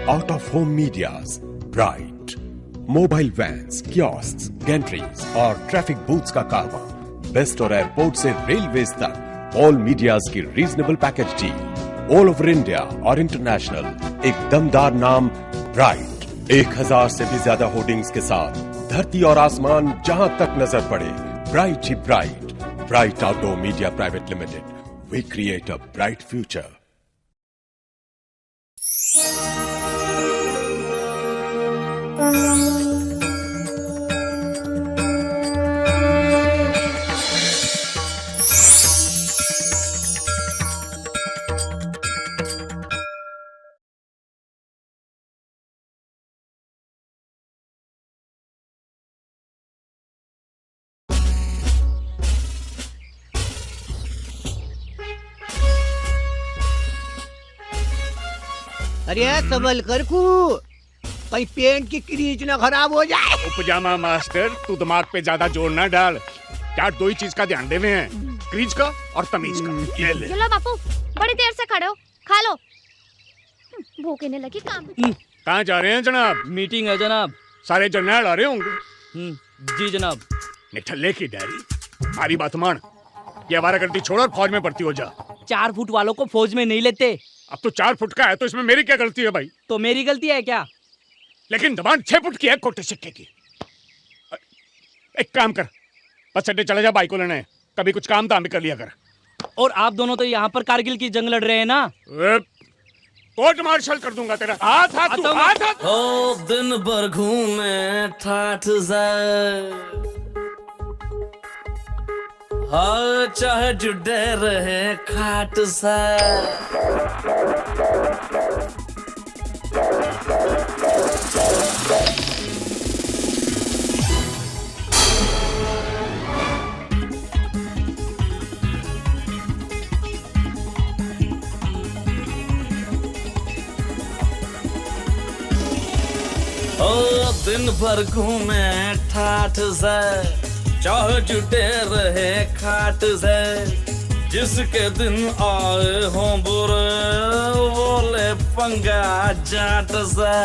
Out of home medias bright, mobile vans, kiosks, gantries और traffic booths का कारवां, best और airport से railways तक ऑल मीडियाज की reasonable package deal, all over India और international. एक दमदार नाम ब्राइट, 1000 से भी ज्यादा होर्डिंग्स के साथ धरती और आसमान जहां तक नजर पड़े, ब्राइट ही bright. Bright outdoor media private limited, we create a bright future. अरे संभल कर कू, कहीं पेंट की क्रीज ना खराब हो जाए। उपजामा मास्टर, तू दिमाग पे ज्यादा जोर ना डाल। क्या दो ही चीज का ध्यान देने हैं, क्रीज का और तमीज का। ये ले। चलो बापू, बड़ी देर से खड़े हो, खा लो। भूख नहीं लगी काम। कहाँ जा रहे हैं जनाब? मीटिंग है जनाब। सारे जर्नल आ रहे होंगे। जी जनाब। निठल्ले की डैरी, हमारी बात मान। ये आवारागर्दी छोड़ और फौज में भर्ती हो जा। 4 फुट वालों को फौज में नहीं लेते। अब तो 4 फुट का है तो इसमें मेरी क्या गलती है भाई? तो मेरी गलती है क्या? लेकिन दबान 6 फुट की है, खोटे सिक्के की। एक काम कर, बस अड्डे चले जा, बाइक को लेने। कभी कुछ काम धाम भी कर लिया कर। और आप दोनों तो यहाँ पर कारगिल की जंग लड़ रहे हैं ना। कोर्ट मार्शल कर दूंगा तेरा। हाथ हाथ तू, हाथ हाथ। ओ दिन भर घूमे ठाठ जाए, हाँ चाहे जुड़े रहे खाट से। ओ दिन भर घूमे ठाठ से, चाहे जुटे रहे खाट से। जिसके दिन आए हों बुरे, बोले पंगा जाट से।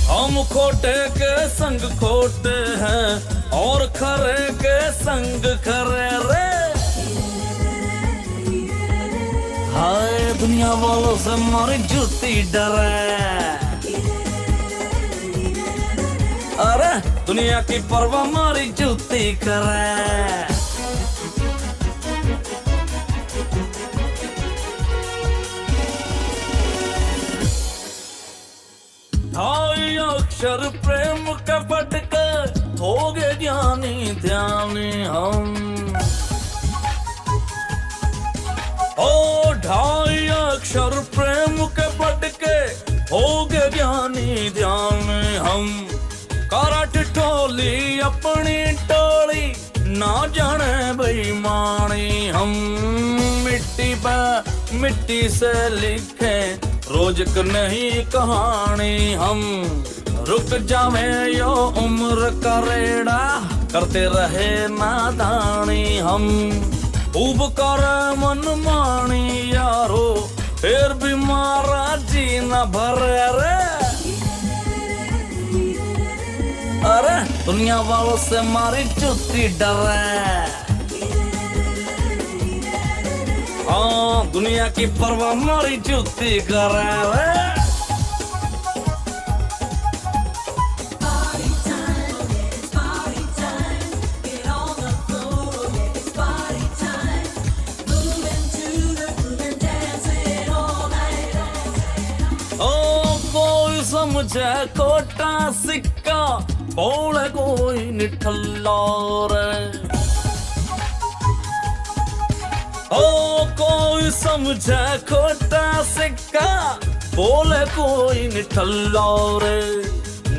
हम खोटे के संग खोटे हैं और खरे के संग खरे रे। हाय दुनिया वालों से मारी जूती डरे। अरे दुनिया की परवाह मारी जूती करे। ढाई अक्षर प्रेम का पट के हो गए ज्ञानी ध्यानी हम। ओ ढाई अक्षर प्रेम के पट के हो गए ज्ञानी ध्यानी हम। कराट टोली अपनी टोली, ना जाने बेईमानी हम। मिट्टी पे मिट्टी से लिखे रोज क नहीं कहानी हम। रुक जावे यो उम्र का रेड़ा, करते रहे नादानी हम। खूब कर मन मानी यारो, फिर भी मारा जीना भरे रे। अरे दुनिया वालों से मारी जूती डरे। हाँ दुनिया की परवाह मारी जूती करे। समझे खोटा सिक्का, बोले कोई निठल्ला रे। ओ कोई समझे खोटा सिक्का, बोले कोई निठल्ला रे।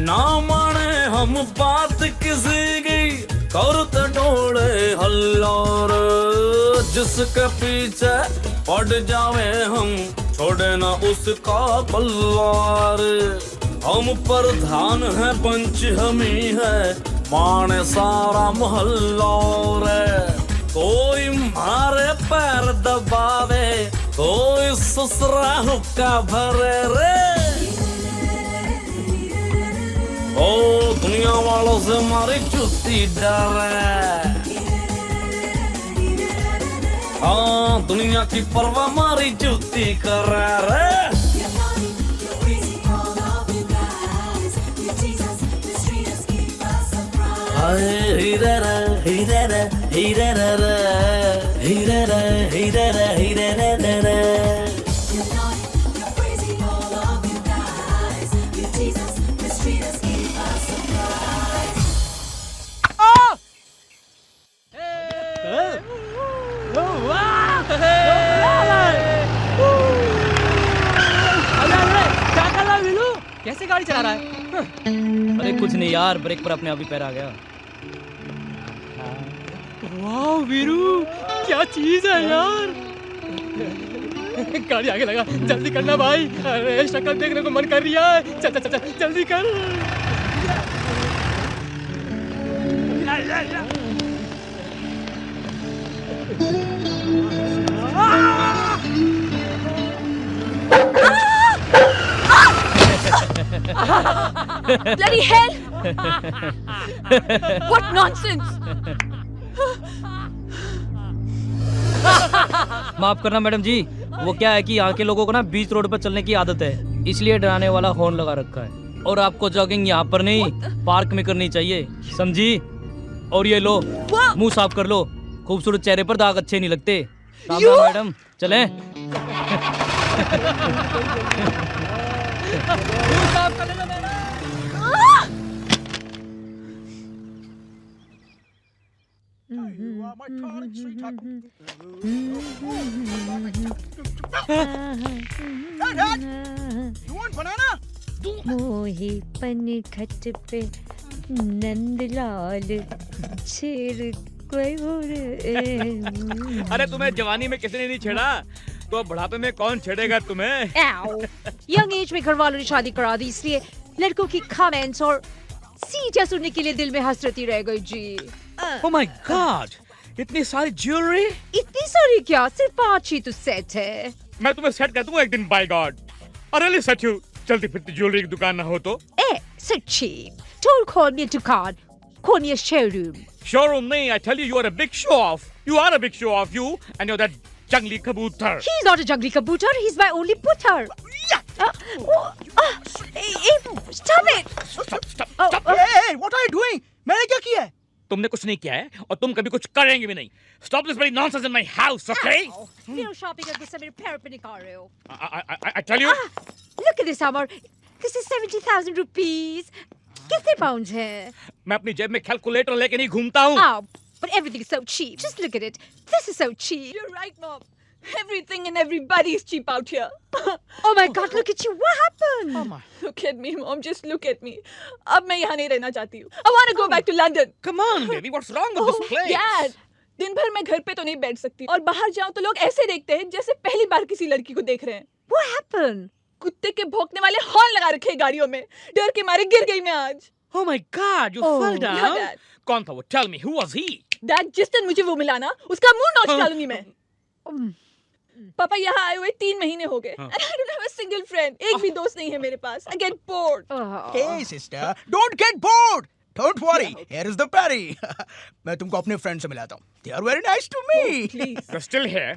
ना माने हम बात किसी की, करते डोले हल्ला रे। जिसके पीछे पड़ जावे हम, छोड़े ना उसका बल्लार। हम प्रधान है पंच हम ही है, माने सारा मोहल्ला रे। कोई मारे पैर दबावे, कोई ससुरा हुक्का भरे रे। ओ दुनिया वालों से मारी जुत्ती डरे, हाँ दुनिया की परवाह मारी जुत्ती करे रे। Hey-da-da, hey-da-da, hey-da-da-da, hey-da-da, hey-da-da, hey-da-da-da-da. क्या कर रहा है वीलू? कैसे गाड़ी चला रहा है? अरे कुछ नहीं यार, ब्रेक पर अपने आप ही पैर आ गया। वाह वीरू, क्या चीज है यार। गाड़ी आगे लगा, जल्दी करना भाई। अरे शक्ल देखने को मन कर रही है। चल चल चल जल्दी कर। Bloody hell! What nonsense! माफ करना मैडम जी, वो क्या है कि यहाँ के लोगों को ना बीच रोड पर चलने की आदत है, इसलिए डराने वाला हॉर्न लगा रखा है। और आपको जॉगिंग यहाँ पर नहीं, पार्क में करनी चाहिए, समझी? और ये लो, मुंह साफ कर लो, खूबसूरत चेहरे पर दाग अच्छे नहीं लगते। मैडम चलें? मुंह साफ कर लेना मैडम। मोही पनघट पे नंदलाल शेर अरे तुम्हें जवानी में किसी ने नहीं छेड़ा, तो बुढ़ापे में कौन छेड़ेगा तुम्हें? यंग एज में घर वालों ने शादी करा दी, इसलिए लड़कों की कमेंट्स और सीटियां सुनने के लिए दिल में हसरती रह गई जी। Oh my God! इतनी सारी ज्वेलरी? इतनी सारी क्या, सिर्फ 5 ही तो सेट है। मैं तुम्हें सेट कर दूंगा एक दिन, बाय गॉड। अरे ले सच हूँ, चलती फिरती ज्वेलरी की दुकान ना हो तो। So cheap. Don't call me a dukaan. Call me a showroom. Showroom नहीं, I tell you, you are a big show off. You are a big show off, you and you're that jungly kabootar. He's not a jungly kabooter. He's my only putter. Stop it! Stop! Hey, what are you doing? मैंने क्या किया है? तुमने कुछ नहीं किया है और तुम कभी कुछ करेंगे भी नहीं. Stop this very nonsense in my house, okay? फिर शॉपिंग का गुस्सा मेरे पैर पे निकाल रहे हो. I tell you. Look at this, Amar. This is 70,000 rupees. कितने पाउंड है? मैं अपनी जेब में कैलकुलेटर लेके नहीं घूमता हूँ. But everything is so cheap. Just look at it. This is so cheap. You're right, Mom. Everything and everybody is cheap out here. Oh my God, look at you. What happened? Oh my. Look at me, Mom. Just look at me. अब मैं यहाँ नहीं रहना चाहती हूँ. I want to go back to London. Come on, baby. What's wrong with this place? Dad, दिन भर मैं घर पे तो नहीं बैठ सकती और बाहर जाऊँ तो लोग ऐसे देखते हैं जैसे पहली बार किसी लड़की को देख रहे हैं. What happened? कुत्ते के भौंकने वाले हॉर्न लगा रखे हैं गाड़ियों में. डर के मारे गिर गई मैं आज. Oh my God, you fell down. Yeah, Dad. कौन था वो? Tell me, who was he? Dad, जिस दिन मुझे वो मिला ना, उसका मुंह नोच डालूंगी मैं. पापा यहाँ आए हुए 3 महीने हो गए. And I don't have a single friend. एक भी दोस्त नहीं है मेरे पास. I get bored. Hey sister, don't get bored. Don't worry. Here is the Perry. मैं तुमको अपने फ्रेंड से मिलाता हूँ. They are very nice to me. Please. You're still here.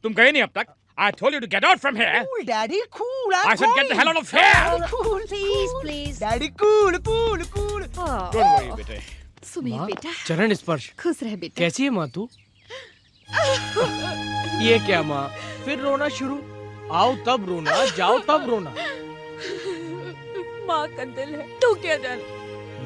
तुम गए नहीं अब तक. I told you to get out from here. Cool, Daddy, cool. I'm I said get the hell out of here. Cool, Please, please. Daddy, cool, cool, cool. Don't worry, बेटे. सुमित बेटा. चरण स्पर्श. खुश रह बेटा. कैसी है माँ तू? ये क्या माँ? फिर रोना शुरू? आओ तब रोना, जाओ तब रोना. माँ का दिल है. तू क्या जाने?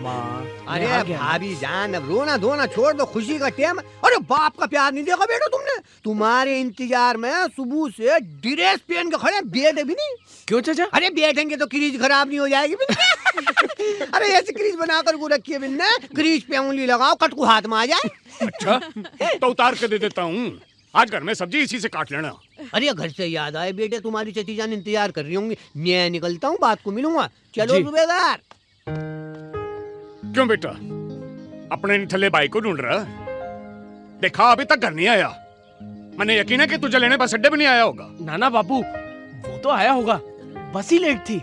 माँ. अरे भाभी जान, अब रोना धोना छोड़ दो, खुशी का टाइम. अरे बाप का प्यार नहीं देखा बेटा तुमने? तुम्हारे इंतजार में सुबह से ड्रेस पहन के खड़े, बैठे भी नहीं. क्यों चाचा? अरे बैठेंगे तो क्रीज खराब नहीं हो जाएगी बिन्ने? अरे ऐसी क्रीज बनाकर को रखी है बिन्ने, क्रीज पे उंगली लगाओ, कटकू हाथ में आ जाए. अच्छा, तो उतार के दे देता हूँ. आज घर में सब्जी इसी से काट लेना. अरे घर से याद आए बेटे, तुम्हारी चची जान इंतजार कर रही होंगी. मैं निकलता हूँ, बात को मिलूंगा. चलो सूबेदार. क्यों बेटा, अपने निठल्ले भाई को ढूंढ रहा? देखा अभी तक घर नहीं आया. मैंने यकीन है कि तुझे लेने बस अड्डे भी नहीं आया होगा. नाना बाबू, वो तो आया होगा, बस ही लेट थी.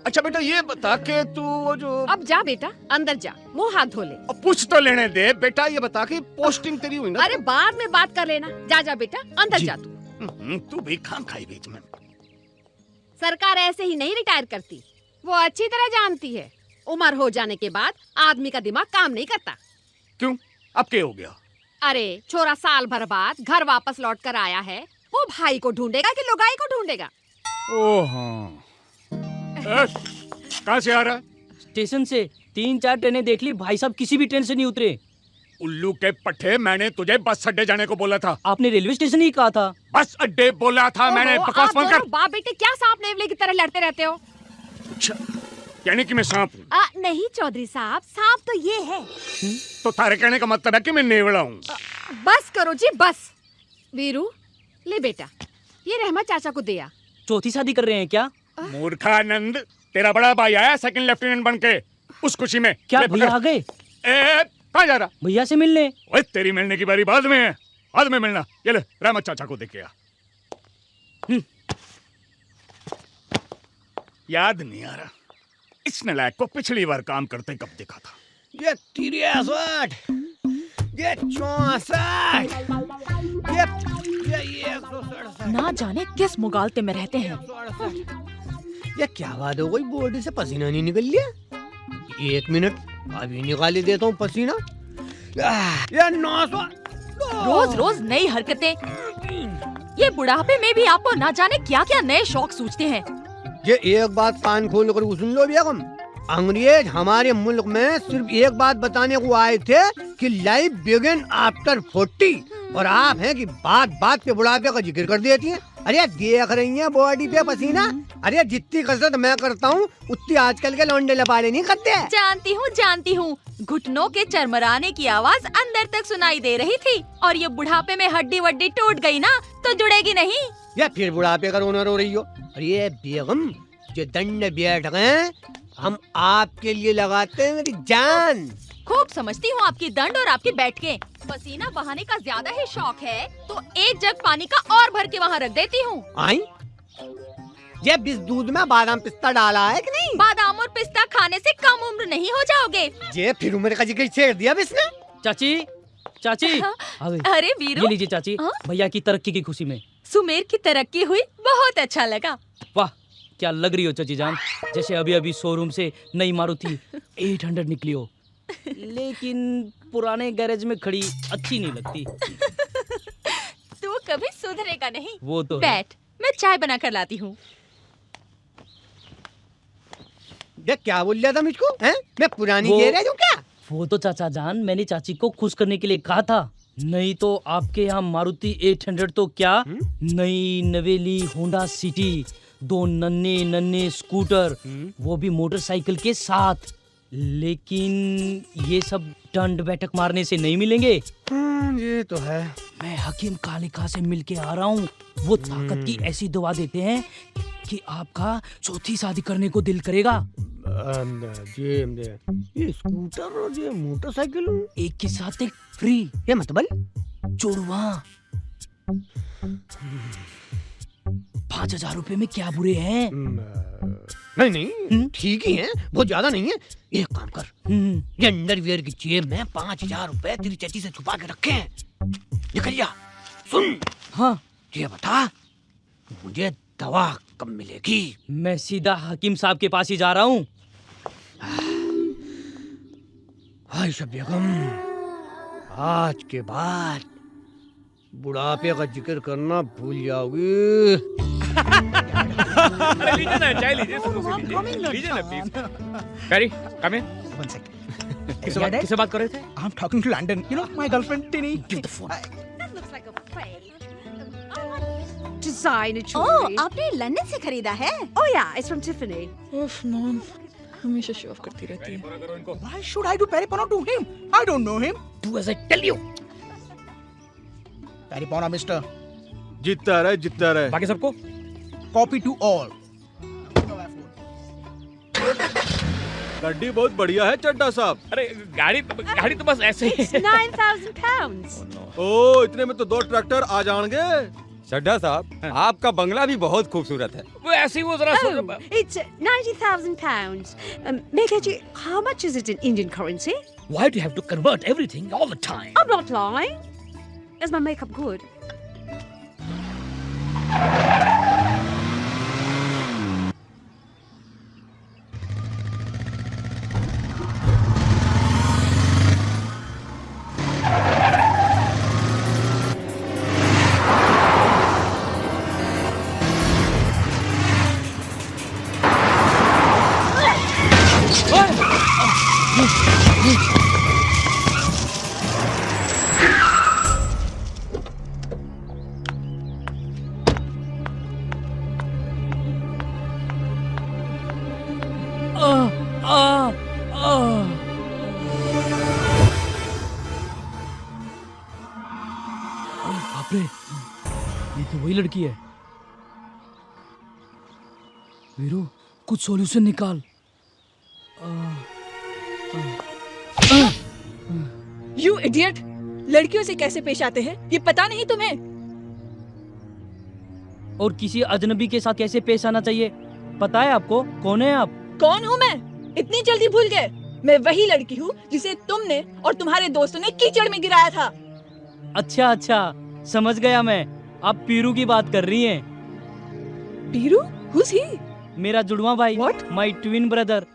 अच्छा बेटा ये बता के तू वो जो अब जा बेटा, अंदर जा, मुंह हाथ धो ले। पूछ तो लेने दे बेटा, ये बता के पोस्टिंग तेरी हुई ना? अरे बाद में बात कर लेना। जा जा बेटा, अंदर जा तू। तू भी खाम खाई बीच में। सरकार ऐसे ही नहीं रिटायर करती, वो अच्छी तरह जानती है। उम्र हो जाने के बाद आदमी का दिमाग काम नहीं करता। क्यों, अब क्या हो गया? अरे छोरा साल भर बाद घर वापस लौट कर आया है, वो भाई को ढूंढेगा कि लुगाई को ढूंढेगा? ओह हाँ। कहाँ से आ रहा? स्टेशन से 3-4 ट्रेनें देख ली भाई साहब, किसी भी ट्रेन से नहीं उतरे। उल्लू के पट्टे, मैंने तुझे बस अड्डे जाने को बोला था। आपने रेलवे स्टेशन ही कहा था। बस अड्डे बोला था मैंने, बकवास बंद कर। बाप बेटे क्या सांप नेवले की तरह लड़ते रहते हो? अच्छा, यानी कि मैं सांप हूँ? नहीं चौधरी साहब, सांप तो ये है। तो तारे कहने का मतलब है कि मैं नेवला हूँ? बस करो जी बस। वीरू ले बेटा, ये रहमत चाचा को दिया। चौथी शादी कर रहे हैं क्या? मूर्खानंद, तेरा बड़ा भाई आया सेकंड लेफ्टिनेंट बन के, उस खुशी में। क्या भैया आ गए? कहाँ जा रहा? भैया से मिलने। ओए तेरी मिलने की बारी बाद में है, बाद में मिलना। ये ले रहमत चाचा को देख के आ। याद नहीं आ रहा इस नालायक को पिछली बार काम करते कब देखा था? ये 63, ये 64, ये 167। ना जाने किस मुगालते में रहते हैं। ये क्या बात हो गई, बॉडी से पसीना नहीं निकल लिया? 1 मिनट, अभी निकाली देता हूँ पसीना। ये 900। रोज रोज नई हरकतें। ये बुढ़ापे में भी आपको ना जाने क्या क्या नए शौक सूझते हैं। ये एक बात कान खोल कर सुन लो बेगम, अंग्रेज हमारे मुल्क में सिर्फ एक बात बताने को आए थे कि लाइफ बिगिन आफ्टर 40, और आप हैं कि बात बात पे बुढ़ापे का जिक्र कर देती हैं। अरे देख रही हैं बॉडी पे पसीना? अरे जितनी कसरत मैं करता हूँ उतनी आजकल के लौंडे लपाड़े नहीं करते। जानती हूँ। घुटनों के चरमराने की आवाज अंदर तक सुनाई दे रही थी, और ये बुढ़ापे में हड्डी वड्डी टूट गई ना तो जुड़ेगी नहीं। या फिर बुढ़ापे का रोना रो रही हो? अरे बेगम, जो दंड बैठ गए हम आपके लिए लगाते हैं मेरी जान। खूब समझती हूँ आपकी दंड और आपकी बैठकें। पसीना बहाने का ज्यादा ही शौक है तो एक जग पानी का और भर के वहाँ रख देती हूँ। आई ये बिस दूध में बादाम पिस्ता डाला है कि नहीं? बादाम और पिस्ता खाने से कम उम्र नहीं हो जाओगे। ये फिर उम्र का जिक्र छेड़ दिया बिसने। चाची चाची आ गई। अरे वीरू, ये लीजिए चाची, भैया की तरक्की की खुशी में। सुमेर की तरक्की हुई, बहुत अच्छा लगा। वाह क्या लग रही हो चाची जान, जैसे अभी अभी शोरूम से नई मारुति 800 निकली हो। लेकिन पुराने गैरेज में खड़ी अच्छी नहीं लगती। तू कभी सुधरेगा नहीं। वो तो बैठ, मैं चाय बना कर लाती हूँ। ये क्या बोल रहा था मुझको? हैं? मैं पुरानी गैरेज हूँ क्या? वो तो चाचा जान, मैंने चाची को खुश करने के लिए कहा था। नहीं तो आपके यहाँ मारुति 800 तो क्या, नई नवेली होंडा सिटी, 2 नन्हे नन्हे स्कूटर, वो भी मोटरसाइकिल के साथ। लेकिन ये सब दंड बैठक मारने से नहीं मिलेंगे। ये तो है। मैं हकीम कालिका से मिलके आ रहा हूँ। वो ताकत की ऐसी दवा देते हैं कि आपका चौथी शादी करने को दिल करेगा। ये स्कूटर और ये मोटरसाइकिल एक के साथ एक फ्री। ये मतलब जुड़वा। 5000 रुपए में क्या बुरे हैं? नहीं ठीक ही है, बहुत ज्यादा नहीं है। एक काम कर, ये अंडरवियर की जेब में 5000 रुपए तेरी चाची से छुपा के रखे हैं। निकल जा। सुन, हाँ ये बता मुझे दवा कब मिलेगी? मैं सीधा हकीम साहब के पास ही जा रहा हूँ। आयशा बेगम, आज के बाद बुढ़ापे का जिक्र करना भूल जाओगी। लीजिए ना चाय, लीजिए लीजिए ना please. Carry come in. One second. किससे बात कर रहे थे? I'm talking to Landon. You know my girlfriend Tini. Give the phone. That looks like a fake. Designer oh, jewelry. आपने लंदन से खरीदा है? Oh yeah, it's from Tiffany. उफ मॉम, हमेशा शो ऑफ करती रहती है। Why should I do Paripana to him? I don't know him. Do as I tell you. Paripana, mister. जीतता रहे। बाकी सबको Copy to all. गड्डी बहुत बढ़िया है चड्डा साहब। अरे गाड़ी तो बस ऐसे ही। It's 9,000 pounds. ओ इतने में तो 2 ट्रैक्टर आ जाएंगे। चड्ढा साहब, आपका बंगला भी बहुत खूबसूरत है। वो ऐसे ही वो जरा Oh, it's 90,000 pounds. Meghaji, how much is it in Indian currency? Why do you have to convert everything all the time? I'm not lying. Is my makeup good? बाप रे, ये तो वही लड़की है। वीरू, कुछ सॉल्यूशन निकाल। You idiot! लड़कियों से कैसे पेश आते हैं ये पता नहीं तुम्हें? और किसी अजनबी के साथ कैसे पेश आना चाहिए पता है आपको? कौन है आप? कौन हूँ मैं? इतनी जल्दी भूल गए? मैं वही लड़की हूँ जिसे तुमने और तुम्हारे दोस्तों ने कीचड़ में गिराया था। अच्छा अच्छा, समझ गया मैं। आप पीरू की बात कर रही हैं। पीरू? Who's he? मेरा जुड़वा भाई। What? My twin brother.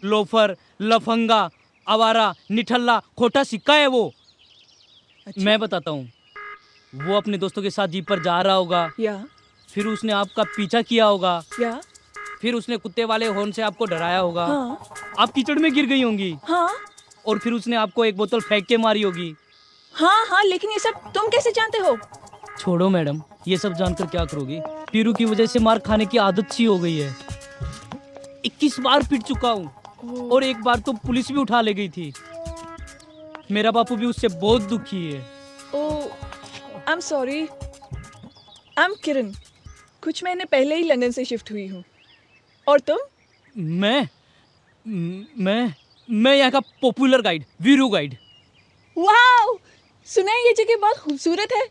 Loafer, लफंगा, आवारा, निठल्ला, खोटा सिक्का है वो। अच्छा? मैं बताता हूँ। वो अपने दोस्तों के साथ जीप पर जा रहा होगा, या फिर उसने आपका पीछा किया होगा, या फिर उसने कुत्ते वाले हॉर्न से आपको डराया होगा। हाँ आप कीचड़ में गिर गई होंगी हाँ और फिर उसने आपको एक बोतल फेंक के मारी होगी। हाँ हाँ, लेकिन ये सब तुम कैसे जानते हो? छोड़ो मैडम, ये सब जानकर क्या करोगी? पीरू की वजह से मार खाने की आदत सी हो गई है। 21 बार पिट चुका हूँ और एक बार तो पुलिस भी उठा ले गई थी। मेरा बापू भी उससे बहुत दुखी है। Oh, I am sorry. I am Kiran. कुछ महीने पहले ही लंदन से शिफ्ट हुई हूँ। और तुम? मैं यहाँ का popular guide, Veeru guide. Wow, सुना है ये जगह बहुत खूबसूरत है।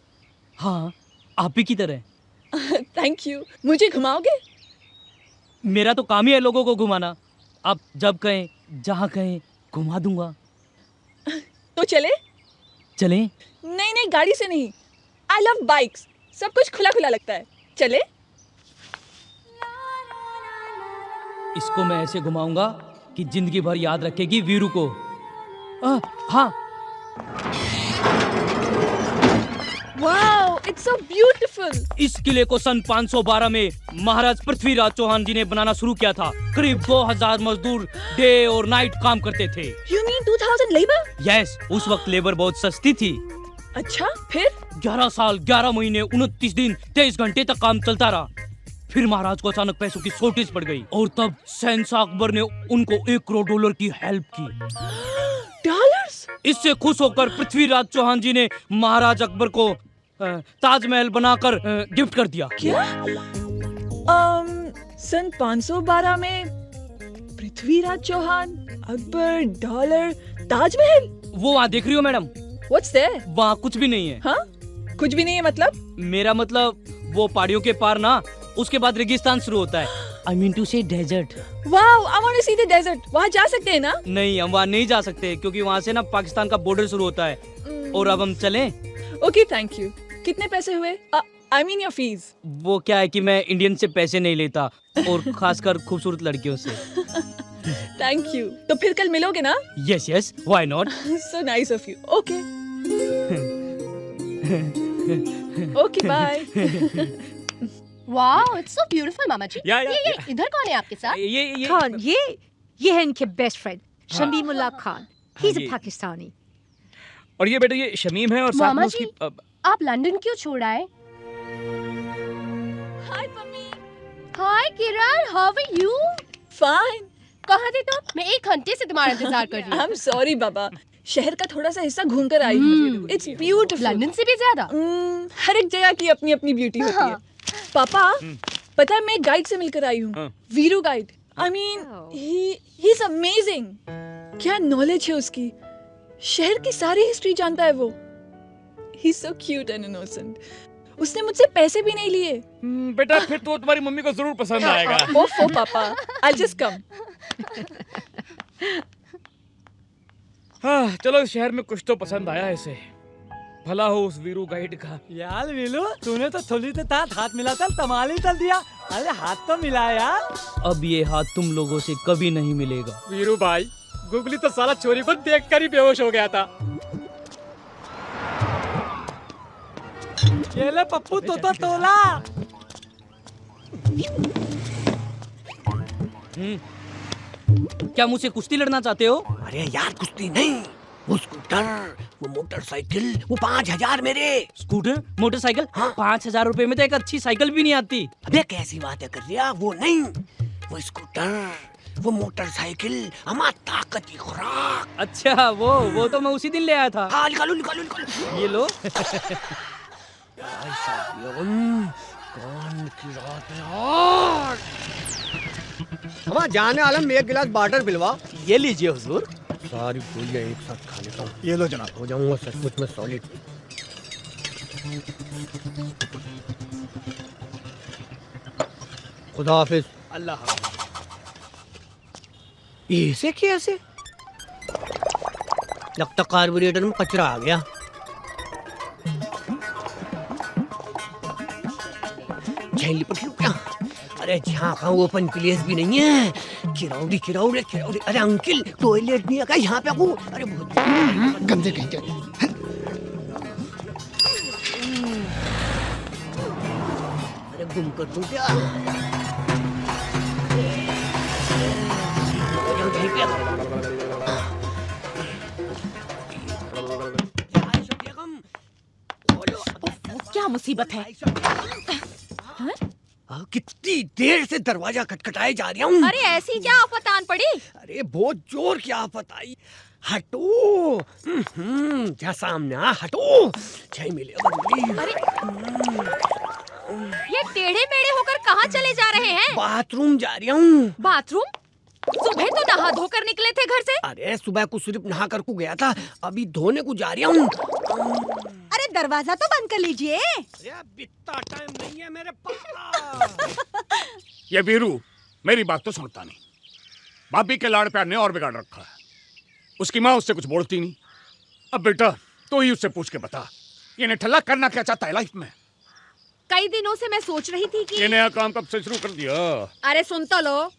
हाँ, आप ही की तरह। Thank you. मुझे घुमाओगे? मेरा तो काम ही है लोगों को घुमाना। आप जब कहें, जहाँ कहें, घुमा दूंगा। तो चले? चलें? नहीं नहीं, गाड़ी से नहीं। I love bikes. सब कुछ खुला खुला लगता है। चले? इसको मैं ऐसे घुमाऊंगा कि जिंदगी भर याद रखेगी वीरू को। हाँ। Wow, it's so beautiful. इस किले को सन 512 में महाराज पृथ्वीराज चौहान जी ने बनाना शुरू किया था। करीब 2000 मजदूर डे और नाइट काम करते थे। You mean 2000 labour? यस, उस वक्त लेबर बहुत सस्ती थी। अच्छा, फिर? 11 साल 11 महीने 29 दिन 23 घंटे तक काम चलता रहा। फिर महाराज को अचानक पैसों की शॉर्टेज पड़ गई और तब शहंशाह अकबर ने उनको $1 करोड़ की हेल्प की। डॉलर्स? इससे खुश होकर पृथ्वीराज चौहान जी ने महाराज अकबर को ताजमहल बनाकर गिफ्ट कर दिया। क्या? सन 512 में पृथ्वीराज चौहान, अकबर, डॉलर, ताजमहल। वो वहाँ देख रही हो मैडम? What's there? वहाँ कुछ भी नहीं है। हाँ? कुछ भी नहीं है मतलब? मेरा मतलब वो पहाड़ियों के पार ना, उसके बाद रेगिस्तान शुरू होता है। I mean to say desert. Wow, I want to see the desert. वहाँ जा सकते हैं ना? नहीं, हम वहाँ नहीं जा सकते क्योंकि वहाँ से ना पाकिस्तान का बॉर्डर शुरू होता है। और अब हम चलें? Okay, thank you. कितने पैसे हुए? I mean your fees. वो क्या है कि मैं इंडियन से पैसे नहीं लेता और खासकर खूबसूरत लड़कियों से। Thank you. तो फिर कल मिलोगे ना? Yes, yes. Why not? So nice of you. Okay. Okay, bye. Wow, it's so beautiful मामा जी। या, ये इधर कौन है आपके साथ? ये खान, ये है इनके best friend Shamimullah Khan. He is ये- पाकिस्तानी। और ये बेटा ये शमीम है और साथ में मामा उसकी जी, आप लंदन क्यों छोड़ आए? Hi, mummy. Hi Kiran, how are you? Fine. कहाँ थे तुम? मैं 1 घंटे से तुम्हारा इंतजार कर रही हूँ। I'm sorry, बाबा। शहर का थोड़ा सा हिस्सा घूम कर आई हूँ। It's beautiful. लंदन से भी ज्यादा? हर एक जगह की अपनी अपनी ब्यूटी होती है। पापा, पता है मैं गाइड से मिलकर आई हूँ। Veeru guide. I mean, he is amazing. क्या नॉलेज है उसकी। शहर की सारी हिस्ट्री जानता है वो। He's so cute and innocent. उसने मुझसे पैसे भी नहीं लिए। बेटा फिर तो तुम्हारी मम्मी को जरूर पसंद आएगा। ओफो पापा, I'll just come. हाँ चलो इस शहर में कुछ तो पसंद आया इसे। भला हो उस वीरू गाइड का। यार वीलू, तूने तो थोड़ी देर तात हाथ मिलाता तमाल ही चल दिया। अरे हाथ तो मिला यार। अब ये हाथ तुम लोगों से कभी नहीं मिलेगा। वीरू भाई, गुगली तो साला चोरी को देखकर ही बेहोश हो गया था। ये ले पप्पू तो तोला। क्या मुझसे कुश्ती लड़ना चाहते हो? अरे यार कुश्ती नहीं, वो स्कूटर, वो मोटरसाइकिल, वो 5,000 मेरे। Scooter, motorcycle? हाँ। 5,000 रुपए में तो एक अच्छी साइकिल भी नहीं आती। अबे कैसी बातें कर रहा, वो नहीं, वो स्कूटर, वो मोटरसाइकिल, हमारी ताकत की खुराक। अच्छा वो तो मैं उसी दिन ले आया था। हाँ निकालो निकालो निकालो। ये लो। कौन की रात है यार। हमारा जाने आलम में एक गिलास वाटर पिलवा। ये लीजिए हुजूर। सारी गोलियां एक साथ खा लेता हूँ। ये लो जनाब। हो जाऊंगा सचमुच में सॉलिड। खुदा हाफिज। अल्लाह। ऐसे कैसे? लगता कार्बोरेटर में कचरा आ गया। झेली पर क्या? अरे जहाँ का ओपन प्लेस भी नहीं है। किराउडी किराउडी किराउडी। अरे अंकिल टॉयलेट नहीं है यहाँ पे? अरे गंदे कहीं। अरे गुम कर दूं क्या? क्या मुसीबत है? कितनी देर से दरवाजा खटखटाए जा रहा हूँ। अरे ऐसी क्या आफत आन पड़ी? अरे बहुत जोर की आफत आई। हटो। जा सामने आ, हटो। छह मिले। अरे ये टेढ़े मेढ़े होकर कहाँ चले जा रहे हैं? बाथरूम जा रहा हूँ। बाथरूम? सुबह तो नहा धोकर निकले थे घर से। अरे सुबह को सिर्फ नहा कर को गया था, अभी धोने को जा रहा हूँ। अरे दरवाजा तो बंद कर लीजिए। इतना टाइम नहीं है मेरे पास। ये वीरू मेरी बात तो सुनता नहीं। भाभी के लाड़ प्यार ने और बिगाड़ रखा है। उसकी माँ उससे कुछ बोलती नहीं। अब बेटा तो ही उससे पूछ के बता, ये निठल्ला करना क्या चाहता है लाइफ में? कई दिनों से मैं सोच रही थी कि ये नया काम कब से शुरू कर दिया? अरे सुन तो लो,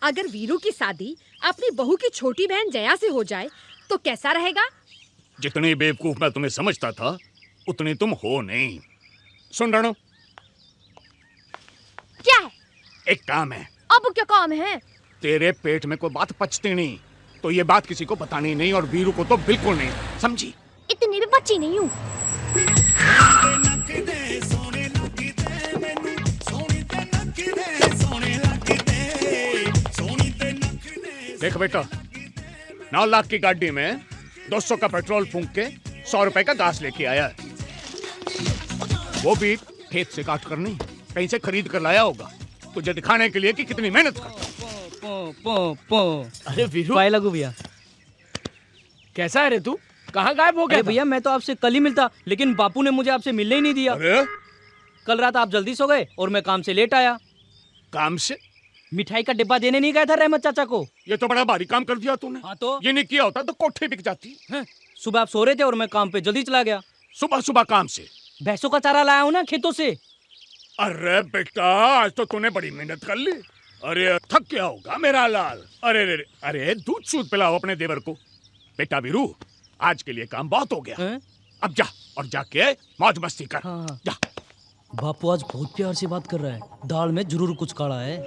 अगर वीरू की शादी अपनी बहू की छोटी बहन जया से हो जाए तो कैसा रहेगा? जितनी बेवकूफ मैं तुम्हें समझता था उतनी तुम हो नहीं। सुन राणो, क्या है? एक काम है। अब क्या काम है? तेरे पेट में कोई बात पचती नहीं तो ये बात किसी को बतानी नहीं, और वीरू को तो बिल्कुल नहीं, समझी? इतनी भी बच्ची नहीं हूँ। देख बेटा, 9 लाख की गाड़ी में 200 का पेट्रोल फूंक के 100 रुपए का घास लेके आया है। वो भी खेत से काट कर नहीं, कहीं से खरीद कर लाया होगा, तुझे दिखाने के लिए कि कितनी मेहनत करता हूं। अरे वीरू पाए लगू भैया। कैसा है रे तू? कहाँ गायब हो गया? भैया मैं तो आपसे कल ही मिलता, लेकिन बापू ने मुझे आपसे मिलने ही नहीं दिया। अरे कल रात आप जल्दी सो गए और मैं काम से लेट आया। काम से? मिठाई का डिब्बा देने नहीं गया था रहमत चाचा को। ये तो बड़ा भारी काम कर दिया तूने। हाँ तो ये नहीं किया होता तो कोठे बिक जाती है। सुबह आप सो रहे थे और मैं काम पे जल्दी चला गया। सुबह सुबह काम से? भैंसों का चारा लाया हूँ ना खेतों से। अरे बेटा आज तो तूने बड़ी मेहनत कर ली। अरे थक गया होगा मेरा लाल। अरे अरे अरे दूध सूध पिलाओ अपने देवर को। बेटा वीरू आज के लिए काम बहुत हो गया, अब जा और जाके मौज मस्ती कर। हाँ। जा। बापू आज बहुत प्यार से बात कर रहा है, दाल में जरूर कुछ काढ़ा है।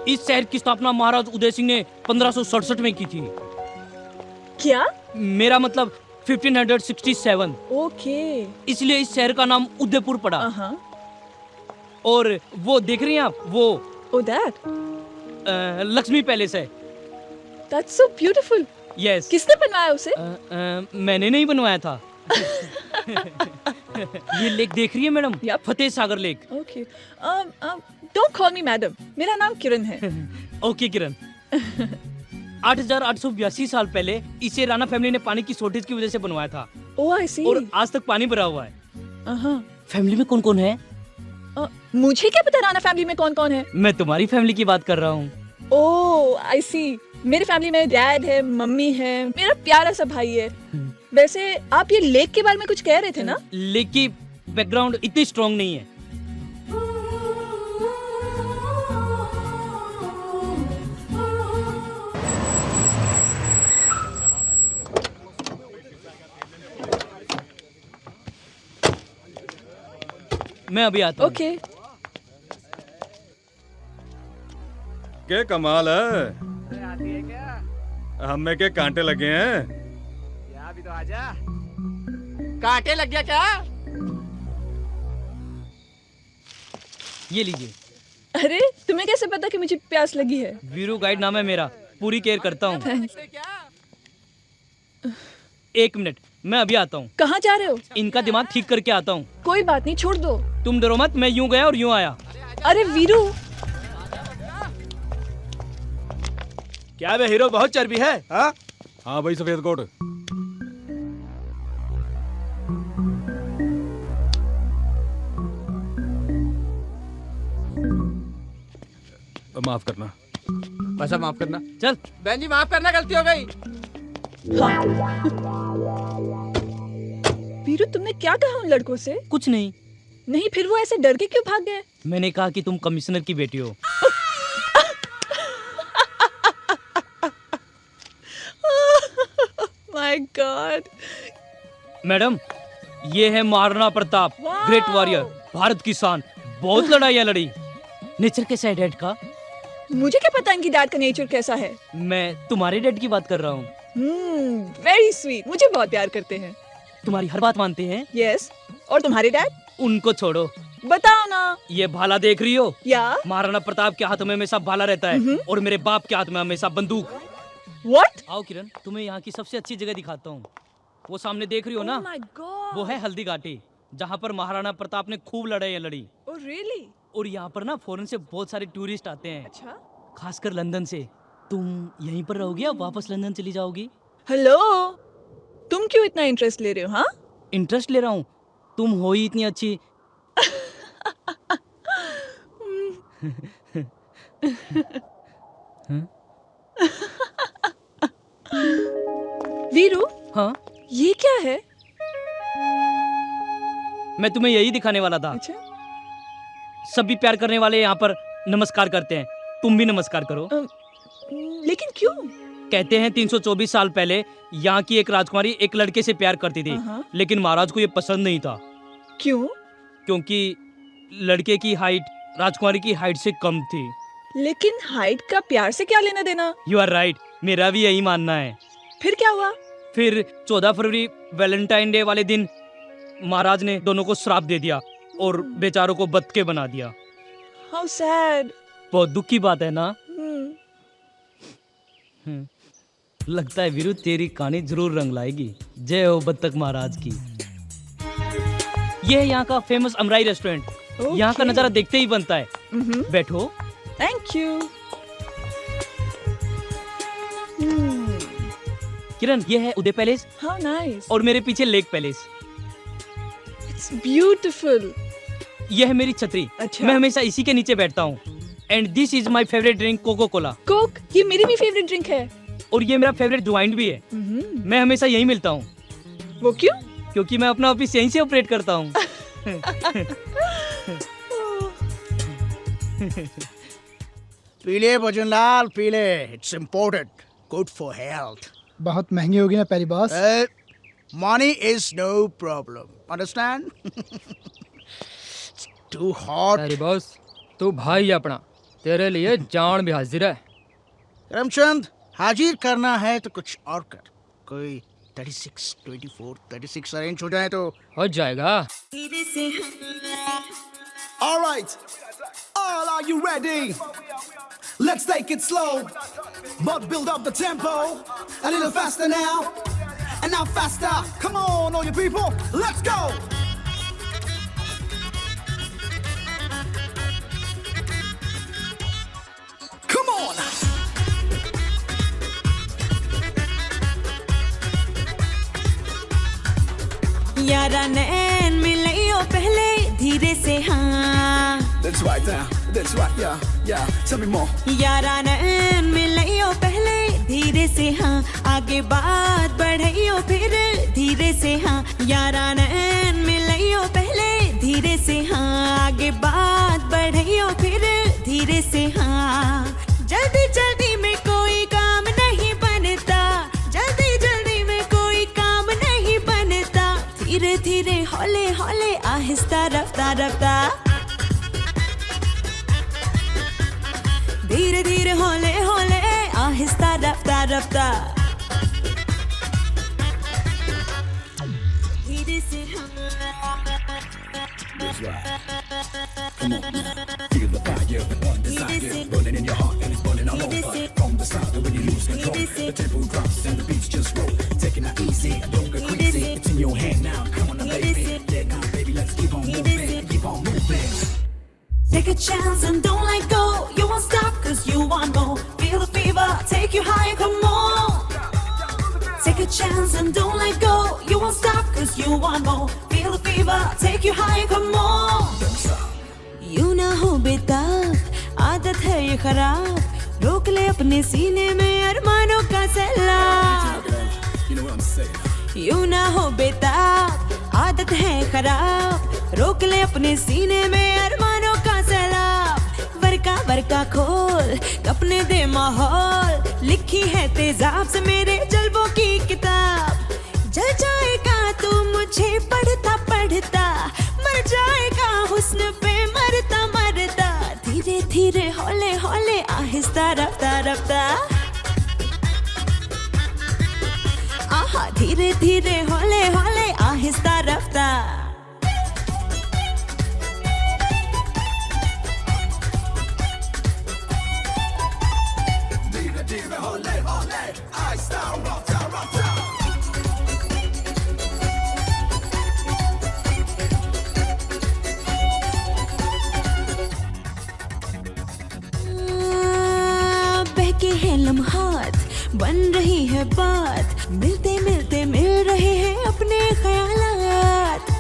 इस शहर की स्थापना महाराज उदय सिंह ने 1567 में की थी। क्या? मेरा मतलब 1567। ओके। इसलिए इस शहर का नाम उदयपुर पड़ा। और वो देख रही हैं आप, वो लक्ष्मी पैलेस है। That's so beautiful. Yes. किसने बनवाया उसे? मैंने नहीं बनवाया था। ये लेक देख रही है madam? Fateh Sagar lake. Okay. Don't call me madam. मेरा नाम किरण है। ओके किरण। 8,882 साल पहले इसे राणा फैमिली ने पानी की शॉर्टेज की वजह से बनवाया था। Oh, I see. और आज तक पानी भरा हुआ है। फैमिली में कौन कौन है? मुझे क्या पता राना फैमिली में कौन कौन है? मैं तुम्हारी फैमिली की बात कर रहा हूँ। ओह आई सी। मेरी फैमिली में डैड है, मम्मी है, मेरा प्यारा सा भाई है। वैसे आप ये लेक के बारे में कुछ कह रहे थे ना? लेक की बैकग्राउंड इतनी स्ट्रांग नहीं है। मैं अभी आता हूँ। ओके। क्या कमाल है, हमें के कांटे लगे हैं। अभी तो आजा। कांटे लग गया क्या? ये लीजिए। अरे तुम्हें कैसे पता कि मुझे प्यास लगी है? वीरू गाइड नाम है मेरा, पूरी केयर करता हूँ। एक मिनट, मैं अभी आता हूँ। कहाँ जा रहे हो? इनका दिमाग ठीक करके आता हूँ। कोई बात नहीं, छोड़ दो। तुम डरो मत, मैं यूं गया और यूं आया। अरे वीरू। क्या बे हीरो, बहुत चर्बी है? हाँ भाई सफेद कोट। माफ करना। बस अब माफ करना। चल बहन जी, माफ करना, गलती हो गई। वीरू तुमने क्या कहा उन लड़कों से? कुछ नहीं। नहीं, फिर वो ऐसे डर के क्यों भाग गए? मैंने कहा कि तुम कमिश्नर की बेटी हो। My God. मैडम, ये है महाराणा प्रताप, ग्रेट वॉरियर, भारत की शान। बहुत लड़ाइयाँ लड़ी। नेचर कैसा है डैड का? मुझे क्या पता इनकी डैड का नेचर कैसा है। मैं तुम्हारे डैड की बात कर रहा हूँ। वेरी स्वीट, मुझे बहुत प्यार करते हैं। तुम्हारी हर बात मानते हैं? यस। और तुम्हारे डैड? उनको छोड़ो, बताओ ना। ये भाला देख रही हो? या महाराणा प्रताप के हाथ में हमेशा भाला रहता है और मेरे बाप के हाथ में हमेशा बंदूक। What? आओ किरण, तुम्हें यहाँ की सबसे अच्छी जगह दिखाता हूँ। वो सामने देख रही हो ना? Oh my God. वो है हल्दी घाटी, जहाँ पर महाराणा प्रताप ने खूब लड़ाइयाँ लड़ी। Oh really? और यहाँ पर ना फॉरेन से बहुत सारे टूरिस्ट आते हैं। अच्छा। खासकर लंदन से। तुम यहीं पर रहोगी या वापस लंदन चली जाओगी? हेलो, तुम क्यों इतना इंटरेस्ट ले रहे हो? हाँ, इंटरेस्ट ले रहा हूँ, तुम हो ही इतनी अच्छी। वीरू। हाँ, ये क्या है? मैं तुम्हें यही दिखाने वाला था। अच्छा। सभी प्यार करने वाले यहाँ पर नमस्कार करते हैं, तुम भी नमस्कार करो। लेकिन क्यों? कहते हैं 324 साल पहले यहाँ की एक राजकुमारी एक लड़के से प्यार करती थी, लेकिन महाराज को ये पसंद नहीं था। क्यों? क्योंकि लड़के की हाइट राजकुमारी की हाइट से कम थी। लेकिन हाइट का प्यार से क्या लेना देना? यू आर राइट, मेरा भी यही मानना है। फिर क्या हुआ? फिर 14 फरवरी वैलेंटाइन डे वाले दिन महाराज ने दोनों को श्राप दे दिया और बेचारों को बदके बना दिया। How sad. बहुत दुख की बात है ना? लगता है वीरू तेरी कहानी जरूर रंग लाएगी। जय हो बत्तख महाराज की। ये है यहाँ का फेमस अमराई रेस्टोरेंट। यहाँ का नजारा देखते ही बनता है। बैठो। Thank you. किरण, ये है उदय पैलेस। How nice. और मेरे पीछे लेक पैलेस। It's beautiful. ये है मेरी छतरी। अच्छा। मैं हमेशा इसी के नीचे बैठता हूँ। And this is my favourite drink, Coca Cola. Coke, ये मेरी भी फेवरेट ड्रिंक है। और ये मेरा फेवरेट ज्वाइंट भी है। मैं हमेशा यहीं मिलता हूँ। वो क्यों? क्योंकि मैं अपना ऑफिस यहीं से ऑपरेट करता हूँ। पीले भजनलाल, पीले। It's important, good for health. बहुत महंगी होगी ना प्यारी boss. Money is no problem, understand? Too hot. प्यारी बॉस, तू भाई अपना, तेरे लिए जान भी हाजिर है। करमचंद, हाजिर करना है तो कुछ और कर। कोई 36, 24, 36 अरेंज हो जाए तो हो जाएगा। All right, all are you ready? Let's take it slow, but build up the tempo a little faster now, and now faster. Come on, all you people, let's go. Come on. यारा नैन मिलइयो पहले धीरे से हाँ That's right now, that's right, yeah, tell me more. यारा नैन मिलइयो पहले धीरे से हाँ आगे बात बढ़इयो फिर धीरे से हाँ यारा नैन मिलइयो पहले धीरे से हाँ आगे बात बढ़इयो फिर धीरे से हाँ जल्दी जल्दी में कोई काम नहीं बनता जल्दी जल्दी में कोई काम नहीं बनता धीरे धीरे हौले हौले आहिस्ता रफ्ता रफ्ता धीरे धीरे हौले हौले आहिस्ता रफ्ता रफ्ता धीरे से That's right. Come on now, feel the fire, the one desire burning in your heart and it's burning all over. From the start when you lose control, the tempo drops and the beats just roll. Taking it easy, don't go crazy. It's in your hand now. Come on, now, baby. Let go, baby. Let's keep on moving, keep on moving. take a chance and don't let go. You won't stop 'cause you want more. Feel the fever, take you higher, come on. Take a chance and don't let go. You won't stop 'cause you want more. Feel the fever, take you higher, come on. यूं ना हो बेताब आदत है ये खराब रोक ले अपने सीने में अरमानों का सैलाब यूं ना हो बेताब आदत है खराब रोक ले अपने सीने में अरमानों का सैलाब वर्का वर्का खोल अपने दे माहौल लिखी है तेजाब से मेरे जल्बों की किताब जल जाएगा तू मुझे पढ़ता पढ़ता मर जाएगा हुस्न पे मरता मरता धीरे धीरे हौले हौले आहिस्ता रफ्ता रफ्ता आहा धीरे धीरे हौले हौले आहिस्ता रफ्ता Dhire dhire hole hole, ahista rafta rafta. बहके हैं लम्हात बन रही है बात मिलते मिलते मिल रहे हैं अपने ख्यालात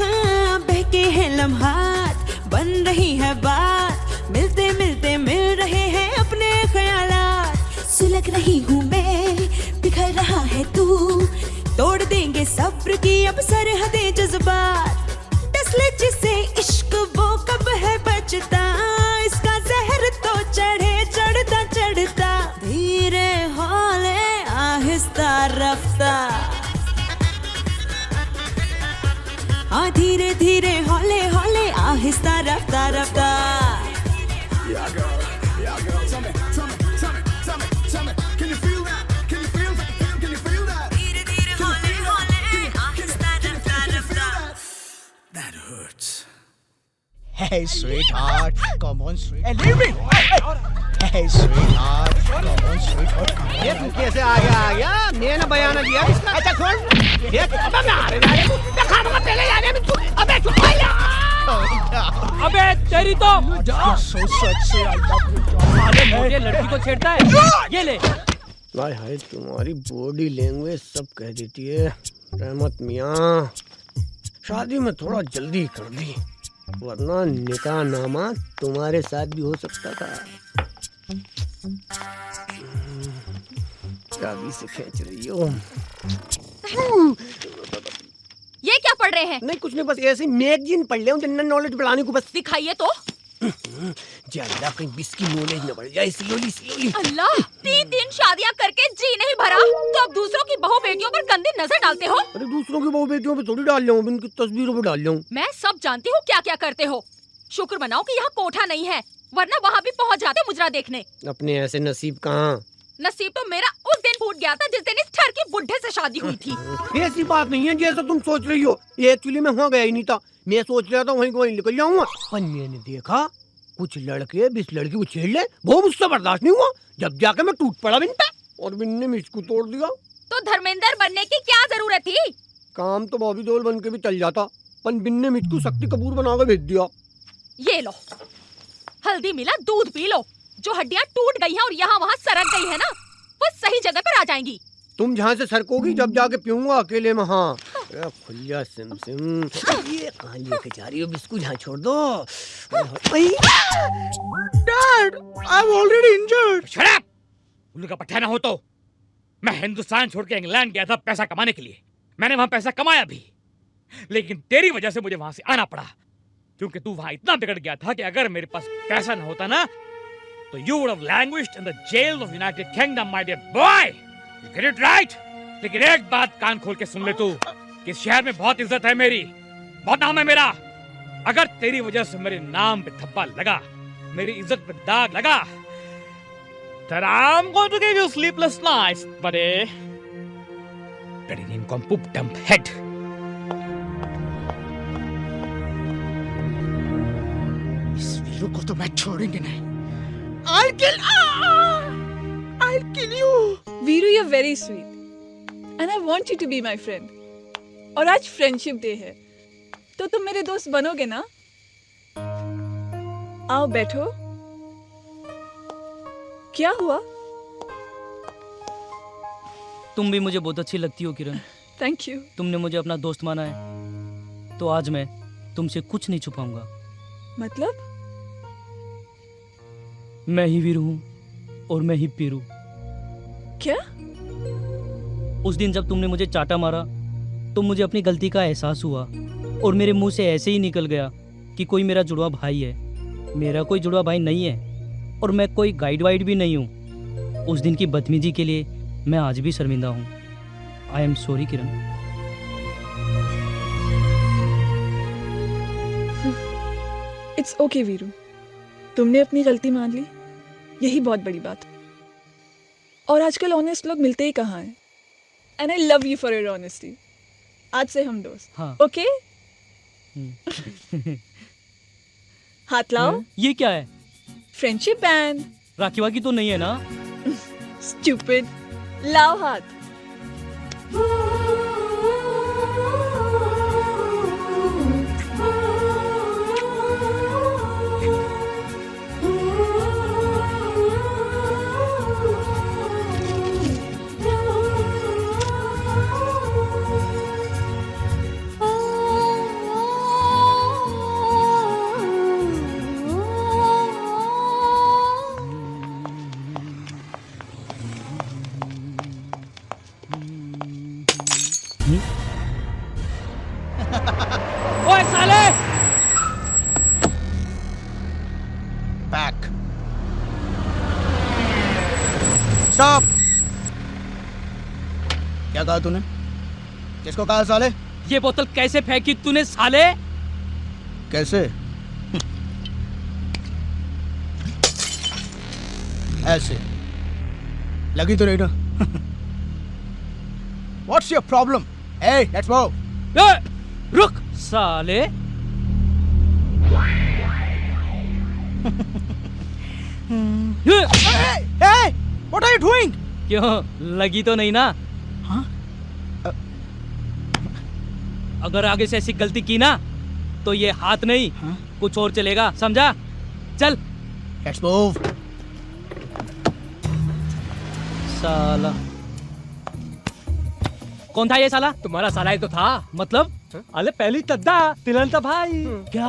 हाँ बहके हैं लम्हात बन रही है बात मिलते मिलते मिल रहे हैं अपने ख्यालात सुलग रही हूँ मैं बिखर रहा है तू तोड़ देंगे सब्र की अब सरहदें जज्बात डसले जिसे इश्क वो कब है बचता इसका जहर तो चढ़े चढ़ता चढ़ता धीरे हौले आहिस्ता रफ्ता हाँ धीरे धीरे हौले हौले आहिस्ता रफ्ता रफ्ता Yeah girl, tell me, can you feel that? Can you feel that? Can you feel that? धीरे धीरे हौले हौले आहिस्ता रफ्ता रफ्ता That hurts. Hey, sweetheart, come on, sweetheart. Hey, leave me! Hey, sweetheart, come on, sweetheart. ये तू कैसे आ गया मैं ना बयाना दिया इसका अच्छा छोड़ ये अबे मैं आ रहा है मैं खाना पहले जाने में तू अबे चुप अबे तेरी तो You're so sexy, I love you. अरे मोटे लड़की को छेड़ता है ये ले हाय हाय तुम्हारी बॉडी लैंग्वेज सब कह देती है रहमत मियाँ शादी में थोड़ा जल्दी कर दी वरना निकाह नामा तुम्हारे साथ भी हो सकता था शादी से खींच रही हो ये क्या पढ़ रहे हैं? नहीं कुछ नहीं बस ऐसे मैगजीन पढ़ ले जनरल नॉलेज बढ़ाने को बस दिखाइए तो ज्यादा कहीं बिस की नॉलेज न बढ़ जाए स्लोली स्लोली अल्लाह 3 शादियां करके जी नहीं भरा तो अब दूसरों की बहू बेटियों पर गंदी नजर डालते हो। अरे दूसरों की बहू बेटियों पे थोड़ी डाल लूं उनकी तस्वीरों पे डाल लूं मैं सब जानती हूँ क्या क्या करते हो। शुक्र मनाओ कि यहाँ कोठा नहीं है वरना वहाँ भी पहुँच जाते मुजरा देखने। अपने ऐसे नसीब कहाँ नसीब तो मेरा उस दिन फूट गया था जिस दिन इस ठर की बुढ़े से शादी हुई थी। ऐसी बात नहीं है जैसा तुम सोच रही हो ये एक्चुअली मैं वहाँ गया ही नहीं था मैं सोच रहा था वहीं को वहीं निकल जाऊंगा पर मैंने देखा कुछ लड़के इस लड़की को छेड़ ले वो मुझसे बर्दाश्त नहीं हुआ जब जाके मैं टूट पड़ा बिन पे और बिन ने मुझको तोड़ दिया। तो धर्मेंद्र बनने की क्या जरूरत थी? काम तो बॉबी देओल बन के भी चल जाता पर बिन ने मुझको शक्ति कपूर बना के भेज दिया। ये लो हल्दी मिला दूध पी लो जो हड्डियाँ टूट गई हैं और यहाँ वहाँ सरक गई है ना वो सही जगह पर आ जाएंगी। तुम जहाँ से सरकोगी जब जाके पीऊंगा अकेले में। हाँ अरे खुलिया सिम सिम, ये कहाँ लेके जा रही हो? बिस्कुट यहाँ छोड़ दो। Dad, I am already injured. Shut up! उल्लू का पट्टा ना हो तो। मैं हिंदुस्तान छोड़ के इंग्लैंड गया था पैसा कमाने के लिए। मैंने वहां पैसा कमाया भी, लेकिन तेरी वजह से मुझे वहां से आना पड़ा, क्योंकि तू वहां इतना बिगड़ गया था कि अगर मेरे पास पैसा ना होता ना तो you would have languished in the jail of United Kingdom, my dear boy. You get it right? लेकिन एक बात कान खोल के सुन ले तू, कि इस शहर में बहुत इज्जत है मेरी, बहुत नाम है मेरा। अगर तेरी वजह से मेरे नाम पे धब्बा लगा, मेरी इज्जत पे दाग लगा, then I'm going to give you sleepless nights, buddy. Bloody nincompoop dump head. इस वीरू को तो मैं छोड़ेंगे नहीं। I'll kill you. Veeru, you're very sweet, and I want you to be my friend. और आज फ्रेंडशिप डे है, तो तुम मेरे दोस्त बनोगे ना? आओ बैठो। क्या हुआ? तुम भी मुझे बहुत अच्छी लगती हो किरण। Thank you. तुमने मुझे अपना दोस्त माना है, तो आज मैं तुमसे कुछ नहीं छुपाऊंगा। मतलब? मैं ही वीरू हूँ और मैं ही पीरू। क्या? उस दिन जब तुमने मुझे चाटा मारा तो मुझे अपनी गलती का एहसास हुआ और मेरे मुंह से ऐसे ही निकल गया कि कोई मेरा जुड़वा भाई है। मेरा कोई जुड़वा भाई नहीं है और मैं कोई गाइड वाइड भी नहीं हूँ। उस दिन की बदतमीजी के लिए मैं आज भी शर्मिंदा हूँ। आई am sorry Kiran. It's okay Veeru, तुमने अपनी गलती मान ली, यही बहुत बड़ी बात। और आजकल ऑनेस्ट लोग मिलते ही कहाँ हैं। And I love you for your honesty. आज से हम दोस्त। हाँ। ओके? हाथ लाओ। ये क्या है? Friendship band. राखी वाकी तो नहीं है ना? स्टूपिड। लाओ हाथ। ओए साले! Back. Stop. क्या कहा तूने? किसको कहा साले? ये बोतल कैसे फेंकी तूने साले? कैसे? ऐसे लगी तो नहीं ना? What's your problem? Hey, let's move. रुक साले! Hey, what are you doing? क्यों, लगी तो नहीं ना? हाँ? अगर आगे से ऐसी गलती की ना तो ये हाथ नहीं, कुछ और चलेगा, समझा? चल। Let's move. साला कौन था ये साला? तुम्हारा साला ही तो था। मतलब? अरे पहली तद्दा तिलन था भाई। क्या?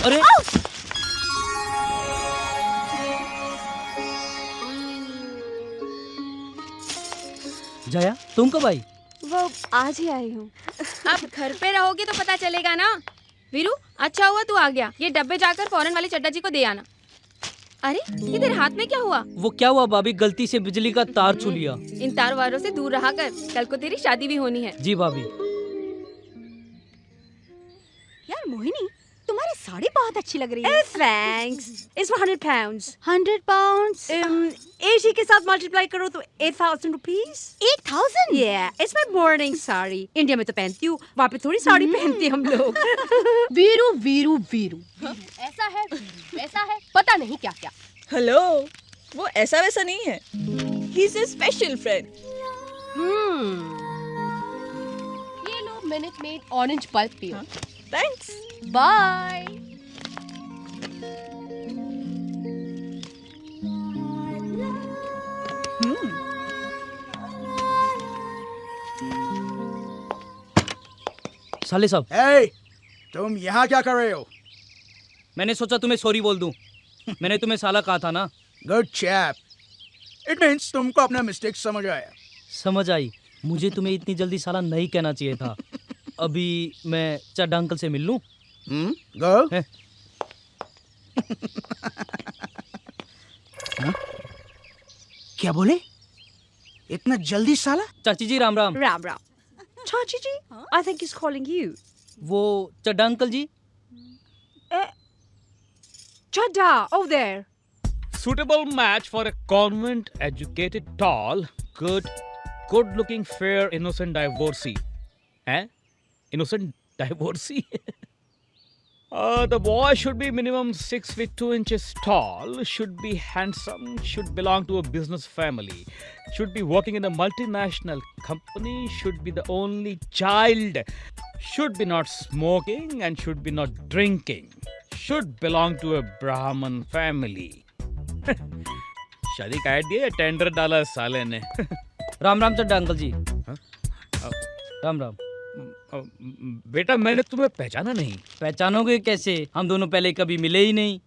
अरे जया, तुम कब आई? वो आज ही आई हूँ। अब घर पे रहोगे तो पता चलेगा ना। वीरू, अच्छा हुआ तू आ गया। ये डब्बे जाकर फौरन वाले चड्डा जी को दे आना। अरे ये तेरे हाथ में क्या हुआ? वो क्या हुआ भाभी, गलती से बिजली का तार छू लिया। इन तार वारों से दूर रहा कर, कल को तेरी शादी भी होनी है। जी भाभी। यार मोहिनी, तुम्हारी साड़ी बहुत अच्छी लग रही है। थैंक्स। It's 100 pounds. 100 pounds? 80 के साथ मल्टीप्लाई करो तो 8,000 rupees. 8,000? Yeah, it's my morning sari. India में तो पहनती हूँ, वहाँ पे थोड़ी साड़ी पहनते हैं हम लोग। वीरू वीरू वीरू, ऐसा है वैसा है, पता नहीं क्या क्या। हेलो, वो ऐसा वैसा नहीं है। ही इज अ स्पेशल फ्रेंड। ये लो मिनट मेड ऑरेंज पल्प पियो। थैंक्स। बाय। साले साहब। तुम यहाँ क्या कर रहे हो? मैंने सोचा तुम्हें सॉरी बोल दूं। मैंने तुम्हें साला कहा था ना। Good chap. इट मींस तुमको अपना मिस्टेक समझ आया। समझ आई। मुझे तुम्हें इतनी जल्दी साला नहीं कहना चाहिए था। अभी मैं चड्डा अंकल से मिल लूं? गो। क्या बोले? इतना जल्दी साला? चाची जी राम राम। राम राम। चाची जी, I think he's calling you. वो Chadda uncle ji. Chadda, over there. Suitable match for a convent-educated, tall, good-looking, fair, innocent divorcee. Eh? Innocent divorcee? The boy should be minimum 6 feet 2 inches tall, should be handsome, should belong to a business family, should be working in a multinational company, should be the only child, should be not smoking and should be not drinking, should belong to a Brahmin family. शादी काट दिया, tender डाला साले ने। राम राम चड्डा uncle जी। राम राम। बेटा मैंने तुम्हें पहचाना नहीं। पहचानोगे कैसे? हम दोनों पहले कभी मिले ही नहीं।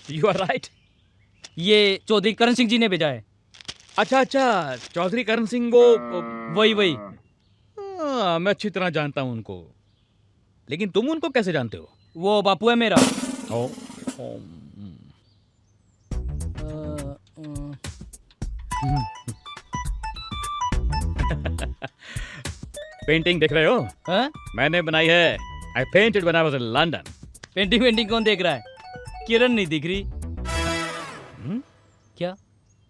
You are right. ये चौधरी करण सिंह जी ने भेजा है। अच्छा अच्छा, चौधरी करण सिंह वो वही। मैं अच्छी तरह जानता हूँ उनको। लेकिन तुम उनको कैसे जानते हो? वो बापू है मेरा। पेंटिंग देख रहे हो? मैंने बनाई है। I painted when I was in London. Painting कौन देख रहा है? किरण नहीं दिख रही। क्या?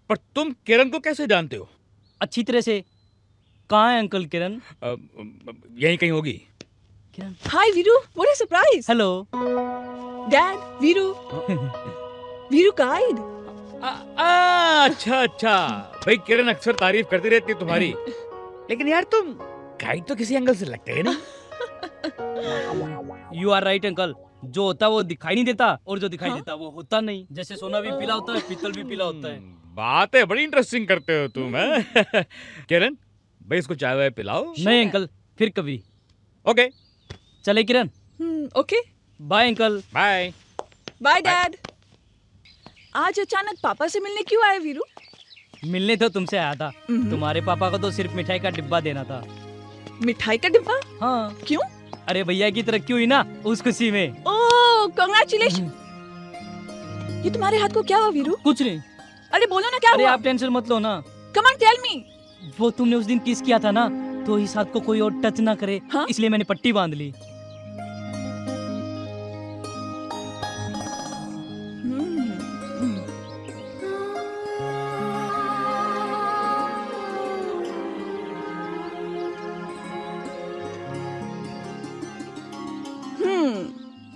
पर तुम किरण को कैसे जानते हो? अच्छी तरह से। कहाँ है अंकल किरण? यहीं कहीं होगी। Kiran. Hi Veeru, what a surprise. Hello dad. Veeru. Veeru guide. अच्छा भाई, किरण अक्सर तारीफ करती रहती है तुम्हारी। लेकिन यार तुम गाइड तो किसी एंगल से लगते हैं ना। You are right uncle. जो होता है वो दिखाई नहीं देता और जो दिखाई देता वो होता नहीं। जैसे सोना भी पीला होता है, पीतल भी पीला होता है। बातें बड़ी इंटरेस्टिंग करते हो तुम। किरण भाई इसको चाय वाय पिलाओ। नहीं अंकल, फिर कभी। ओके चले Kiran. Okay bye uncle. Bye bye dad. आज अचानक पापा से मिलने क्यों आए वीरू? मिलने तो तुमसे आया था। तुम्हारे पापा को तो सिर्फ मिठाई का डिब्बा देना था। मिठाई का डिब्बा? हाँ। क्यों? अरे भैया की तरक्की हुई ना उस खुशी में। ओह कांग्रेचुलेशन। ये तुम्हारे हाथ को क्या हुआ वीरू? कुछ नहीं। अरे बोलो ना क्या अरे हुआ? आप टेंशन मत लो ना। Come on tell me. वो तुमने उस दिन किस किया था ना, तो इस हाथ को कोई और टच ना करे। हाँ? इसलिए मैंने पट्टी बांध ली।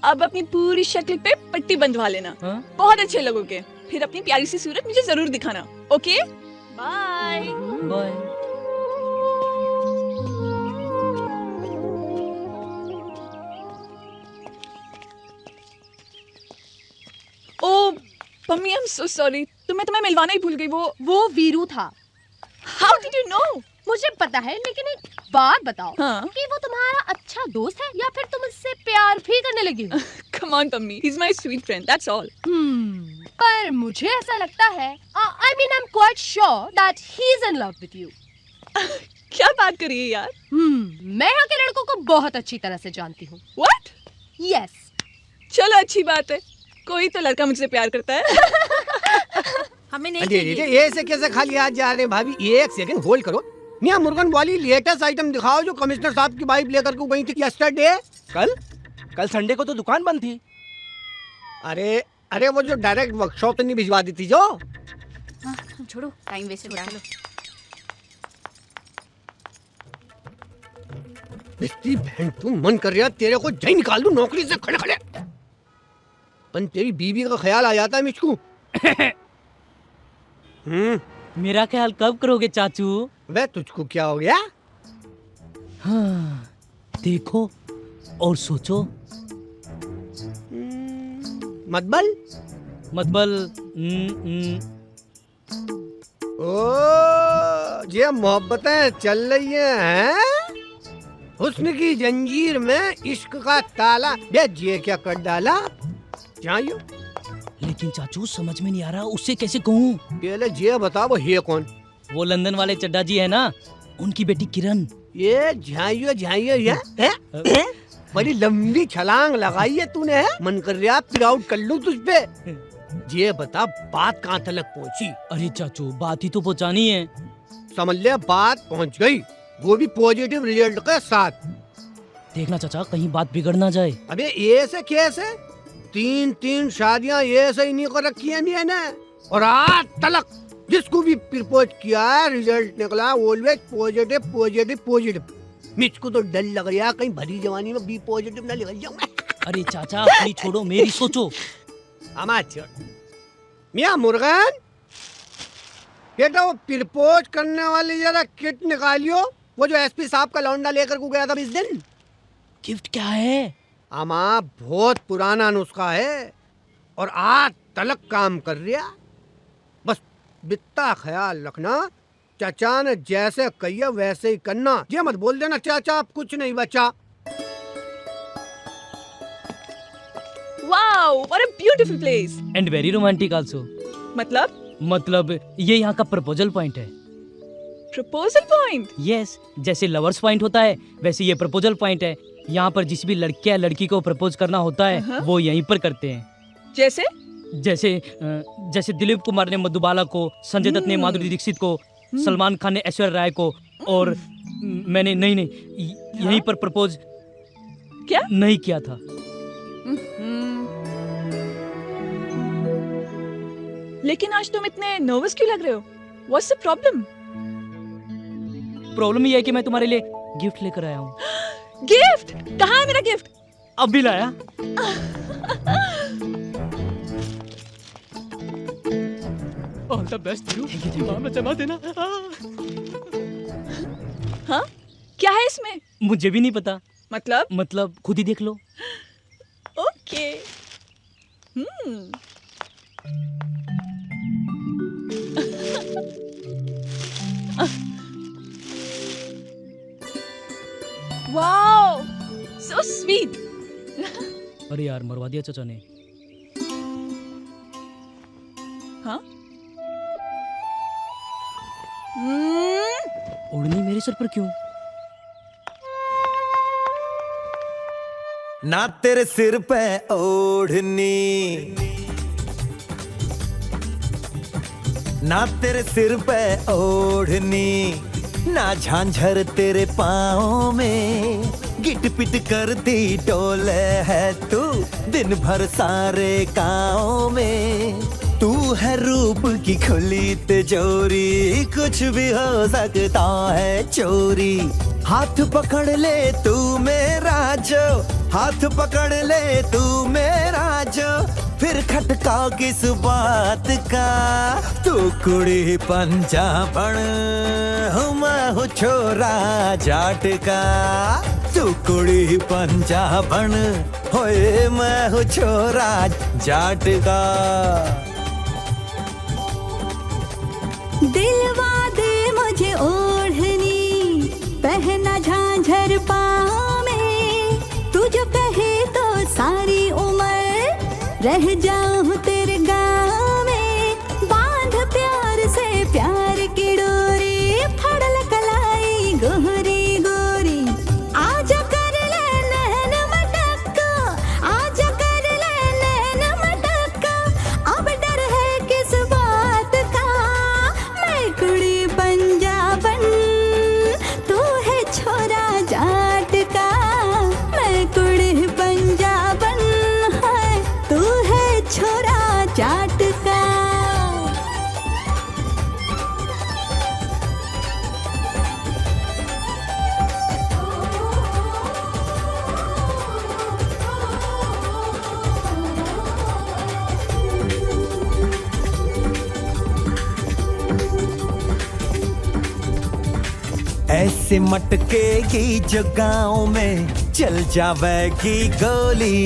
अब अपनी पूरी शक्ल पे पट्टी बंधवा लेना। बहुत अच्छे लगोगे। फिर अपनी प्यारी सी सूरत मुझे जरूर दिखाना। Okay bye bye. Oh mummy I am so sorry. मैं तुम्हें मिलवाना ही भूल गई। वो वीरू था। How did you know? मुझे पता है, लेकिन एक बात बताओ। हाँ? कि वो तुम्हारा अच्छा दोस्त है या फिर तुम उससे प्यार भी करने लगी हो? Come on, Pammi. He's my sweet friend. That's all. पर मुझे ऐसा लगता है, I mean I'm quite sure that he's in love with you. क्या बात कर रही है यार? मैं यहाँ के लड़कों को बहुत अच्छी तरह से जानती हूँ। What? Yes. चलो अच्छी बात है। कोई तो लड़का मुझसे प्यार करता है। हमें नहीं चाहिए। ये ऐसे कैसे खाली हाथ जा रहे हैं भाभी? एक सेकंड होल्ड करो। मियां मुर्गन वाली लेटेस्ट आइटम दिखाओ जो कमिश्नर साहब की वाइफ लेकर के गई थी यस्टरडे। कल संडे को तो दुकान बंद थी। अरे वो जो डायरेक्ट वर्कशॉप से नहीं भिजवा दी थी जो। छोड़ो, टाइम वेस्ट हो रहा है। बेस्ती बहन, तू मन कर रहा तेरे को जय निकाल दूं नौकरी से खड़े खड़े। पर तेरी बीवी का ख्याल आ जाता है मुझको। मेरा ख्याल कब करोगे चाचू? वे तुझको क्या हो गया? हाँ, देखो और सोचो। मतबल ओ ये मोहब्बतें चल रही हैं? हुस्न की जंजीर में इश्क का ताला ये क्या कर डाला? जाइयो। लेकिन चाचू समझ में नहीं आ रहा, उससे कैसे कहूँ? पहले ये बताओ वो है कौन? वो लंदन वाले चड्डा जी है ना, उनकी बेटी किरण। ये झाइयो बड़ी लंबी छलांग लगाई है तूने, है? मन कर रहा प्राउड कर लूं तुझ पे। ये बता बात कहाँ तक पहुँची? अरे चाचू बात ही तो पहुँचानी है। समझ ले बात पहुँच गई, वो भी पॉजिटिव रिजल्ट के साथ। देखना चाचा कहीं बात बिगड़ ना जाए। अबे ऐसे कैसे? 3 शादियां ऐसे ही नहीं कर रखी है मैंने, और आज तलक जिसको भी प्रपोज किया है रिजल्ट निकला ऑलवेज पॉजिटिव। मुझको तो डर लग रहा है कहीं भरी जवानी में बी पॉजिटिव ना निकल जाऊं। अरे चाचा अपनी छोड़ो मेरी सोचो। मियां मुर्गन बेटा वो प्रपोज करने वाली जरा किट निकालियो, वो जो एसपी साहब का लौंडा लेकर को गया था इस दिन। गिफ्ट क्या है? अमा बहुत पुराना नुस्खा है और आज तलक काम कर रहा। बस बित्ता ख्याल रखना, चाचा ने जैसे कहिए वैसे ही करना। ये मत बोल देना चाचा अब कुछ नहीं बचा। Wow, what a beautiful place and very romantic also. मतलब ये यहाँ का प्रपोजल पॉइंट है। Proposal point? यस, जैसे लवर्स पॉइंट होता है वैसे ये प्रपोजल पॉइंट है। यहाँ पर जिस भी लड़के या लड़की को प्रपोज करना होता है वो यहीं पर करते हैं। जैसे दिलीप कुमार ने मधुबाला को, संजय दत्त ने माधुरी दीक्षित को, सलमान खान ने ऐश्वर्या राय को, और मैंने नहीं यहीं पर प्रपोज क्या नहीं किया था। लेकिन आज तुम इतने नर्वस क्यों लग रहे हो? What's the problem? प्रॉब्लम ये है कि मैं तुम्हारे लिए गिफ्ट लेकर आया हूँ। गिफ्ट? कहाँ है मेरा गिफ्ट? अभी लाया। ऑल द बेस्ट यू, मामा जमा देना। हाँ, क्या है इसमें? मुझे भी नहीं पता। मतलब खुद ही देख लो। ओके। Wow, so sweet. अरे यार मरवा दिया चाचा ने। हाँ? ओढ़नी मेरे सर पर क्यों? ना तेरे सिर पे ओढ़नी, ना तेरे सिर पे ओढ़नी, ना झांझर तेरे पाँव में, गिट पिट करती डोले है तू दिन भर सारे गाँव में। तू है रूप की खुली तिजोरी, कुछ भी हो सकता है चोरी। हाथ पकड़ ले तू मेरा जो, हाथ पकड़ ले तू मेरा जो, फिर खटका किस बात का। तू कुड़ी पंजाबन, मैं हूँ छोरा जाट का। तू कुड़ी पंजाबन, होए मैं हूँ छोरा जाट का। दिलवा दे मुझे ओढ़नी, पहना झांझर पाँव में, तू जो कहे तो सारी उम्र रह जाऊं तेरे गाँव में। बांध प्यार से प्यार की डोरी, फड़ल कलाई गोरी गोरी। आजा कर ले नैन मटक्का, आजा कर ले नैन मटक्का। अब डर है किस बात का, मैं कुड़ी पंजाबन, तू है छोरा जाट का। मैं कुड़ी पंजाबन है, तू है छोरा जाट का। ऐसे मटकेगी जो गाँव में चल जावेगी गोली।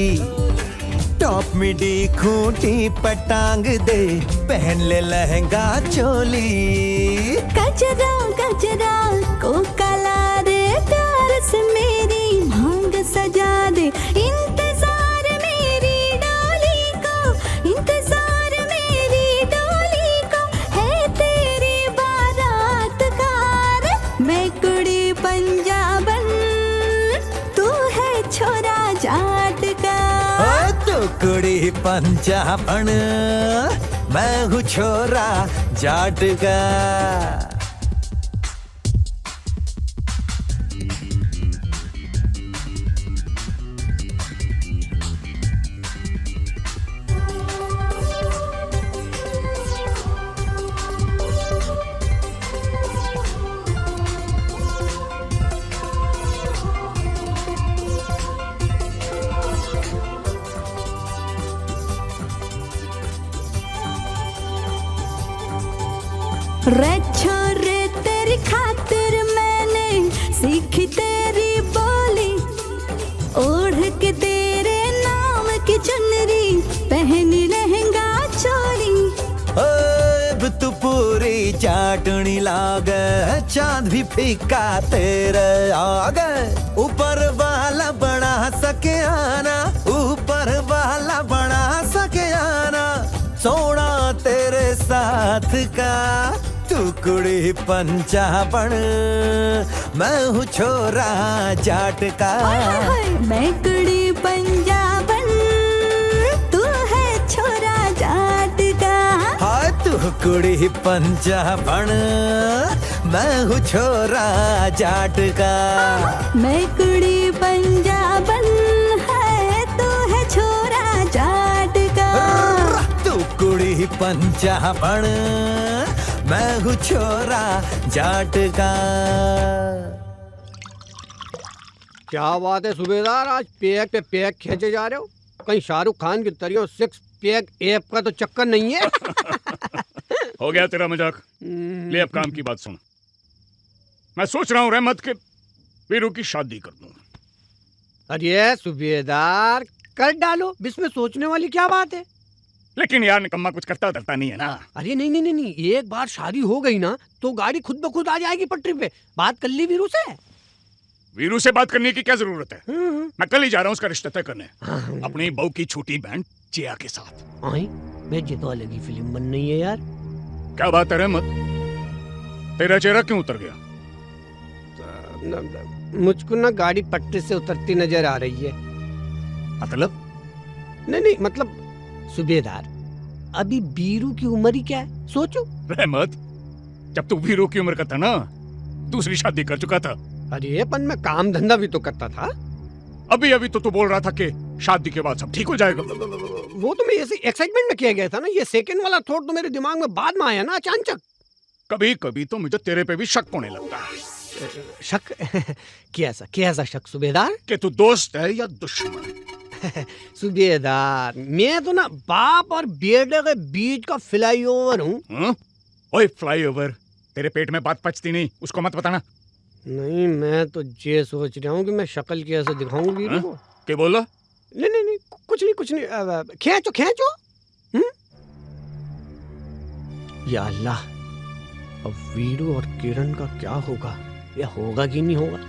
टॉप मिडी खूंटी पटांग दे, पहन ले लहंगा चोली। गजरा गजरा को कला रे प्यार से मेरे टुकड़ी पंजाबन मैं हूँ छोरा जाट का। रे छोरे तेरी खातिर मैंने सीखी तेरी बोली, ओढ़ के तेरे नाम की चुनरी पहनी लहंगा चोली। अब तू पूरी चाटनी लागे, चांद भी फीका तेरे आगे। ऊपर वाला बना सके आना, ऊपर वाला बना सके आना, सोना तेरे साथ का। टुकड़ी पंजाबन मैं हूँ छोरा जाट का। मैं कुड़ी पंजाबन तू है छोरा जाट का। हाय तू कुड़ी पंजाबन मैं हूँ छोरा जाट का। मैं कुड़ी पंजाबन है तू है छोरा जाट का। तू कुड़ी पंजाबन मैं हूँ छोरा जाट का। क्या बात है सूबेदार, आज पैक पे पैक खींचे जा रहे हो? कहीं शाहरुख खान की तरह 6 पैक ऐप का तो चक्कर नहीं है? हो गया तेरा मजाक, ले अब काम की बात सुन। मैं सोच रहा हूँ रहमत के वीरू की शादी कर दूं। अरे सूबेदार कर डालो, इसमें सोचने वाली क्या बात है? लेकिन यार निकम्मा कुछ करता धरता नहीं है ना। अरे नहीं नहीं नहीं, एक बार शादी हो गई ना तो गाड़ी खुद ब खुद आ जाएगी पटरी पे। बात कर ली वीरू से? वीरू से बात करने की क्या जरूरत है? मैं कल ही जा रहा हूँ उसका रिश्ता तय करने, अपनी बहू की छोटी बहन जिया के साथ। मुझे तो अलग ही फिल्म बन रही है यार। क्या बात है रहमत, तेरा चेहरा क्यों उतर गया? मुझको ना गाड़ी पटरी से उतरती नजर आ रही है। मतलब? नहीं मतलब सूबेदार, अभी वीरू की उम्र ही क्या है सोचो। रहमत, जब तू वीरू की उम्र का था ना, दूसरी शादी कर चुका था। अरे पन मैं काम धंधा भी तो करता था। अभी अभी तो तू बोल रहा था कि शादी के बाद सब ठीक हो जाएगा। वो तो मैं ऐसे एक्साइटमेंट में किया गया था ना, ये सेकंड वाला थॉट तो मेरे दिमाग में बाद में आया ना अचानक। कभी कभी तो मुझे तेरे पे भी शक होने लगता है। शक? कैसा शक सूबेदार? कि तू दोस्त है या दुश्मन? सूबेदार, मैं तो ना बाप और बेटे के बीच का फ्लाईओवर हूँ। ओए फ्लाईओवर, तेरे पेट में बात पचती नहीं, उसको मत बताना। नहीं, मैं तो ये सोच रहा हूँ कि मैं शक्ल कैसे दिखाऊं वीरू को। क्या बोला? नहीं कुछ नहीं। खींचो। या अल्लाह, अब वीरू और किरण का क्या होगा, या होगा कि नहीं होगा?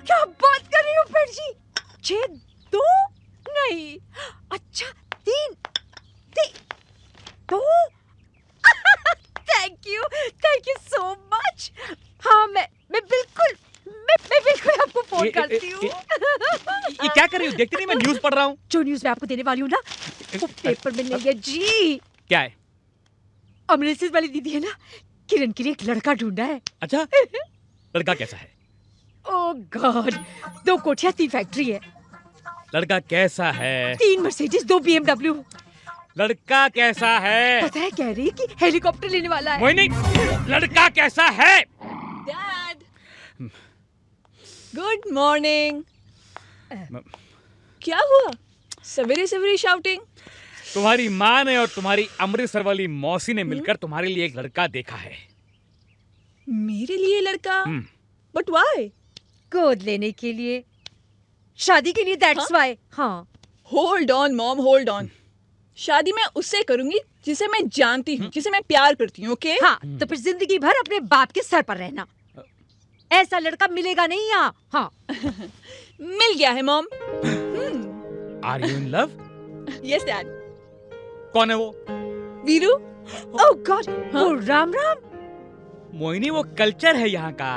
क्या बात कर रही हो पेट जी? 6 2 नहीं, अच्छा 3 2। Thank you so much. हाँ मैं बिल्कुल आपको फोन करती हूँ। ये क्या कर रही हो? देखती नहीं मैं न्यूज़ पढ़ रहा हूँ। जो न्यूज़ मैं आपको देने वाली हूँ ना, वो पेपर में नहीं है जी। क्या है? अमृतसर वाली दीदी है ना, किरण के लिए एक लड़का ढूंढा है। अच्छा, लड़का कैसा है? ओह गॉड, 2 कोठियाँ 3 फैक्ट्री है। लड़का कैसा है? 3 मर्सिडीज 2 BMW। लड़का कैसा है? पता है, कह रही है कि हेलीकॉप्टर लेने वाला है। मोहिनी, लड़का कैसा है? Dad, good morning. क्या हुआ? सवेरे शाउटिंग? तुम्हारी माँ ने और तुम्हारी अमृतसर वाली मौसी ने मिलकर तुम्हारे लिए एक लड़का देखा है। मेरे लिए लड़का? But why? गोद लेने के लिए, शादी के लिए, दैट्स व्हाई। हाँ। Hold on mom, hold on. शादी मैं उससे करूंगी जिसे मैं जानती हूँ, जिसे मैं प्यार करती हूँ। ओके? हाँ, तो फिर जिंदगी भर अपने बाप के सर पर रहना। ऐसा लड़का मिलेगा नहीं यहाँ। हाँ। मिल गया है mom. Are you in love? Yes dad. कौन है वो? वीरू। ओह गॉड, वो राम। मोहिनी, वो कल्चर है यहाँ का।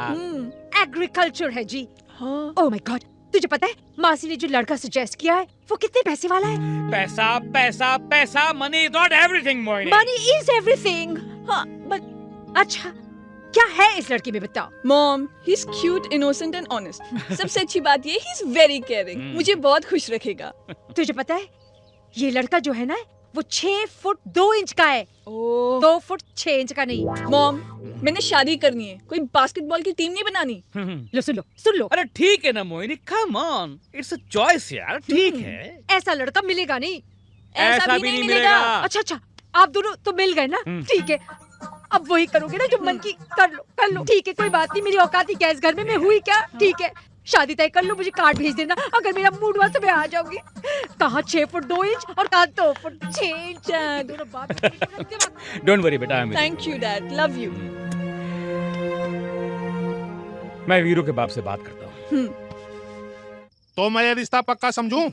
एग्रीकल्चर है जी। ओह माय गॉड, तुझे पता है मासी ने जो लड़का सजेस्ट किया है वो कितने पैसे वाला है? पैसा पैसा पैसा, money is not everything Mohini. Money is everything. हाँ, बट अच्छा क्या है इस लड़के में बताओ? Mom, he is cute, innocent and honest. सबसे अच्छी बात ये ही इज वेरी केयरिंग। मुझे बहुत खुश रखेगा। तुझे पता है ये लड़का जो है ना वो 6 फुट 2 इंच का है। 2 फुट 6 इंच का नहीं। मॉम, मैंने शादी करनी है, कोई बास्केटबॉल की टीम नहीं बनानी। लो सुन लो। अरे ठीक है ना Mohini, come on, it's a choice यार, ठीक है। ऐसा लड़का मिलेगा नहीं। ऐसा भी नहीं मिलेगा। अच्छा आप दोनों तो मिल गए ना, ठीक है। अब वही करोगे ना जो मन की कर लो। ठीक है, कोई बात नहीं, मेरी औकात ही क्या इस घर में मैं हुई क्या? ठीक है, शादी तय कर लो, मुझे कार्ड भेज देना। अगर मेरा मूड हुआ तो मैं आ जाऊंगी। कहाँ 6 फुट 2 इंच और कहाँ 2 फुट 6 इंच। दोनों बात। डोंट वरी बेटा, thank you dad, love you. मैं वीरू के बाप से बात करता हूँ। तो मैं ये रिश्ता पक्का समझूं?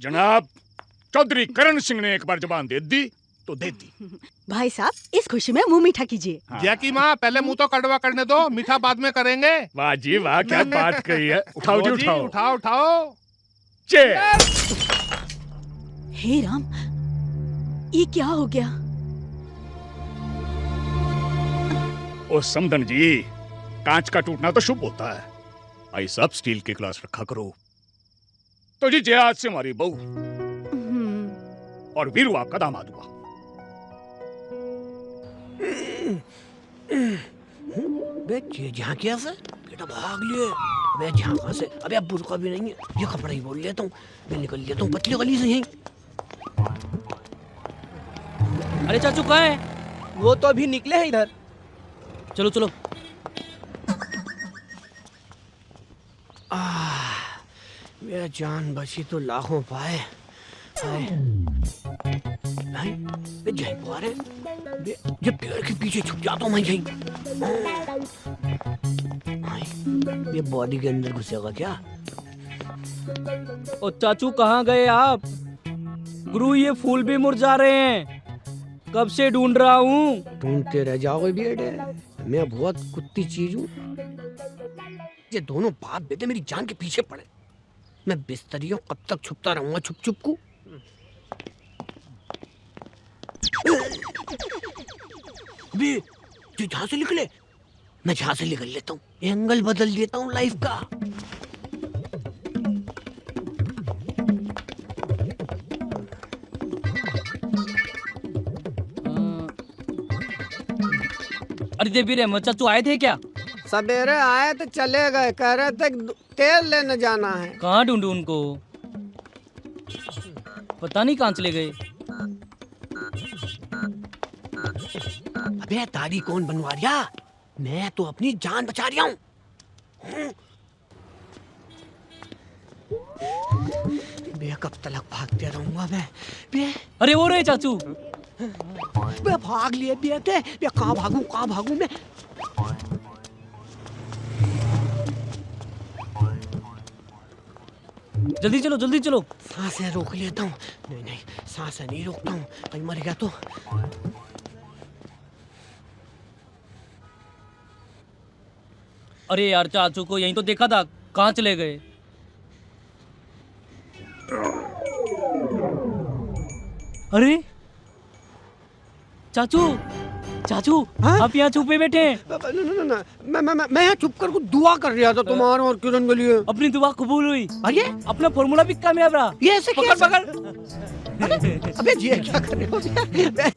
जनाब, चौधरी करण सिंह ने एक बार जबान दे दी तो दे दी। भाई साहब, इस खुशी में मुंह मीठा कीजिए। जैकी माँ, पहले मुंह तो कड़वा करने दो, मीठा बाद में करेंगे। वाह जी वाह, क्या बात कही है। उठाओ जी, उठाओ। चेयर। हे राम, ये क्या हो गया? ओ समधन जी, कांच का टूटना तो शुभ होता है, भाई साहब स्टील के ग्लास रखा करो। तो जी, जय आज से हमारी बहू और वीरू आपका दामाद हुआ। बे झांकिया से बेटा भाग लिए। मैं झांका से अबे अब बुरका भी नहीं है, ये कपड़ा ही बोल लेता हूँ, मैं निकल लेता हूँ पतली गली से यहीं। अरे चाचू कहाँ है? वो तो अभी निकले हैं इधर। चलो चलो। मेरा जान बची तो लाखों पाए। जब पेड़ के पीछे छुप जाता हूँ मैं यहीं। ये बॉडी के अंदर घुसेगा क्या? ओ चाचू कहाँ गए आप? गुरु, ये फूल भी मुरझा रहे हैं, कब से ढूंढ रहा हूँ। ढूंढते रह जाओगे बेटे, मैं बहुत कुत्ती चीज हूँ। ये दोनों बाप बेटे मेरी जान के पीछे पड़े, मैं बिस्तरियों कब तक छुपता रहूंगा छुप छुप को। बे, तू जहाँ से निकले, मैं जहाँ से निकल लेता हूँ, एंगल बदल देता हूँ लाइफ का। अरे देवीर अहमद चाचू आए थे क्या? सवेरे आए तो चले गए, कह रहे थे तेल लेने जाना है। कहाँ ढूंढूं उनको, पता नहीं कहाँ चले गए। अबे दाढ़ी कौन बनवा रिया? मैं तो अपनी जान बचा रिया हूँ। बे कब तक भागते रहूंगा मैं? बे अरे वो रहे चाचू। बे भाग लिए बेटे, बे कहाँ भागूं मैं? जल्दी चलो। सांसें रोक लेता हूँ। नहीं, सांसें नहीं रोकता हूँ, कहीं मर गया तो। अरे यार, चाचू को यहीं तो देखा था, कहाँ चले गए? अरे चाचू आप यहाँ छुपे बैठे हैं। मैं यहाँ छुप कर दुआ कर रहा था तुम्हारे और किरण के लिए। अपनी दुआ कबूल हुई। अरे अपना फॉर्मूला भी कामयाब रहा। ये ऐसे पकड़। अबे जी क्या कर रहे हो?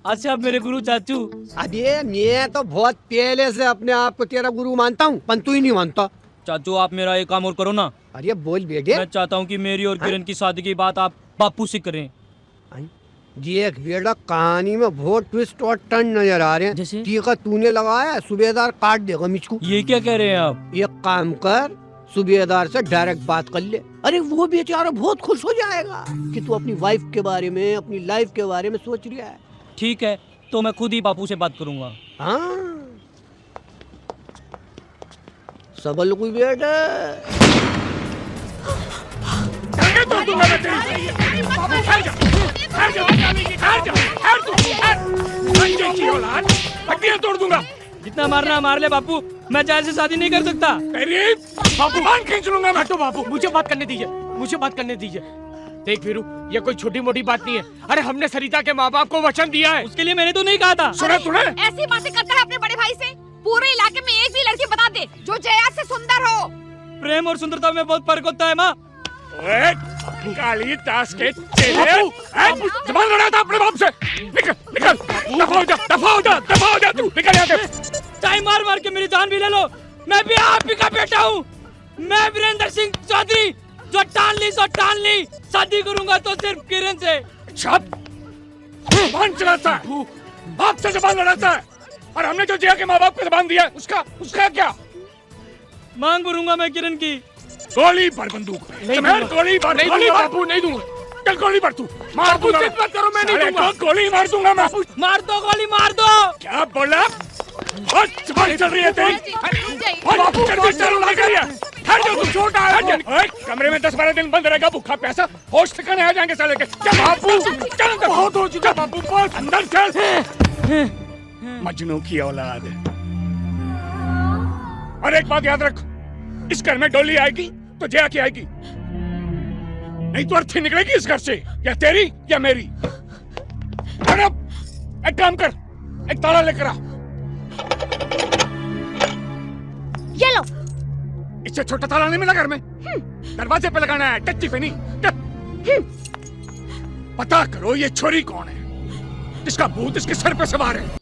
अच्छा मेरे गुरु चाचू। अबे मैं तो बहुत पहले से अपने आप को तेरा गुरु मानता हूँ, पर तू ही नहीं मानता। चाचू आप मेरा एक काम और करो ना। अरे बोल बेटे। मैं चाहता हूँ कि मेरी और किरण की शादी की बात आप बापू से करें। देख बेटा, कहानी में बहुत ट्विस्ट और टर्न नजर आ रहे हैं। जैसे? टीका तूने लगाया, सूबेदार काट देगा मुझको। ये क्या कह रहे हैं आप? एक काम कर, सूबेदार से डायरेक्ट बात कर ले। अरे वो बेचारा बहुत खुश हो जाएगा कि तू अपनी वाइफ के बारे में, अपनी लाइफ के बारे में सोच रहा है। ठीक है, तो मैं खुद ही बापू से बात करूंगा। हाँ सबल कोई बेटा। हड्डियां तोड़ दूंगा। जितना मारना मार ले बापू, मैं जायद से शादी नहीं कर सकता। बापू बांध खींच लूंगा मैं। हटो बापू, मुझे बात करने दीजिए, मुझे बात करने दीजिए। देख वीरू, ये कोई छोटी मोटी बात नहीं है। अरे हमने सरिता के माँ बाप को वचन दिया है। उसके लिए मैंने तो नहीं कहा था। सुना तूने? ऐसी बातें करता है अपने बड़े भाई से। पूरे इलाके में एक भी लड़की बता दे जो जया से सुंदर हो। प्रेम और सुंदरता में बहुत फर्क होता है माँ। काली ताश के चेले, जबान लड़ा था अपने बाप से। निकल निकल, दफा हो जा, दफा हो जा, दफा हो जा, तू निकल यहाँ से। चाहे मार मार के मेरी जान भी ले लो, मैं भी आप ही का बेटा हूँ। मैं वीरेंद्र सिंह चौधरी, जो ठान ली सो ठान ली, शादी करूंगा तो सिर्फ किरण से। जबान चलाता है, बाप से जबान लड़ाता है, और हमने जो जिया के माँ बाप को जबान दिया उसका क्या? मांग भरूंगा मैं किरण की। गोली भर बंदूक में, गोली भर। नहीं दूंगा बापू, नहीं दूंगा। चल गोली भर तू। मार दूंगा। मत करो, मैं नहीं दूंगा। गोली मार दूंगा मैं। मार दो गोली, मार दो। क्या बोला? जबान चल रही है तेरी। बापू चल रही है। तू छोटा है। कमरे में 10-12 दिन बंद रहेगा, भूखा प्यासा, होश ठिकाने आ जाएंगे साले के। चल बापू, चल बहुत हो चुका बापू, बहुत अंदर चल। मजनू की औलाद। और एक बात याद रख, इस घर में डोली आएगी तो जया की आएगी, नहीं तो अर्थी निकलेगी इस घर से, या तेरी या मेरी। और अब एक काम कर, एक ताला लेकर आ। ये लो। इससे छोटा ताला नहीं मिला घर में, दरवाजे पे लगाना है, टच्ची पे नहीं। पता करो ये छोरी कौन है, जिसका भूत इसके सर पे सवार है।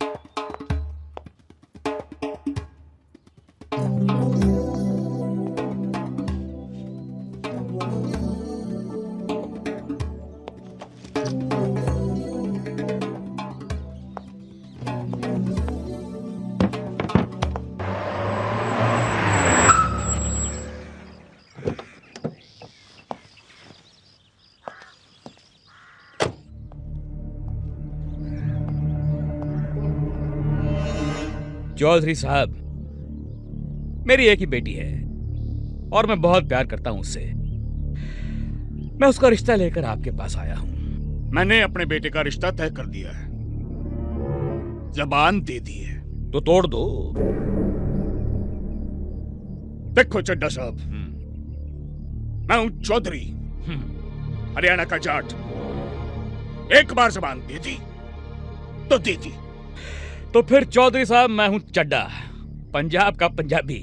चौधरी साहब, मेरी एक ही बेटी है और मैं बहुत प्यार करता हूं उससे। मैं उसका रिश्ता लेकर आपके पास आया हूं। मैंने अपने बेटे का रिश्ता तय कर दिया है, जबान दे दी है। तो तोड़ दो। देखो चड्डा साहब, मैं हूं चौधरी, हरियाणा का जाट। एक बार जबान दे दी तो दे दी। तो फिर चौधरी साहब, मैं हूं चड्डा, पंजाब का पंजाबी।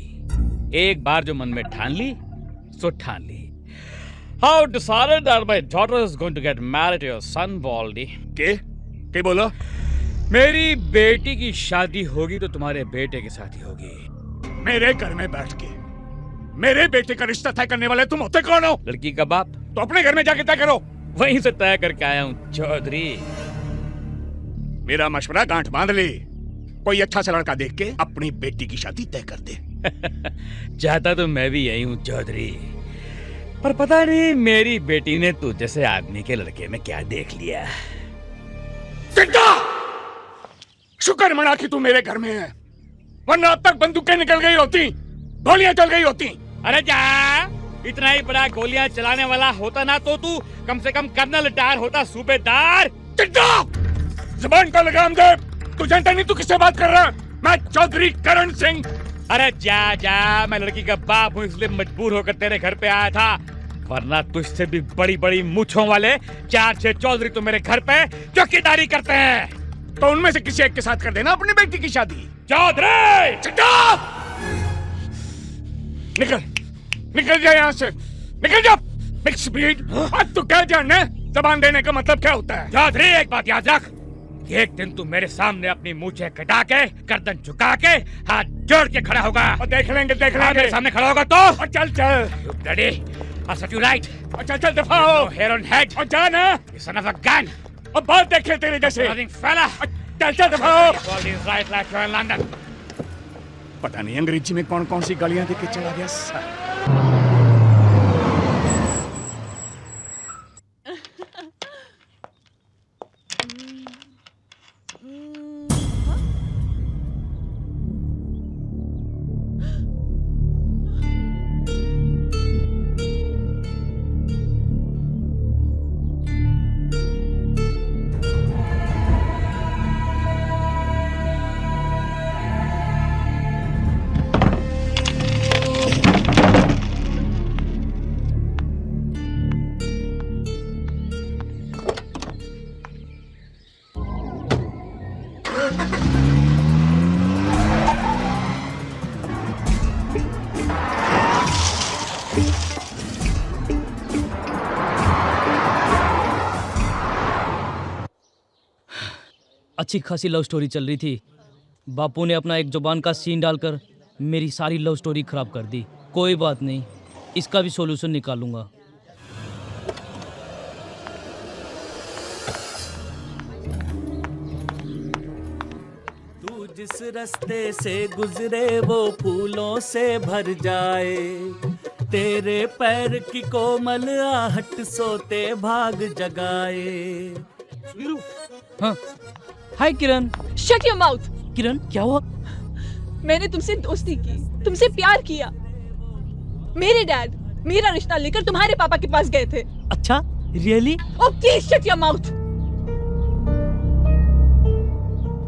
एक बार जो मन में ठान ली सो ठान ली। How decided that my daughter is going to get married to your son, Baldy? के बोला? मेरी बेटी की शादी होगी तो तुम्हारे बेटे के साथ ही होगी। मेरे घर में बैठ के मेरे बेटे का रिश्ता तय करने वाले तुम होते कौन हो? लड़की का बाप। तो अपने घर में जाके तय करो। वहीं से तय करके आया हूँ चौधरी। मेरा मशवरा गांठ बांध ले, कोई अच्छा सा लड़का देख के अपनी बेटी की शादी तय कर दे। चाहता तो मैं भी यही हूँ चौधरी, पर पता नहीं मेरी बेटी ने तू जैसे आदमी के लड़के में क्या देख लिया। शुक्र मना कि तू मेरे घर में है, वरना अब तक बंदूकें निकल गई होती, गोलियां चल गई होती। अरे जा, इतना ही बड़ा गोलियां चलाने वाला होता ना तो तू कम से कम कर्नल रिटायर होता, सूबेदार। जुबान का लगाम दे। तू जानता नहीं तू किससे बात कर रहा है? मैं चौधरी करण सिंह। अरे जा जा, मैं लड़की का बाप हूँ इसलिए मजबूर होकर तेरे घर पे आया था, वरना तुझसे भी बड़ी बड़ी मूंछों वाले 4-6 चौधरी तो मेरे घर पे चौकीदारी करते हैं। तो उनमें से किसी एक के साथ कर देना अपनी बेटी की शादी। चौधरी निकल, निकल जा यहाँ से, निकल जा। Mix breed. अब तू क्या जानना जबान देने का मतलब क्या होता है? चौधरी एक बात याद रख, एक दिन तू मेरे सामने अपनी मूंछें कटा के, गर्दन झुका के, हाथ जोड़ के खड़ा होगा। और देख लेंगे मेरे सामने खड़ा होगा तो। और चल चल। You ready? I'll set you right. और चल चल दफा हो। Hair on head. और जा ना। You son of a gun. और बात देखे तेरे जैसे। Nothing fella. चल चल दफा हो। All these right like you're in London. पता नहीं अंग्रेजी में कौन कौन सी गालियां दे के चला गया। अच्छी खासी लव स्टोरी चल रही थी। बापू ने अपना एक जुबान का सीन डालकर मेरी सारी लव स्टोरी खराब कर दी। कोई बात नहीं, इसका भी सॉल्यूशन निकालूंगा। तू जिस रास्ते से गुजरे वो फूलों से भर जाए, तेरे पैर की कोमल आहट सोते भाग जगाए। हाँ, hi Kiran. Shut your mouth. Kiran क्या हुआ? मैंने तुमसे दोस्ती की, तुमसे प्यार किया। मेरे डैड मेरा रिश्ता लेकर तुम्हारे पापा के पास गए थे। अच्छा, really? Oh please shut your mouth.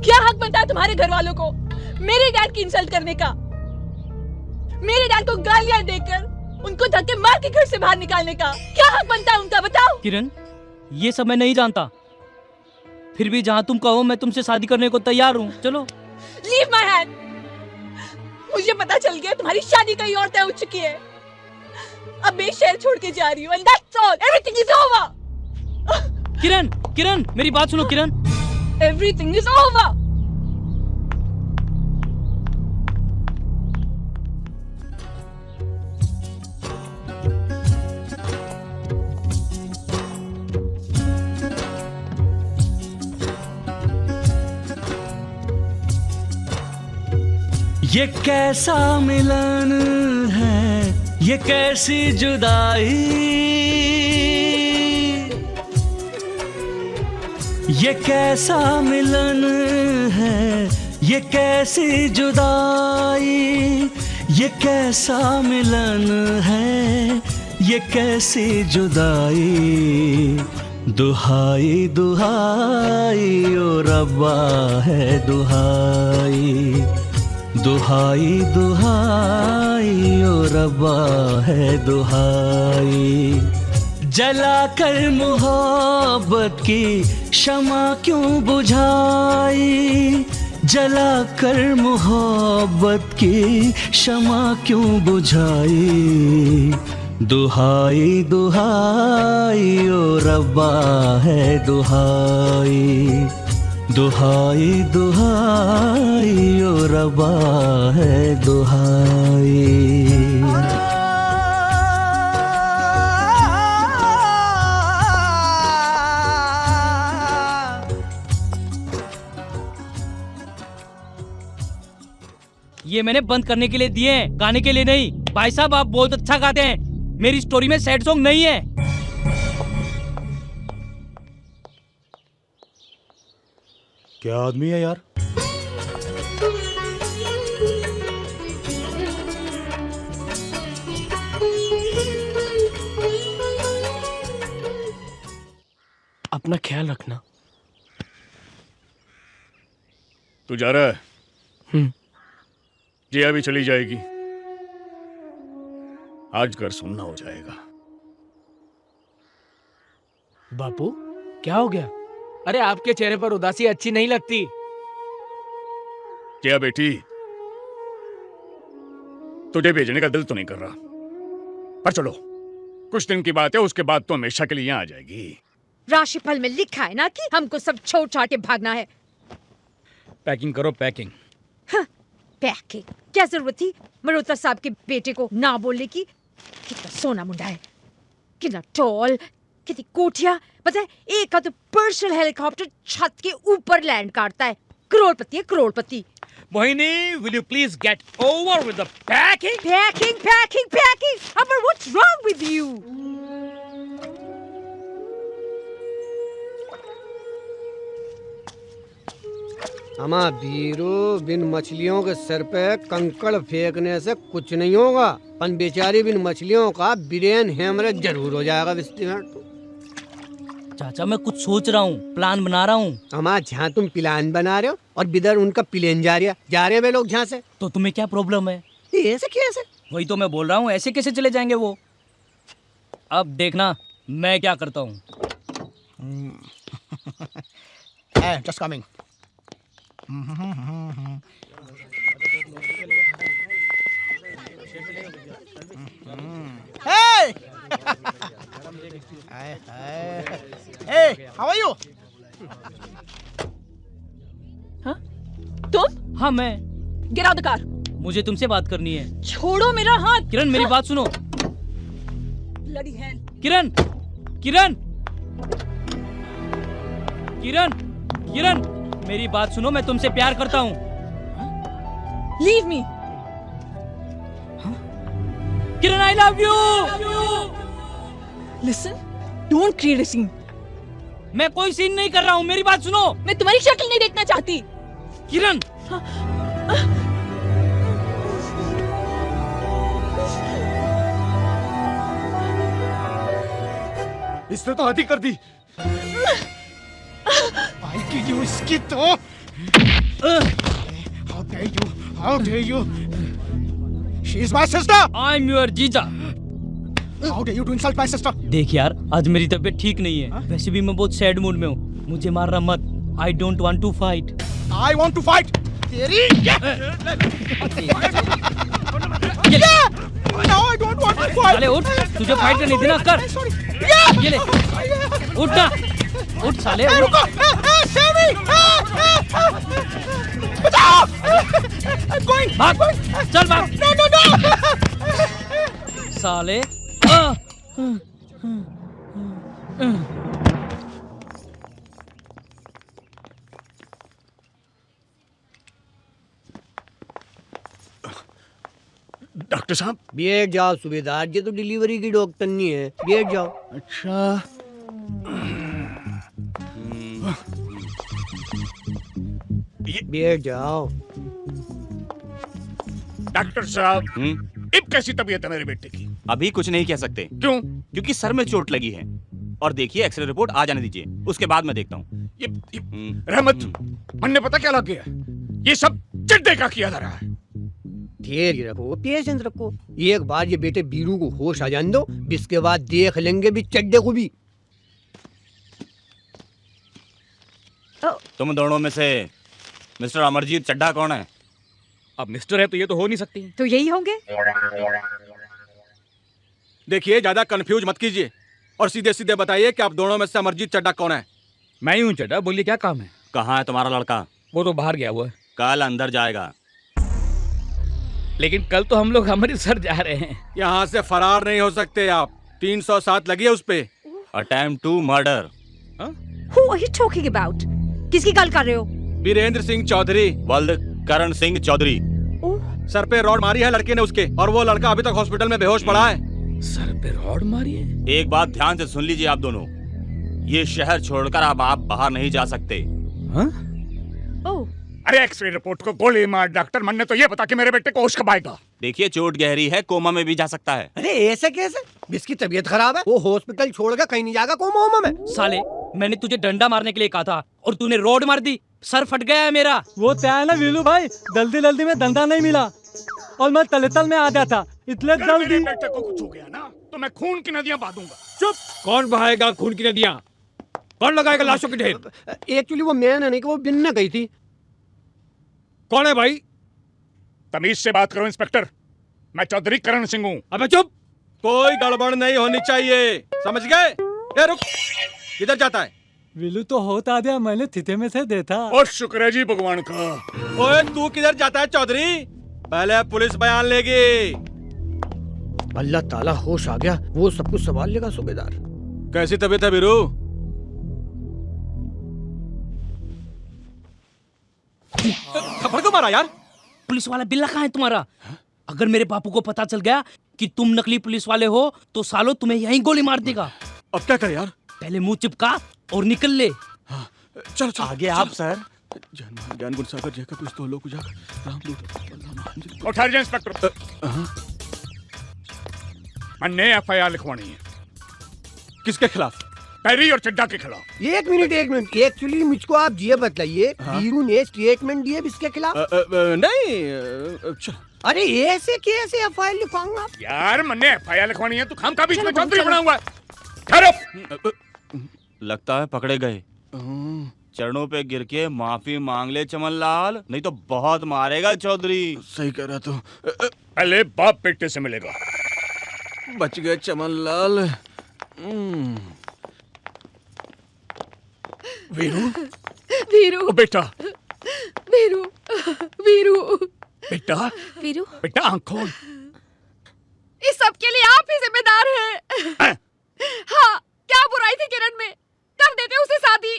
क्या हक बनता है तुम्हारे घर वालों को मेरे डैड की इंसल्ट करने का? मेरे डैड को गालियां देकर उनको धक्के मार के घर से बाहर निकालने का क्या हक बनता है उनका? बताओ। किरण, ये सब मैं नहीं जानता। फिर भी जहाँ तुम कहो मैं तुमसे शादी करने को तैयार हूँ। चलो। Leave my hand. मुझे पता चल गया तुम्हारी शादी कहीं और तय हो चुकी है। अब मैं शहर छोड़ के जा रही हूँ and that's all. Everything is over. किरण, किरण, मेरी बात सुनो किरण। Everything is over. ये कैसा मिलन है, ये कैसी जुदाई, ये कैसा मिलन है, ये कैसी जुदाई, ये कैसा मिलन है, ये कैसी जुदाई। दुहाई दुहाई ओ रब्बा है दुहाई, दुहाई दुहाई ओ रब्बा है दुहाई। जला कर मोहब्बत की शमा क्यों बुझाई, जला कर मोहब्बत की शमा क्यों बुझाई। दुहाई दुहाई ओ रब्बा है दुहाई, दुहाई दुहाई ओ रब्बा है दुहाई। ये मैंने बंद करने के लिए दिए हैं, गाने के लिए नहीं। भाई साहब आप बहुत अच्छा गाते हैं, मेरी स्टोरी में सैड सॉन्ग नहीं है। क्या आदमी है यार? अपना ख्याल रखना। तू जा रहा है? जिया भी चली जाएगी। आज घर सुनना हो जाएगा। बापू क्या हो गया? अरे आपके चेहरे पर उदासी अच्छी नहीं लगती। जिया बेटी, तुझे भेजने का दिल तो नहीं कर रहा, पर चलो कुछ दिन की बात है, उसके बाद तो हमेशा के लिए यहाँ आ जाएगी। राशिफल में लिखा है ना कि हमको सब छोड़ छाड़ के भागना है। पैकिंग करो पैकिंग। हाँ, पैकिंग क्या जरूरत थी मल्होत्रा साहब के बेटे को ना बोलने की? कितना सोना मुंडा है, कितना टॉल, कितनी कोठिया। पता है एक का तो पर्सनल हेलीकॉप्टर छत के ऊपर लैंड करता है। करोड़पति है करोड़पति। Mohini, will you please get over with the packing? Packing, packing, packing. Amar, what's wrong with you? अमा बीरू, बिन मछलियों के सर पे कंकड़ फेंकने से कुछ नहीं होगा, पन बेचारी बिन मछलियों का ब्रेन हेमरेज जरूर हो जाएगा। चाचा मैं कुछ सोच रहा हूँ, प्लान बना रहा हूँ। अमा जहाँ तुम प्लान बना रहे हो और बिदर उनका प्लेन जा रहे वे लोग जहाँ से, तो तुम्हें क्या प्रॉब्लम है? ऐसे कैसे? वही तो मैं बोल रहा हूँ, ऐसे कैसे चले जाएंगे वो? अब देखना मैं क्या करता हूँ। Just coming. Hey, how are you? हाँ? तुम? हाँ मैं। Get out the car. मुझे तुमसे बात करनी है। छोड़ो मेरा हाथ। किरण मेरी बात सुनो। Bloody hell. किरण, किरण, किरण, किरण, मेरी बात सुनो, मैं तुमसे प्यार करता हूँ। Leave me. Kiran, I love you. Listen, don't create a scene. मैं कोई सीन नहीं कर रहा हूँ, मेरी बात सुनो। मैं तुम्हारी शक्ल नहीं देखना चाहती। किरण। इसने तो हद ही कर दी। I give you इसकी तो। How dare you? How dare you? She is my sister. I'm your जीजा। How dare you to insult my sister? देख यार, आज मेरी तबीयत ठीक नहीं है। वैसे भी मैं बहुत सैड मूड में हूँ। मुझे मारना मत। I don't want to fight. I want to fight. तेरी? No, I don't want to fight. साले उठ, तुझे फाइट करनी थी ना, कर। ये ले, उठ ना, उठ साले, उठ। बचाओ! I'm going. भाग, चल भाग। No, no, no. साले। डॉक्टर साहब। बैठ जाओ सूबेदार, ये तो डिलीवरी की डॉक्टर नहीं है, बैठ जाओ। अच्छा। बैठ जाओ। डॉक्टर साहब, अब कैसी तबीयत है मेरे बेटे की? अभी कुछ नहीं कह सकते। क्यों? क्योंकि सर में चोट लगी है। और देखिए एक्सरे रिपोर्ट आ जाने दीजिए, उसके बाद मैं देखता हूँ। ये रहमत, मन ने पता क्या लग गया? ये सब चिड्डे का किया जा रहा है। धैर्य रखो, पेशेंस रखो। एक बार ये बेटे बीरू को होश आ जाने दो, इसके बाद देख लेंगे भी चड्डे को भी। तुम दोनों में से मिस्टर अमरजीत चड्ढा कौन है? अब मिस्टर है तो ये तो हो नहीं सकती। तो यही होंगे। देखिए ज्यादा कंफ्यूज मत कीजिए और सीधे सीधे बताइए कि आप दोनों में से अमरजीत चड्ढा कौन है? मैं ही हूँ चड्ढा, बोलिए क्या काम है? कहाँ है तुम्हारा लड़का? वो तो बाहर गया हुआ है। कल अंदर जाएगा। लेकिन कल तो हम लोग अमृतसर जा रहे हैं। यहाँ से फरार नहीं हो सकते आप। 307 लगी है उस पे। Attempt to murder. Who are you talking about? किसकी गल कर रहे हो? वीरेंद्र सिंह चौधरी। बल्द करण सिंह चौधरी। सर पे रॉड मारी है लड़के ने उसके, और वो लड़का अभी तक हॉस्पिटल में बेहोश पड़ा है। सर पे रॉड मारी है? एक बात ध्यान से सुन लीजिए आप दोनों, ये शहर छोड़कर अब आप बाहर नहीं जा सकते। अरे एक्सरे रिपोर्ट को गोली मार डॉक्टर, मन ने तो ये बता कि मेरे बेटे को होश कब आएगा। देखिए चोट गहरी है, कोमा में भी जा सकता है। अरे ऐसे कैसे? इसकी तबीयत खराब है, वो हॉस्पिटल छोड़कर कहीं नहीं जाएगा कोमा वोमा में। साले, मैंने तुझे डंडा मारने के लिए कहा था और तूने रोड मार दी। सर फट गया है मेरा। वो क्या है ना वीलू भाई, जल्दी जल्दी में धंधा नहीं मिला और मैं तलेतल में आ गया था, इसलिए जल्दी। मेरे बेटे को कुछ हो गया ना तो मैं खून की नदियां बहा दूंगा। चुप! कौन बहाएगा खून की नदियां? कौन लगाएगा लाशों की ढेर? एक्चुअली वो मैंने नहीं कि वो बिन ने गई थी। कौन है भाई? तमीज से बात करो इंस्पेक्टर, मैं चौधरी करण सिंह हूँ। अबे चुप! कोई गड़बड़ नहीं होनी चाहिए, समझ गए? ए रुक, किधर जाता है? विलू तो होता दिया, मैंने थीथे में से देखा। और शुक्र है जी भगवान का। ओए तू किधर जाता है चौधरी? पहले पुलिस बयान लेगी। अल्लाह ताला होश आ गया, वो सब कुछ संभाल लेगा सूबेदार। कैसी तबीयत है वीरू? थप्पड़ क्यों मारा यार? पुलिस वाला बिल्ला कहाँ है तुम्हारा? अगर मेरे बापू को पता चल गया कि तुम नकली पुलिस वाले हो तो सालो तुम्हें यहीं गोली मार देगा। अब क्या करे यार? पहले मुंह चिपका और निकल ले। चलो चलो आगे आप सर। ज्ञान गुण सागर जय का कुछ तो लोग रामदूत। उठा लीजिए इंस्पेक्टर। मैंने एफआईआर लिखवानी है। किसके खिलाफ? पैरी और चड्डा के खिलाफ। एक मिनट एक्चुअली मुझको आप ये बताइए, वीरू ने स्टेटमेंट दिए इसके खिलाफ? नहीं। अरे ऐसे कैसे एफआईआर लिखवाऊंगा? यार मैंने एफआईआर लिखवानी है, तू खाम का बीच में चौधरी बना हुआ है। लगता है पकड़े गए। चरणों पे गिर के माफी मांग ले चमन लाल, नहीं तो बहुत मारेगा चौधरी। सही कह रहा तो। पहले बाप बेटे से मिलेगा। बच गए चमन लाल। वीरू वीरू ओ बेटा वीरू वीरू बेटा वीरू बेटा आँख खोल। इस सब के लिए आप ही जिम्मेदार हैं। हाँ, क्या बुराई थी किरण में? कर देते उसे शादी।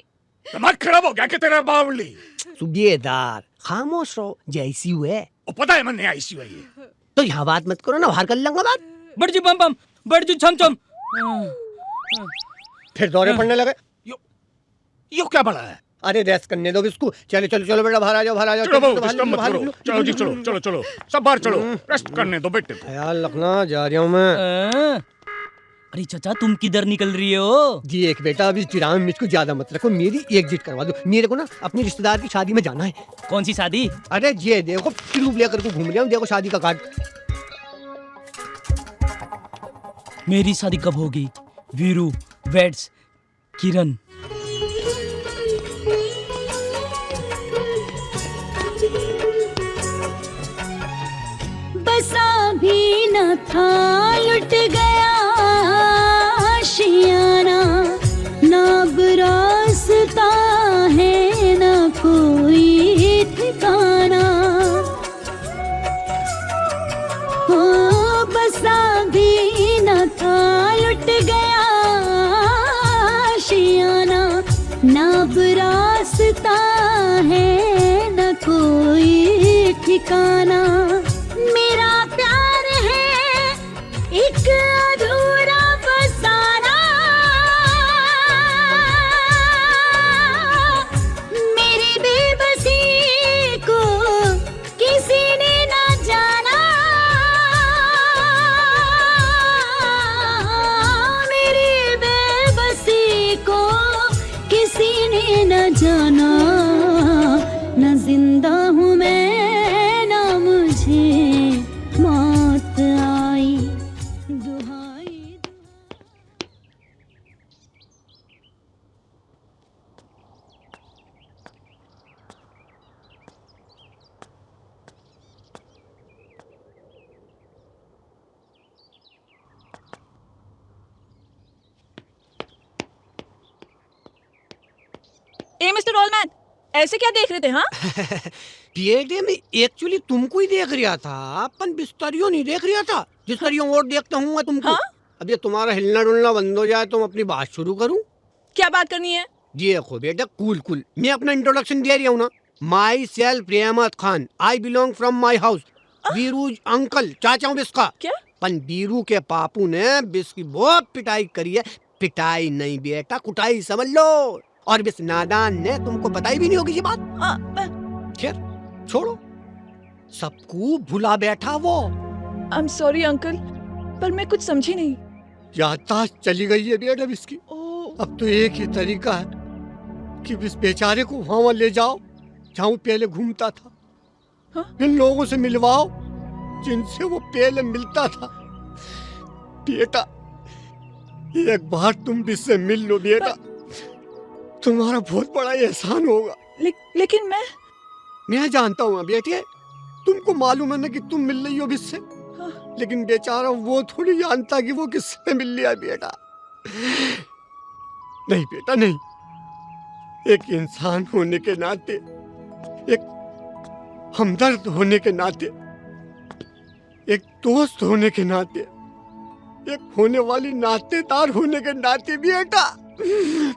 दिमाग खराब हो गया कि तेरा बावली? सूबेदार खामोश रहो, जैसी हुए ओ पता है मन नहीं आई सी हुई है। तो यहाँ बात मत करो ना, बाहर कर लूंगा बात। बड़ जी बम बम, बड़ जी छम छम। फिर दौरे पड़ने लगे। यो क्या बड़ा है? अरे रेस्ट करने दो इसको। चलो चलो चलो बेटा, बाहर आ जाओ, बाहर आ जाओ। चलो बाबू, डिस्टर्ब मत करो। चलो जी, चलो चलो चलो, सब बाहर चलो, रेस्ट करने दो बेटे। ख्याल रखना, जा रहा हूँ मैं। अरे चाचा तुम किधर निकल रही हो? जी एक बेटा, अभी चिराग मुझको ज्यादा मत रखो, मेरी एग्जिट करवा दो। मेरे को ना अपनी रिश्तेदार की शादी में जाना है। कौन सी शादी? अरे ये देखो ट्यूब लेकर के घूम रहा हूँ, देखो शादी का कार्ड। मेरी शादी कब होगी? वीरू वेड्स किरण। बसा भी न था, लुट गया आशियाना, ना रास्ता है ना कोई ठिकाना। हो बसा भी न था, लुट गया आशियाना, ना रास्ता है न कोई ठिकाना। मेरा प्यार है एक अधूरा फसाना, मेरी बेबसी को किसी ने ना जाना, मेरी बेबसी को किसी ने ना जाना। न जिंदा हूँ मैं, ना मुझे मौत आई। दुहाई ए मिस्टर ऑलमैन, ऐसे क्या देख रहे थे? हाँ पीएडे में एक्चुअली तुमको ही देख रहा था, अपन बिस्तरियों नहीं देख रहा था। बिस्तरियों और देखता हूँ तुमको। हाँ? अब ये तुम्हारा हिलना डुलना बंद हो जाए तो मैं अपनी बात शुरू करूँ। क्या बात करनी है? जी देखो बेटा, कूल कूल मैं अपना इंट्रोडक्शन दे रहा हूँ ना। Myself Ahmed Khan, I belong from my house. Biru uncle, चाचा हूँ बिस्का। क्या? पन बीरू के पापू ने बिस की बहुत पिटाई करी है। पिटाई नहीं बेटा, कुटाई समझ लो। और बिस नादान ने तुमको बताई भी नहीं होगी ये बात। खैर छोड़ो, सबको भुला बैठा वो। आई एम सॉरी अंकल, पर मैं कुछ समझी नहीं। याददाश्त चली गई है बेटा इसकी। अब तो एक ही तरीका है कि इस बेचारे को वहां ले जाओ जहाँ पहले घूमता था। हाँ? इन लोगों से मिलवाओ जिनसे वो पहले मिलता था। बेटा एक बार तुम भी इससे मिल लो बेटा, तुम्हारा बहुत बड़ा एहसान होगा। लेकिन मैं जानता हूँ बेटे, तुमको मालूम है ना कि तुम मिल रही हो इससे। हाँ। लेकिन बेचारा वो थोड़ी जानता कि वो किससे मिल लिया बेटा। नहीं बेटा नहीं, एक इंसान होने के नाते, एक हमदर्द होने के नाते, एक दोस्त होने के नाते, एक होने वाली नातेदार होने के नाते बेटा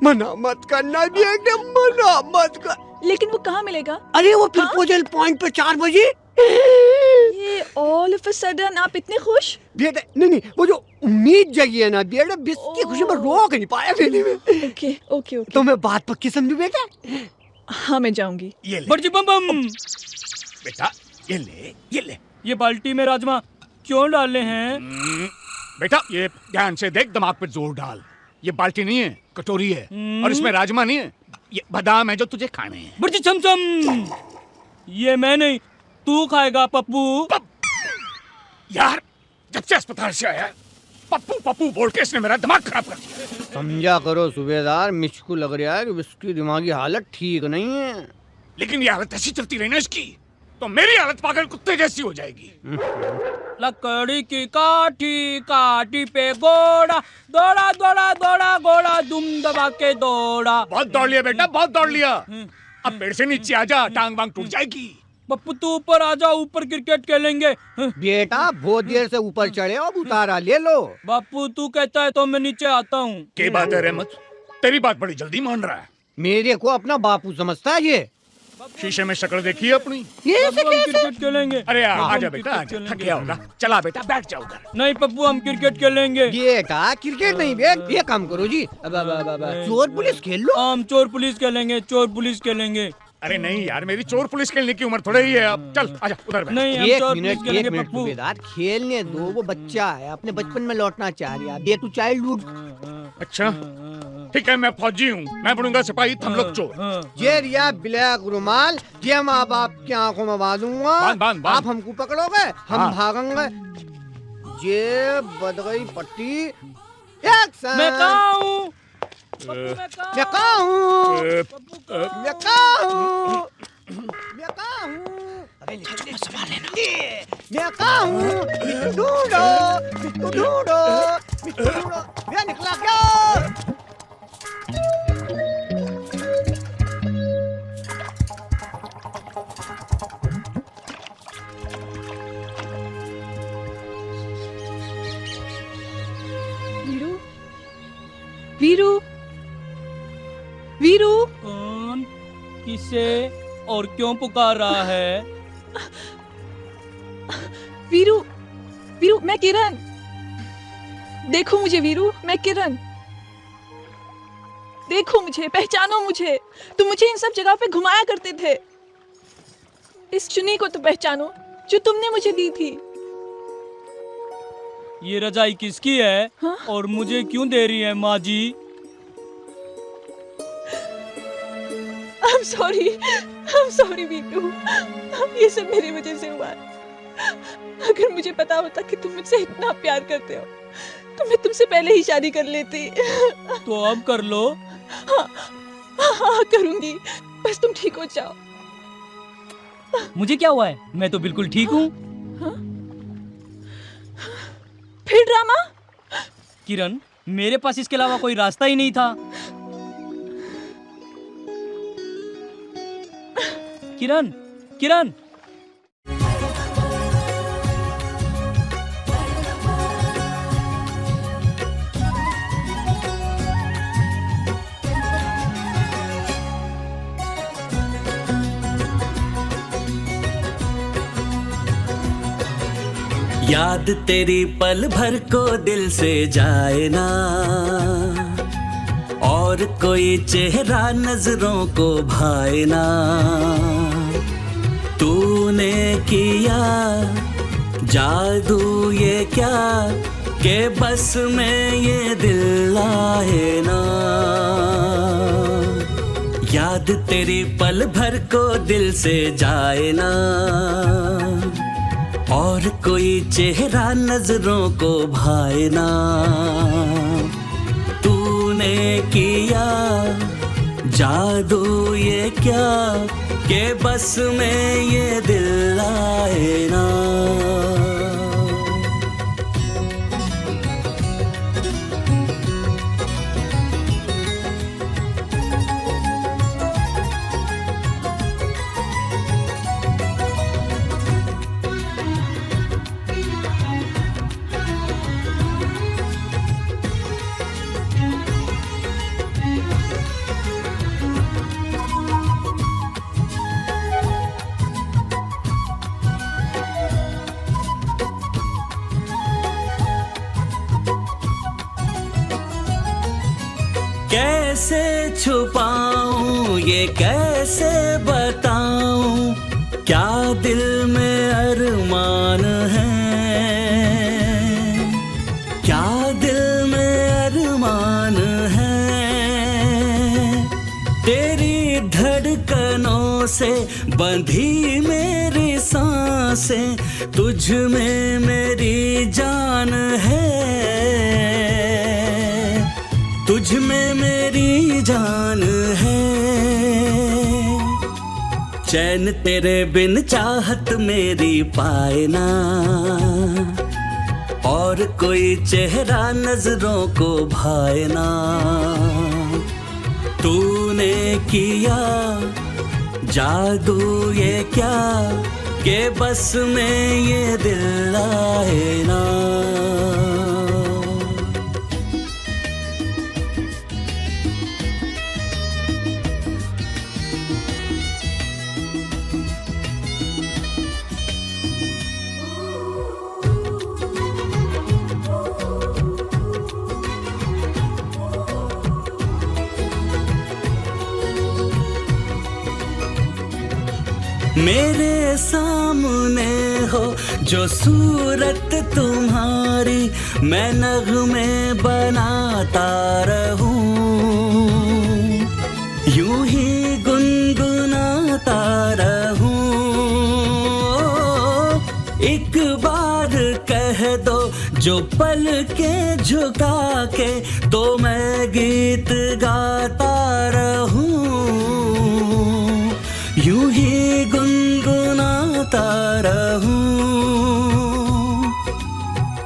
मना मत करना बेटे, मना मत कर। लेकिन वो कहाँ मिलेगा? अरे वो प्रपोजल पॉइंट पे 4 बजे। ये ऑल ऑफ अ सडन आप इतने खुश? बेटा नहीं, वो जो उम्मीद जगी है ना बेटा, बिस्की खुशी में रोक नहीं पाया मेले में। ओके ओके ओके, तो मैं बात पक्की समझू बेटा। हाँ मैं जाऊंगी। ये ले बड़जी बम बम। बेटा ये ले ये बाल्टी में राजमा क्यों डाले हैं? बेटा ये ध्यान से देख, दिमाग पे जोर डाल। ये बाल्टी नहीं है, कटोरी है, और इसमें राजमा नहीं है, ये बादाम है जो तुझे खाने हैं। बड़जी चमचम, ये मैं नहीं, तू खाएगा पप्पू। यार जब से अस्पताल से आया पप्पू पप्पू बोल के इसने मेरा दिमाग खराब कर दिया। समझा करो सूबेदार, मुझको लग रहा है कि इसकी दिमागी हालत ठीक नहीं है। लेकिन ये हालत ऐसी चलती रही ना इसकी, तो मेरी हालत पागल कुत्ते जैसी हो जाएगी। लकड़ी की काठी काठी पे घोड़ा दौड़ा दौड़ा दौड़ा घोड़ा दुम दबा के दौड़ा। बहुत दौड़ लिया बेटा, बहुत दौड़ लिया। अब पेड़ से नीचे आ जा, टांग वांग टूट जाएगी। पप्पू तू ऊपर आ जा, ऊपर क्रिकेट खेलेंगे। बेटा बहुत देर से ऊपर चढ़े अब उतारा ले लो। बापू तू कहता है तो मैं नीचे आता हूँ। क्या बात है रहमत, तेरी बात बड़ी जल्दी मान रहा है। मेरे को अपना बापू समझता है ये। शीशे में शक्ल देखी है अपनी। ये हम क्रिकेट खेलेंगे। अरे आजा बेटा, आजा, थक गया होगा। चला बेटा बैठ जाओ उधर। नहीं पप्पू हम क्रिकेट खेलेंगे। बेटा क्रिकेट नहीं बेट, ये काम करो जी, चोर पुलिस खेल लो। हम चोर पुलिस खेलेंगे, चोर पुलिस खेलेंगे। अरे नहीं यार, मेरी चोर पुलिस खेलने की उम्र थोड़ी ही है अब। चल आजा उधर बैठ। नहीं एक मिनट सूबेदार, खेलने दो, वो बच्चा है, अपने बचपन में लौटना चाह रहा है। ये तू चाइल्डहुड। अच्छा ठीक है, मैं फौजी हूँ, मैं बनूंगा सिपाही, हम लोग चोर। ये रिया ब्लैक रुमाल, ये माँ बाप की आंखों में बांधूंगा। आप हमको पकड़ोगे, हम भागेंगे। ये बदगई पट्टी एक्शन। मैं कहाँ हूँ? मैं कहाँ हूँ? मैं कहाँ हूँ? मैं कहाँ हूँ? संभाल लेना। मैं कहाँ हूँ? ढूंढो, ढूंढो, ढूंढो। मैं निकला क्या? वीरू, वीरू, वीरू। कौन, किसे और क्यों पुकार रहा है? वीरू, वीरू मैं किरण। देखो मुझे वीरू, मैं किरण। देखो मुझे, पहचानो मुझे। तुम मुझे इन सब जगह पे घुमाया करते थे। इस चुन्नी को तो पहचानो जो तुमने मुझे दी थी। ये रजाई किसकी है? हाँ? और मुझे क्यों दे रही है माँ जी? I'm sorry वीरू, ये सब मेरी वजह से हुआ है। अगर मुझे पता होता कि तुम मुझसे इतना प्यार करते हो तो मैं तुमसे पहले ही शादी कर लेती। तो अब कर लो। हाँ करूंगी, बस तुम ठीक हो जाओ। मुझे क्या हुआ है? मैं तो बिल्कुल ठीक हूँ। फिर ड्रामा? किरण, मेरे पास इसके अलावा कोई रास्ता ही नहीं था। किरण, किरण। याद तेरी पल भर को दिल से जाए ना, और कोई चेहरा नजरों को भाए ना। तूने किया जादू ये क्या, के बस में ये दिल आए ना। याद तेरी पल भर को दिल से जाए ना, और कोई चेहरा नजरों को भाए ना। तूने किया जादू ये क्या, के बस में ये दिल आए ना। कैसे छुपाऊं ये कैसे बताऊं, क्या दिल में अरमान है, क्या दिल में अरमान है। तेरी धड़कनों से बंधी मेरी सांसें, तुझ में मेरी जान है, तुझ में मेरी जान है। चैन तेरे बिन चाहत मेरी पाए ना, और कोई चेहरा नजरों को भाए ना। तूने किया जादू ये क्या, के बस में ये दिल आए ना। मेरे सामने हो जो सूरत तुम्हारी, मैं नगमे बनाता रहूं, यूं ही गुनगुनाता रहूं। एक बार कह दो जो पल के झुका के, तो मैं गीत गाता रहूं, यूं ही गुनगुनाता रहूं।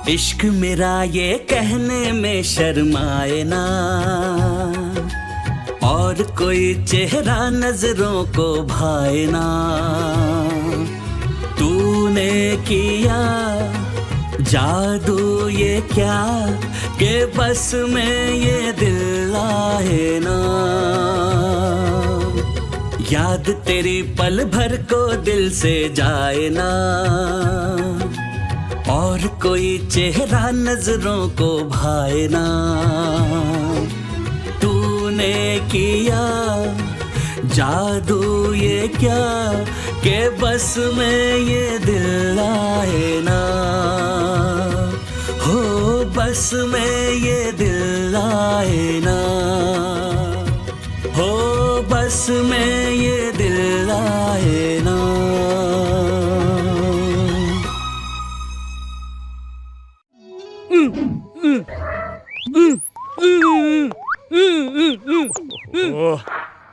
इश्क मेरा ये कहने में शर्माए ना, और कोई चेहरा नजरों को भाए ना। तूने किया जादू ये क्या, के बस में ये दिल आए ना। याद तेरी पल भर को दिल से जाए ना, और कोई चेहरा नजरों को भाए ना। तूने किया जादू ये क्या, के बस में ये दिल आए ना। हो बस में ये दिल आए ना, हो बस में ये दिल आए ना। ओह,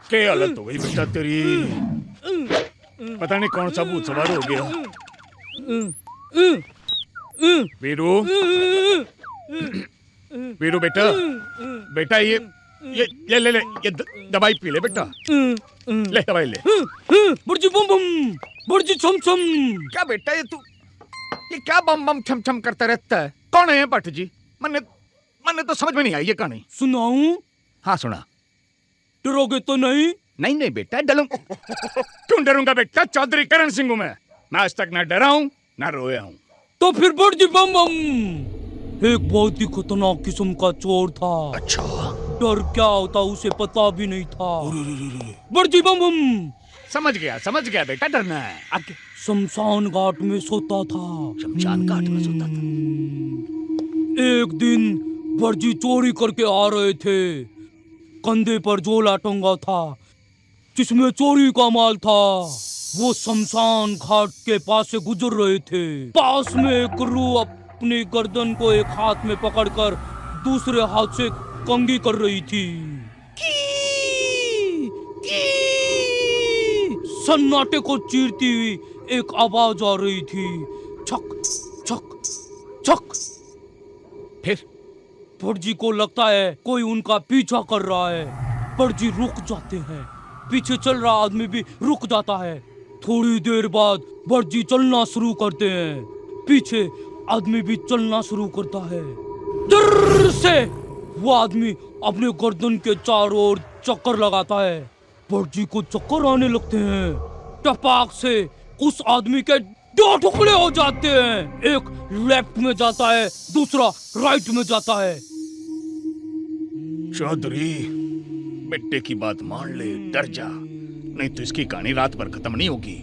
क्या हालत हो गई बेटा तेरी। पता नहीं कौन सा भूत सवार हो गया। वीरू, वीरू बेटा, बेटा ये ले ये दवाई पी ले बेटा। ले दवाई ले। बुर्जी बम बम, बुर्जी छम छम। क्या बेटा ये क्या बम बम छम छम करता रहता है? कौन है भट्ट जी? मैंने तो समझ में नहीं आई ये कहानी। सुनाऊं? हाँ सुना। डरोगे तो नहीं? नहीं बेटा, डरूंगा। क्यों डरूंगा बेटा? चौधरी करण सिंह हूं मैं आज तक ना डरा हूं ना रोया हूं। तो फिर बुर्जी बम बम एक बहुत ही खतरनाक किस्म का चोर था। अच्छा, डर क्या होता उसे पता भी नहीं था। बुर्जी बम बम समझ गया बेटा, डरना है आगे। शमशान घाट में सोता था। शमशान घाट में सोता था। एक दिन बर्जी चोरी करके आ रहे थे। कंधे पर झोला टंगा था जिसमें चोरी का माल था। वो शमशान घाट के पास से गुजर रहे थे। पास में एक रूह अपनी गर्दन को एक हाथ में पकड़कर दूसरे हाथ से कंघी कर रही थी। सन्नाटे को चीरती हुई एक आवाज आ रही थी, छक छक छक। फिर फर्जी को लगता है कोई उनका पीछा कर रहा है। फर्जी रुक जाते हैं। पीछे चल रहा आदमी भी रुक जाता है। थोड़ी देर बाद फर्जी चलना शुरू करते हैं। पीछे आदमी भी चलना शुरू करता है। जर्र से वो आदमी अपने गर्दन के चारों ओर चक्कर लगाता है। फर्जी को चक्कर आने लगते हैं। टपाक से उस आदमी के दो टुकड़े हो जाते हैं। एक लेफ्ट में जाता है, दूसरा राइट में जाता है। चौधरी, बेटे की बात मान ले, डर जा, नहीं तो इसकी कहानी रात भर खत्म नहीं होगी।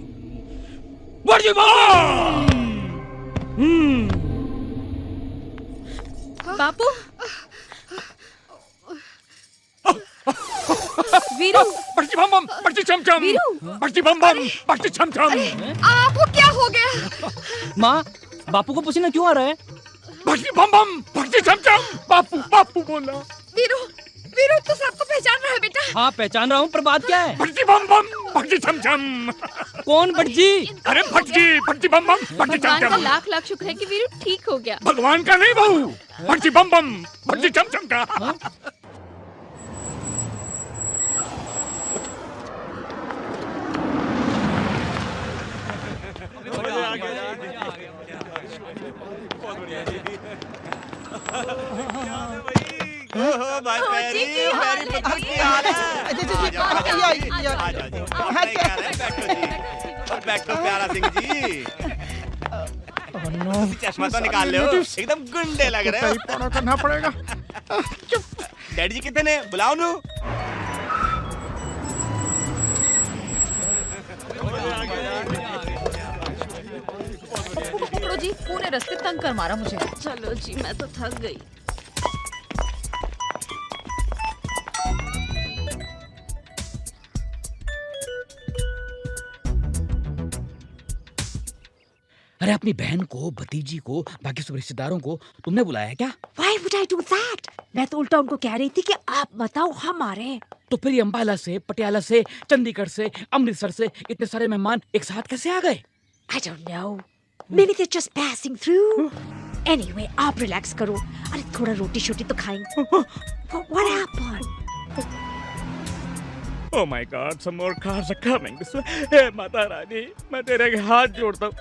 बापू, वीरू, बच्ची बम बम, बच्ची चमचम, बच्ची बम बम, बच्ची चमचम। आपको क्या हो गया? माँ, बापू को पसीना क्यों आ रहा है? बच्ची बम बम, बच्ची चमचम। बापू बापू बोला। वीरू, वीरू तो सबको पहचान रहा है बेटा। हाँ पहचान रहा हूँ, पर बात क्या है? बच्ची बम बम, भटजी चमचम। कौन भटजी? अरे भटजी, भटजी बम बम, भटजी भगवान का चमचम। लाख लाख शुक्र है कि वीरू ठीक हो गया। भगवान का नहीं बहू, भटजी बम बम, भटजी चमचम का। भाई पैरी पैरी पुत्र की हाल है। बैठो प्यारा सिंह जी। चश्मा तो निकाल लो, एकदम गुंडे लग रहे हो। करना पड़ेगा। डैडी जी कितने ने बुलाओ नू। पकड़ो जी, पूरे रास्ते तंग कर मारा मुझे। चलो जी, मैं तो थक गई। अरे अपनी बहन को, भतीजी को, बाकी सब रिश्तेदारों को तुमने बुलाया है क्या? Why would I do that? मैं तो उल्टा उनको कह रही थी कि आप बताओ, हम आ रहे हैं। तो फिर ये अंबाला से, पटियाला से, चंडीगढ़ से, अमृतसर से इतने सारे मेहमान एक साथ कैसे आ गए? I don't know. Maybe they're just passing through. Anyway, आप रिलैक्स करो। अरे थोड़ा रोटी शोटी तो खाएंगे। What happened? Oh my God, some more cars are coming this way. हे माता रानी, मैं तेरे के हाथ जोड़ता हूँ।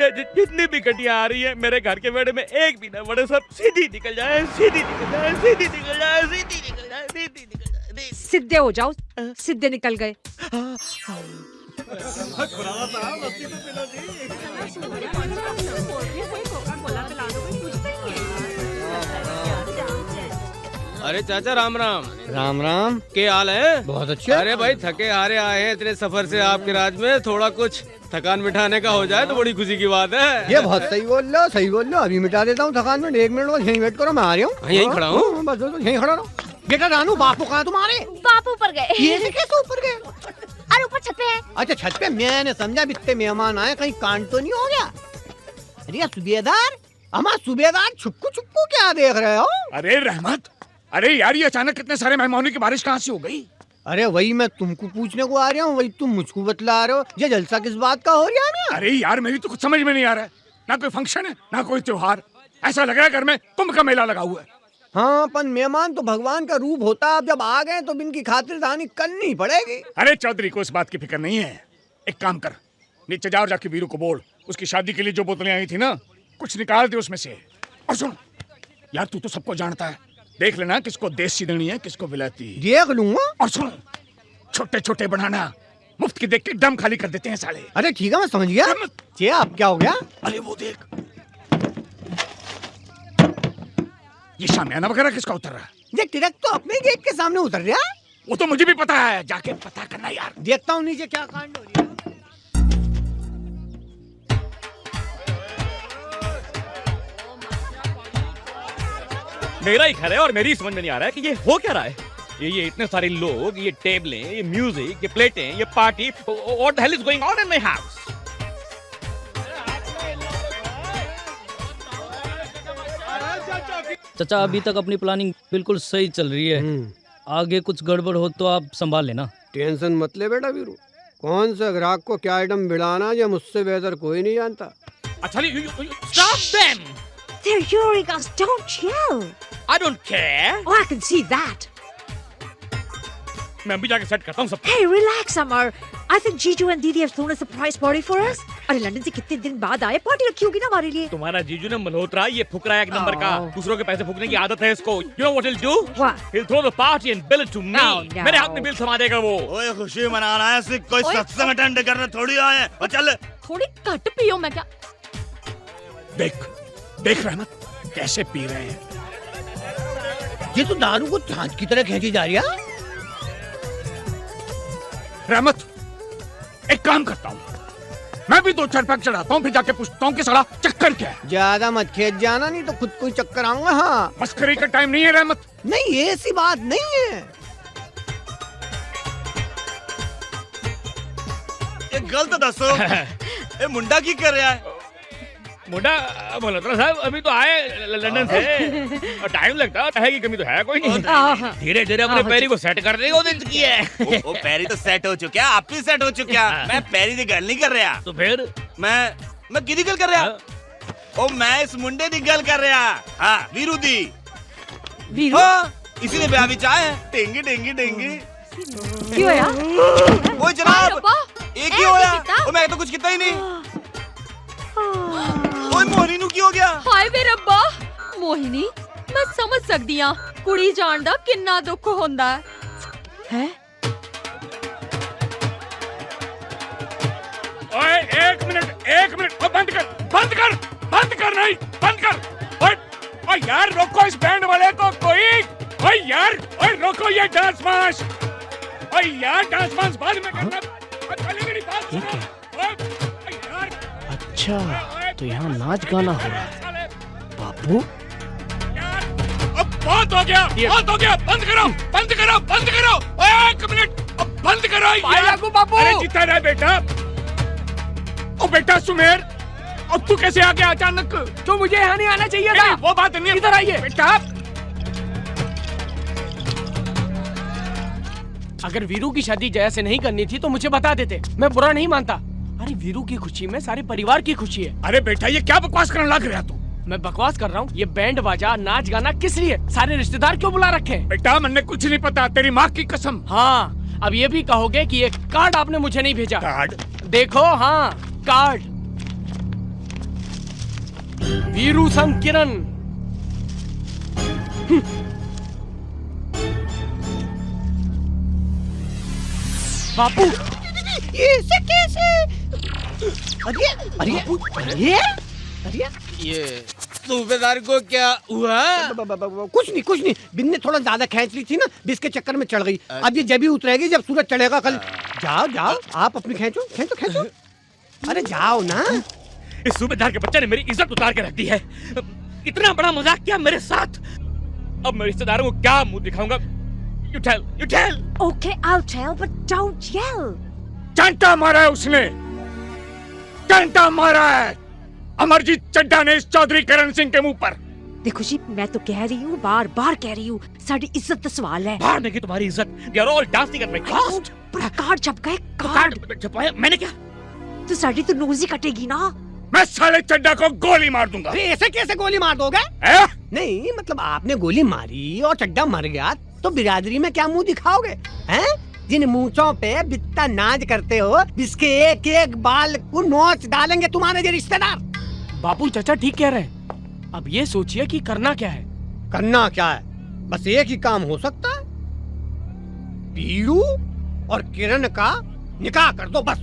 ये जितनी भी गड्डियाँ आ रही हैं, मेरे घर के बेड़े में एक भी ना बड़े, सब सीधी निकल जाए, सीधी निकल जाए, सीधी निकल जाए, सीधी निकल जाए, सीधी निकल जाए। सीधे हो जाओ, सीधे निकल गए। अरे चाचा राम राम। राम राम। क्या हाल है? बहुत अच्छे। अरे भाई थके हारे आए हैं इतने सफर से आपके राज में, थोड़ा कुछ थकान मिटाने का हो जाए तो बड़ी खुशी की बात है। ये बहुत सही बोल रहे हो, सही बोल रहे हो। अभी मिटा देता हूँ थकान में, 1 मिनट बस यहीं वेट करो, मैं आ रहा हूँ। यहीं खड़ा हूँ। बस यहीं खड़ा रहो। बेटा रानू, बापू कहाँ तुम्हारे? बापू ऊपर गए। ये कैसे ऊपर गए? अरे ऊपर छत पे है। अच्छा छत पे। मैंने समझा इतने मेहमान आए, कहीं कांड तो नहीं हो गया? अरे सूबेदार, हमारा सूबेदार, छुपकू छुपकू क्या देख रहे हो? अरे रहमत, अरे यार ये अचानक कितने सारे मेहमानों की बारिश कहाँ से हो गई? अरे वही मैं तुमको पूछने को आ रहा हूँ, वही तुम मुझको बतला रहे हो। ये जलसा किस बात का हो रहा है ना? अरे यार मेरी तो कुछ समझ में नहीं आ रहा है। ना कोई फंक्शन है, ना कोई त्योहार। ऐसा लग रहा है घर में कुंभ का मेला लगा हुआ है। हाँ, पर मेहमान तो भगवान का रूप होता है। अब जब आ गए तो इनकी खातिरदारी करनी पड़ेगी। अरे चौधरी को इस बात की फिक्र नहीं है। एक काम कर, नीचे जा और जाके वीरू को बोल, उसकी शादी के लिए जो बोतलें आई थी ना, कुछ निकाल दे उसमें से। और सुन यार, तू तो सबको जानता है, देख लेना किसको देसी देनी है, किसको विलायती। देख लूंगा। और सुन, छोटे छोटे बनाना, मुफ्त की देख के दम खाली कर देते हैं साले। अरे ठीक है, मैं समझ गया। ये अब क्या हो गया? अरे वो देख, ये शामियाना वगैरह किसका उतर रहा है? ये ट्रक तो अपने गेट के सामने उतर रहा है। वो तो मुझे भी पता है, जाके पता करना यार। देखता हूँ नीचे क्या कांड हो रही है। मेरा ही घर है और मेरी समझ में नहीं आ रहा है कि ये हो क्या रहा है। ये इतने सारे लोग, ये टेबलें, ये म्यूजिक, ये प्लेटें, ये party, what the hell is going on in my house? चाचा अभी तक अपनी प्लानिंग बिल्कुल सही चल रही है। आगे कुछ गड़बड़ हो तो आप संभाल लेना। टेंशन मत ले बेटा वीरू, कौन से ग्राहक को क्या आइटम भिड़ाना ये मुझसे बेहतर कोई नहीं जानता। अच्छा stop them. They're hearing us, don't yell. I don't care. Oh, I can see that. मैं अभी जाके सेट करता हूँ सब। Hey, relax, Amar. I think Jiju and Didi have thrown a surprise party for us. अरे London से कितने दिन बाद आए, पार्टी रखी होगी ना हमारे लिए। तुम्हारा जीजू ने मल्होत्रा, ये फुकरा एक नंबर का, दूसरों के पैसे फूकने की आदत है इसको। You know what he'll do? What? He'll throw the party and bill it to me. No. मेरे हाथ में बिल थमा देगा वो। ओए खुशी मनाना है, सिर्फ कोई सत्संग अटेंड करने थोड़ी आए हैं। और चल थोड़ी घट पियो, मैं क्या। देख देख रहमत कैसे पी रहे हैं। ये तो दारू को छाछ की तरह खींची जा रही है। रहमत, एक काम करता हूँ, मैं भी 2-4 पैक चढ़ाता हूँ, फिर जाके पूछता हूँ कि साला चक्कर क्या है। ज्यादा मत खेत जाना, नहीं तो खुद को ही चक्कर आऊंगा। हाँ, मस्करी का टाइम नहीं है रहमत। नहीं, ये ऐसी बात नहीं है। एक गलत दसो, ये मुंडा की कर रहा है? मुंडा मल्होत्रा साहब अभी तो आए लंदन से और टाइम लगता है की कमी तो है कोई नहीं। धीरे धीरे अपने पैरी को सेट कर देगा की है। वो पैरी तो सेट हो चुका, आप भी सेट हो चुका। मैं पैरी की गल नहीं कर रहा। तो फिर मैं किदी गल कर रहा? ओ मैं इस मुंडे की गल कर रहा। हाँ वीरू दी। वीरू? हाँ, इसी ने ब्याह विच आए। Tangy tangy tangy. की होया? ओ जनाब एक ही होया। ओ मैं तो कुछ किता ही नहीं। ओए मोहिनी नु की हो गया? हाय वे रब्बा मोहिनी मैं समझ सकदी हां कुड़ी जान दा किन्ना दुख होंदा है। ओए एक मिनट ओ बंद कर नहीं बंद कर। ओए यार रोको इस बैंड वाले को कोई। ओए यार ओए रोको ये डांस मार्च। ओए यार डांस मार्च बाद में करना। पहले मेरी बात सुनो। अच्छा तो यहाँ नाच गाना हो रहा है। बापू अब बहुत हो गया बंद करो। एक मिनट अब बंद करो यार। बापू अरे जीता रहा बेटा। ओ बेटा सुमेर अब तू कैसे आ गया अचानक? तो मुझे यहाँ नहीं आना चाहिए था। वो बात नहीं, इधर आइए बेटा। अगर वीरू की शादी जया से नहीं करनी थी तो मुझे बता देते, मैं बुरा नहीं मानता। अरे वीरू की खुशी में सारे परिवार की खुशी है। अरे बेटा ये क्या बकवास करने लग रहा तू? मैं बकवास कर रहा हूँ? ये बैंड बाजा नाच गाना किस लिए? सारे रिश्तेदार क्यों बुला रखे हैं? बेटा मैंने कुछ नहीं पता, तेरी माँ की कसम। हाँ अब ये भी कहोगे कि ये कार्ड आपने मुझे नहीं भेजा। कार्ड? देखो हाँ कार्ड। वीरू संग किरण। बापू ये कैसे? अरे ये सूबेदार को क्या हुआ? कुछ नहीं बिन ने थोड़ा ज्यादा खींच ली थी ना, बिस के चक्कर में चढ़ गई। अब ये जब ही उतरेगी जब सूरज चढ़ेगा कल। जाओ आप अपनी खींचो। अरे जाओ ना। इस सूबेदार के बच्चे ने मेरी इज्जत उतार के रख दी है। इतना बड़ा मजाक किया मेरे साथ। अब मैं रिश्तेदारों को क्या मुंह दिखाऊंगा? You tell. Okay, I'll tell, but don't yell. डंडा मारा है उसने। डंडा मारा है अमरजीत चड्ढा ने इस चौधरी करण सिंह के मुंह पर। देखो जी मैं तो कह रही हूँ, बार बार कह रही हूँ, साड़ी इज्जत का सवाल है। बाहर नहीं की तुम्हारी इज्जत। We are all dancing at my cost. पर कार्ड छप गए। कार्ड छपाया मैंने क्या? तो साड़ी तो नोज ही कटेगी ना। मैं साले चड्ढा को गोली मार दूंगा। अरे ऐसे कैसे गोली मार दोगे? नहीं मतलब आपने गोली मारी और चड्ढा मर गया तो बिरादरी में क्या मुंह दिखाओगे? हैं? जिन मूंछों पे बित्ता नाच करते हो, जिसके एक एक बाल को नोच डालेंगे तुम्हारे जो रिश्तेदार। बापू चाचा ठीक कह रहे हैं। अब ये सोचिए कि करना क्या है। करना क्या है? बस एक ही काम हो सकता है, वीरू और किरण का निकाह कर दो बस।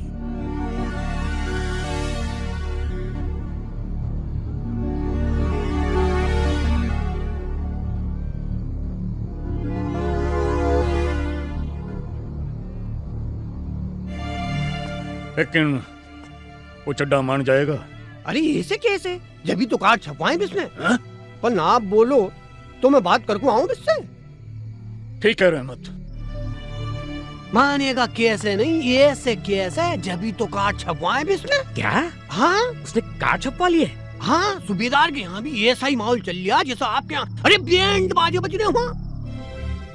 लेकिन वो चड्ढा मान जाएगा? अरे ऐसे कैसे? जब भी तो कार्ड छपवाएं बिस्ने। पर ना आप बोलो तो मैं बात करके आऊं बिस्से। ठीक है रहमत। मानेगा कैसे नहीं, ऐसे कैसे? जब भी तो कार्ड छपवाएं बिस्ने। क्या? हाँ उसने कार्ड छपवा लिए? हाँ सूबेदार के यहाँ भी ऐसा ही माहौल चल रहा जैसा आपके यहाँ। अरे बैंड बाजे बज रहे वहाँ।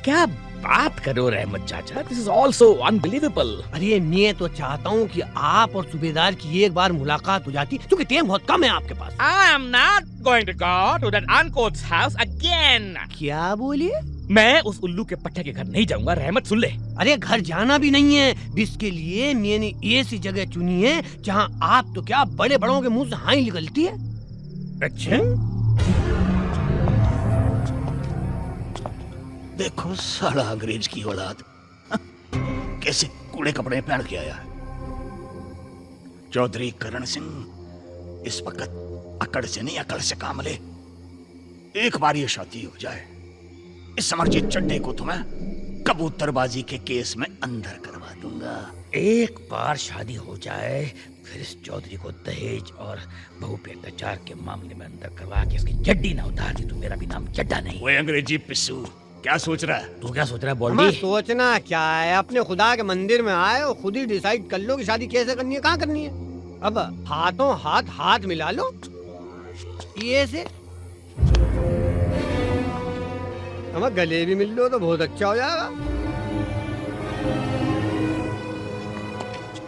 क्या बात करो रहमत चाचा, दिस इज ऑल्सो अनबिलीवेबल। अरे मैं तो चाहता हूँ कि आप और सूबेदार की एक बार मुलाकात हो जाती, क्योंकि टाइम बहुत कम है आपके पास। I am not going to go to that uncoat's house again. क्या बोले? मैं उस उल्लू के पट्टे के घर नहीं जाऊंगा, रहमत सुन ले। अरे घर जाना भी नहीं है, इसके लिए मैंने ऐसी जगह चुनी है जहाँ आप तो क्या बड़े बड़ों के मुंह से हाँ ही निकलती है। अच्छा देखो साला अंग्रेज की औलाद कैसे कूड़े कपड़े पहन के आया है। चौधरी करण सिंह इस वक्त अकड़ से नहीं अकड़ से काम ले। एक बार ये शादी हो जाए, इस अमरजीत चड्ढे को तो मैं कबूतरबाजी के केस में अंदर करवा दूंगा। एक बार शादी हो जाए फिर इस चौधरी को दहेज और बहू पे अत्याचार के मामले में अंदर करवा के इसकी जड्डी ना उतार दी तो मेरा भी नाम चड्ढा नहीं। वो अंग्रेजी पिस्सू क्या सोच रहा है? तू क्या सोच रहा है? बोल दी। सोचना क्या है, अपने खुदा के मंदिर में आए और खुद ही डिसाइड कर लो कि शादी कैसे करनी है, कहाँ करनी है। अब हाथों हाथ मिला लो ये से हमें गले भी मिल लो तो बहुत अच्छा हो जाएगा।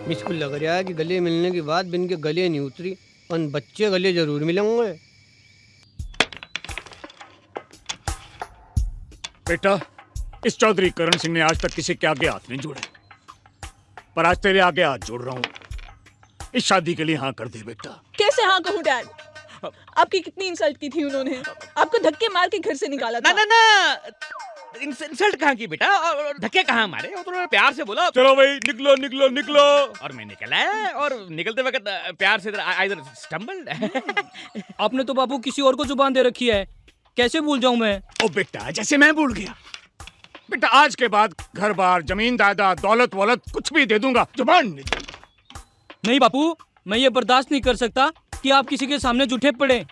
मुझको लग रहा है कि गले मिलने के बाद बिन के गले नहीं उतरी और बच्चे गले जरूर मिलेंगे। बेटा, इस चौधरी करण सिंह ने आज तक किसी के आगे हाथ नहीं जोड़े, पर आज तेरे आगे हाथ जोड़ रहा हूँ। इस शादी के लिए हाँ कर दे बेटा। कैसे हाँ कहूँ डैड? आपकी कितनी इंसल्ट की थी उन्होंने, आपको धक्के मार के घर से निकाला था। ना इंसल्ट कहाँ की बेटा, और धक्के कहाँ मारे, वो तो प्यार से बोला चलो भाई निकलो निकलो निकलो, और मैं निकला है, और निकलते वक्त प्यार से इधर स्टम्बल्ड। आपने तो बापू किसी और को जुबान दे रखी है, कैसे भूल जाऊं मैं? ओ बेटा, जैसे मैं भूल गया। बेटा आज के बाद घर बार जमीन जायदाद दौलत वौलत कुछ भी दे दूंगा, जुबान नहीं बापू, मैं ये बर्दाश्त नहीं कर सकता कि आप किसी के सामने झूठे पड़े।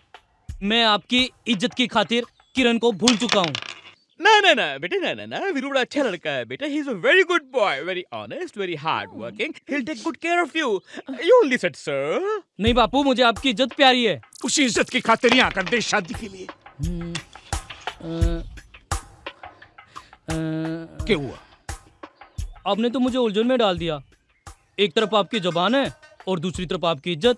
मैं आपकी इज्जत की खातिर किरण को भूल चुका हूँ। ना बेटे, ना वीरू बड़ा अच्छा लड़का है बेटा। He is a very good boy, very honest, very hard working, he will take good care of you. You only said sir. नहीं बापू, मुझे आपकी इज्जत प्यारी है। उसी इज्जत की खातिर यहाँ कर दे शादी के लिए। क्या हुआ? आपने तो मुझे उलझन में डाल दिया। एक तरफ आपकी जुबान है और दूसरी तरफ आपकी इज्जत।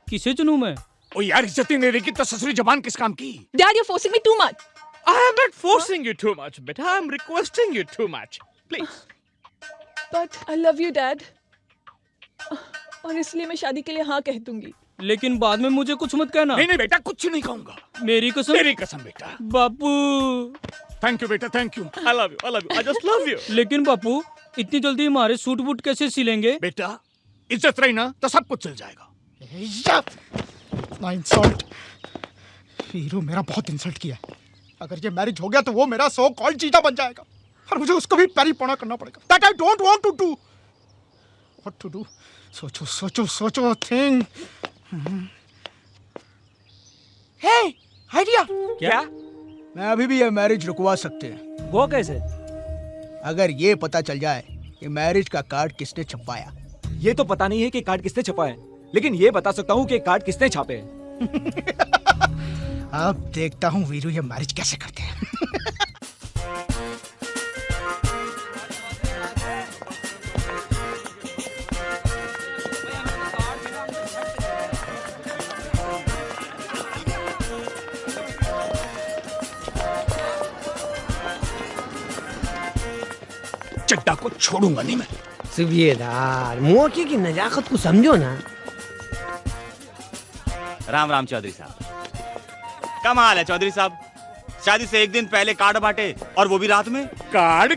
किसे चुनूं मैं? ओ यार, इज्जत ही नहीं रहेगी तो ससुरी जुबान किस काम की? Dad, you're forcing me too much. I am not forcing you too much, but I am requesting you too much. Please. But I love you, Dad. और इसलिए मैं शादी के लिए हाँ कह दूंगी। लेकिन बाद में मुझे कुछ मत कहना। नहीं बेटा, कुछ नहीं कहूंगा। मेरी कसम। मेरी कसम बेटा। बापू। थैंक यू बेटा, thank you. I love you, I just love you. लेकिन बापू, इतनी जल्दी हमारे सूट बूट कैसे सिलेंगे? बेटा, इज्जत रही ना तो सब कुछ चल जाएगा। इतना इंसल्ट, वीरू मेरा बहुत इंसल्ट किया। अगर ये मैरिज हो गया तो वो मेरा सो कॉल्ड जीजा बन जाएगा और मुझे उसको भी पैरी पौना करना पड़ेगा। That I don't want to do. What to do? सोचो सोचो सोचो, थिंग। हे, आइडिया। क्या? मैं अभी भी ये मैरिज रुकवा सकते हैं। वो कैसे? अगर ये पता चल जाए कि मैरिज का कार्ड किसने छपवाया। ये तो पता नहीं है कि कार्ड किसने छपा है, लेकिन ये बता सकता हूँ कि कार्ड किसने छापे हैं। अब देखता हूँ वीरू ये मैरिज कैसे करते हैं। चड्डा को छोड़ूंगा नहीं मैं। सुबेदार, मौके की नजाकत को समझो ना। राम राम चौधरी साहब। कमाल है चौधरी साहब, शादी से एक दिन पहले कार्ड बांटे और वो भी रात में। कार्ड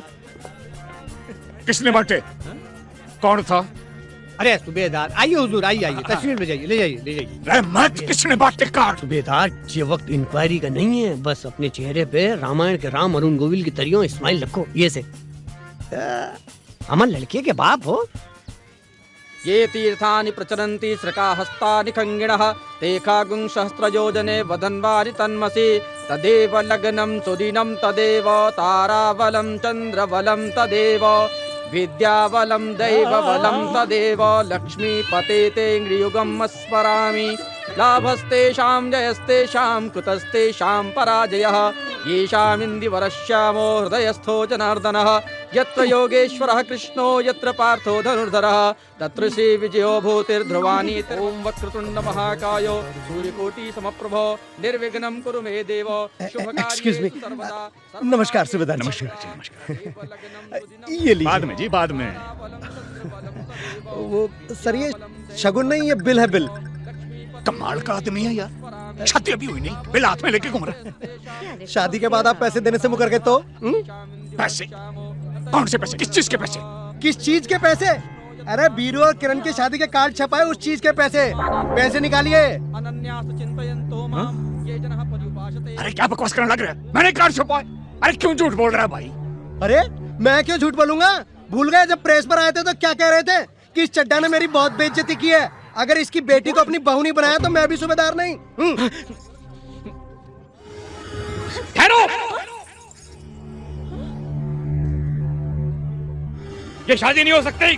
किसने बांटे? कौन था? अरे सुबेदार, आइए हुजूर, आइए तस्वीर ले जाइए, ले जाइए। रहमत, किसने बांटे कार्ड? सुबेदार, ये वक्त इंक्वायरी का नहीं है, बस अपने चेहरे पे रामायण के राम अरुण गोविल की तरियों इस्माइल रखो। ये से हमारे लड़के के बाप हो। ये तीर्थानि प्रचरन्ति श्रकाहस्तानि खङ्गिणः तेखागुं सहस्रयोजने वदन्वारि तन्मसि तदेव लग्नं सुदिनं तदेव ताराबलं चन्द्रबलं तदेव विद्याबलं दैवबलं तदेव लक्ष्मीपते तेऽङ्घ्रियुगं स्मरामि लाभस्तेषां जयस्तेषां कुतस्तेषां पराजयः येषामिन्दिवरश्यामो हृदयस्थो जनार्दनः यत्र योगेश्वरः कृष्णो यत्र पार्थो धनुर्धरः तत्र श्री विजयो भूतिर्ध्रुवानि ओम वक्रतुण्ड महाकायो सूर्यकोटि समप्रभो निर्विघ्नं कुरु मे देव एक्सक्यूज मी, नमस्कार सुबेदार। नमस्कार। ये लीजिए। बाद में जी, बाद में। वो सर, ये शगुन नहीं, ये बिल है, बिल। कमाल का आदमी है यार, शादी अभी हुई नहीं, बिल हाथ में लेके घूम रहा। शादी के बाद आप पैसे देने से मुकर गए तो? पैसे? कौन से पैसे? किस चीज के पैसे? किस चीज के पैसे? अरे वीरू और किरण की शादी के कार्ड छपाए, उस चीज के पैसे। पैसे निकालिए। अरे क्या बकवास करने लग रहा है? मैंने कार्ड छपाए। अरे क्यों झूठ बोल रहा है भाई? अरे मैं क्यों झूठ बोलूंगा? भूल गए जब प्रेस पर आए थे तो क्या कह रहे थे कि इस चड्डा ने मेरी बहुत बेइज्जती की है। अगर इसकी बेटी को अपनी बहू नहीं बनाया तो मैं भी सूबेदार नहीं। ठहरो, ये शादी नहीं हो सकती।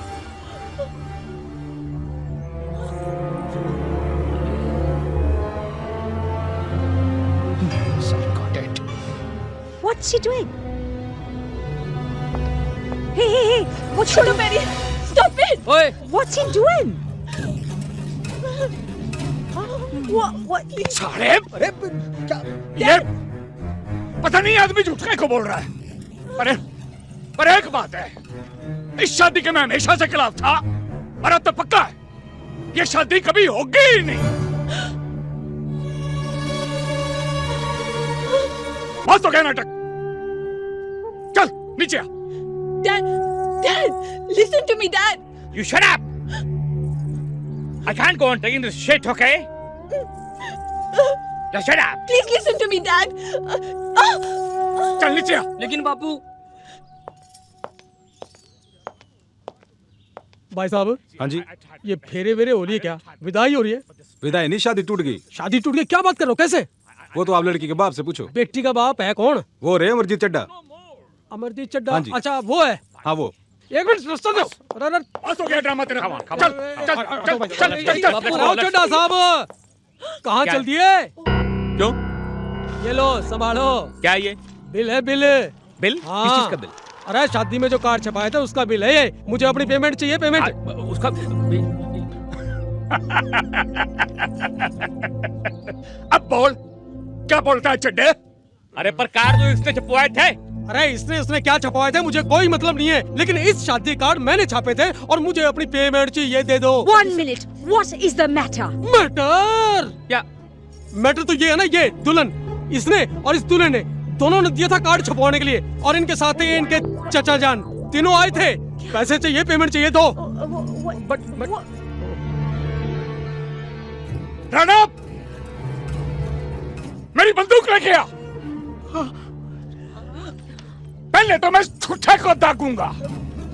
What's she doing? Hey, what's she doing? Stop it! ओए, What's he doing? What? साले, अरे ये पता नहीं आदमी झूठ को बोल रहा है। पर एक बात है, इस शादी के मैं हमेशा से खिलाफ था और अब तो पक्का है, ये शादी कभी होगी ही नहीं। बस तो क्या नाटक, चल नीचे आ। Dad, listen to me, Dad. You shut up! I can't go on taking this shit, okay? Just shut up! Please listen to me, Dad. चल नीचे आ। लेकिन बापू। भाई साहब, हाँ जी, ये फेरे वेरे हो रही है क्या? विदाई हो रही है? विदाई नहीं, शादी टूट गई। शादी टूट गई? क्या बात कर रहे हो? कैसे? वो तो आप लड़की के बाप से पूछो। बेटी का बाप है कौन? वो रे अमरजीत चड्डा। अमरजीत चड्डा? हाँ जी। अच्छा वो है। हाँ वो। एक मिनट सुनो। अरे बस हो गया ड्रामा तेरा। चल चड्डा साहब, कहाँ चल दिए? क्यों? ये लो संभालो। क्या ये? बिल है, बिल। बिल? हाँ। किस चीज का बिल? अरे शादी में जो कार्ड छपाया था उसका बिल है ये। मुझे अपनी पेमेंट चाहिए, पेमेंट। उसका अब बोल, क्या बोलता है चड्डे? अरे पर कार्ड तो इसने छपवाए थे। अरे इसने क्या छपवाए थे मुझे कोई मतलब नहीं है, लेकिन इस शादी कार्ड मैंने छापे थे और मुझे अपनी पेमेंट चाहिए, दे दो। 1 minute. What is the matter? Matter? क्या मैटर तो ये है ना, ये दुल्हन, इसने और इस दूल्हे ने दोनों ने दिया था कार्ड छपवाने के लिए, और इनके साथ ही इनके चचा जान तीनों आए थे। पैसे चाहिए, पेमेंट चाहिए, दो। प्रणब, मेरी बंदूक लेके आ। पहले तो मैं छुट्टे को दागूंगा।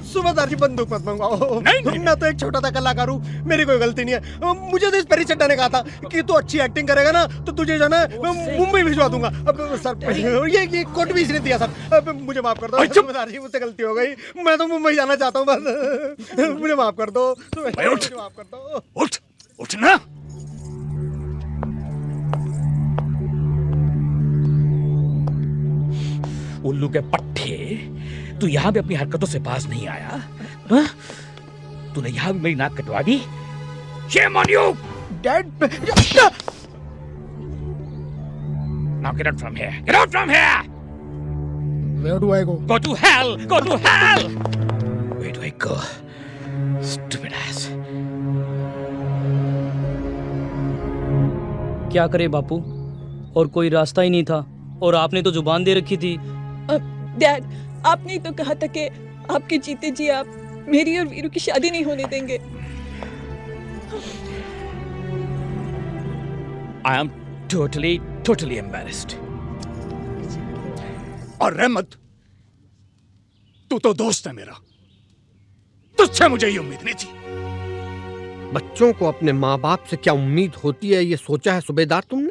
सुबेदार जी बंदूक मत मंगवाओ। नहीं, मैं तो एक छोटा सा कलाकार हूँ, मेरी कोई गलती नहीं है। मुझे तो इस परी चड्डा ने कहा था कि तू अच्छी एक्टिंग करेगा ना तो तुझे जो है मुंबई भिजवा दूंगा। अब सर ये कोट भी इसने दिया सर। अब मुझे माफ कर दो सुबेदार जी, मुझसे गलती हो गई। मैं तो मुंबई जाना चाहता हूँ बस, मुझे माफ कर दो। मुझे माफ कर दो। उठना। उल्लू के पट्टे, तू यहाँ भी अपनी हरकतों से पास नहीं आया। हाँ? तूने यहाँ भी मेरी नाक कटवा दी। Shame on you! Dad! Now get out from here. Get out from here! Where do I go? Go to hell! Go to hell! Where do I go? Stupid ass. क्या करे बापू, और कोई रास्ता ही नहीं था, और आपने तो जुबान दे रखी थी। डैड, आपने ही तो कहा था कि आपके जीते जी आप मेरी और वीरू की शादी नहीं होने देंगे। I am totally embarrassed. और रहमत, तू तो दोस्त है मेरा, तुझसे मुझे ये उम्मीद नहीं थी। बच्चों को अपने माँ बाप से क्या उम्मीद होती है ये सोचा है सुबेदार तुमने?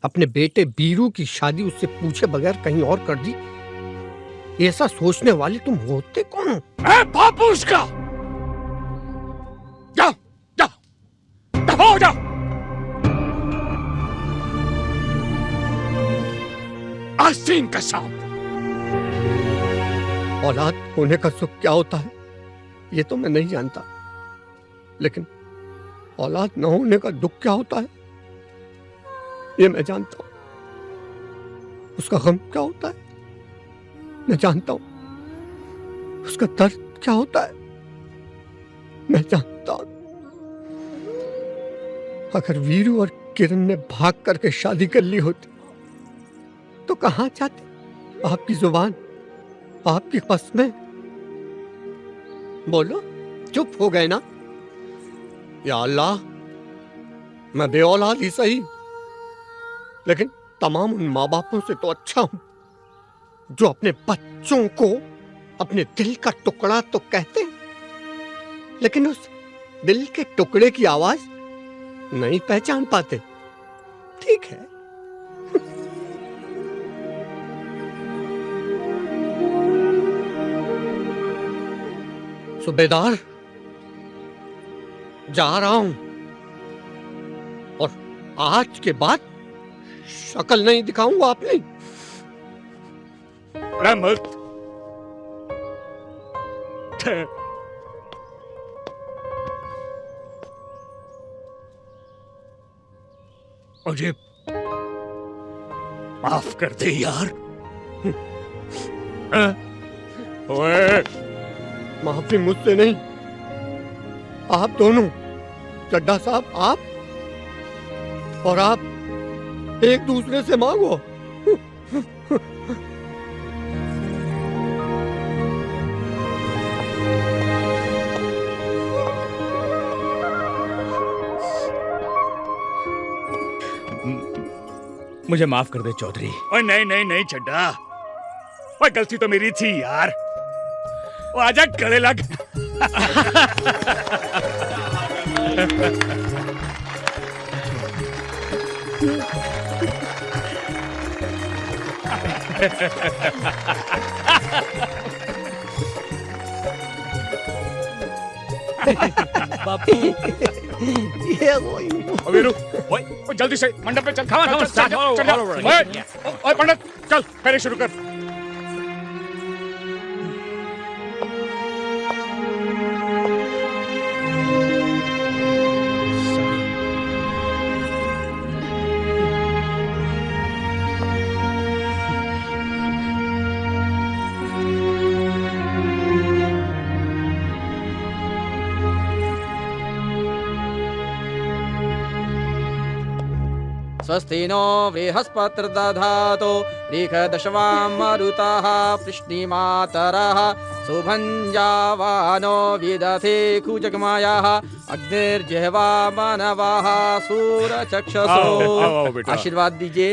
अपने बेटे बीरू की शादी उससे पूछे बगैर कहीं और कर दी? ऐसा सोचने वाले तुम होते कौन हो? मैं बापू उसका। जा जा, दफा हो जा। आस्तीन का सांप। औलाद होने का सुख क्या होता है ये तो मैं नहीं जानता, लेकिन औलाद न होने का दुख क्या होता है ये मैं जानता हूं। उसका गम क्या होता है मैं जानता हूं। उसका दर्द क्या होता है मैं जानता हूं। अगर वीरू और किरण ने भाग करके शादी कर ली होती तो कहां जाते? आपकी जुबान, आपकी कसमें। बोलो, चुप हो गए ना? या अल्लाह, मैं बेऔलाद ही सही, लेकिन तमाम उन माँ बापों से तो अच्छा हूं जो अपने बच्चों को अपने दिल का टुकड़ा तो कहते हैं, लेकिन उस दिल के टुकड़े की आवाज नहीं पहचान पाते। ठीक है, सुबेदार, जा रहा हूं और आज के बाद शक्ल नहीं दिखाऊंगा अपनी। रहमत मुझे माफ कर दे यार। ओए, माफी मुझसे नहीं, आप दोनों, चड्ढा साहब आप और आप एक दूसरे से मांगो। मुझे माफ कर दे चौधरी। ओए नहीं नहीं नहीं चड्ढा, ओए गलती तो मेरी थी यार। वो आजा गले लग। बापू ये वही वीरू, ओए जल्दी से मंडप पे चल। ओए पंडित चल, पहले शुरू कर। स्वस्ति नो बृहस्पतिर्दधातु ऋखदशवां मरुतः पृश्निमातरः सुभञ्जावानो विदधे कुजगमायाः अग्निर्जिह्वा मानवाः सूरचक्षुषो। आओ बेटा। आशीर्वाद दीजिए।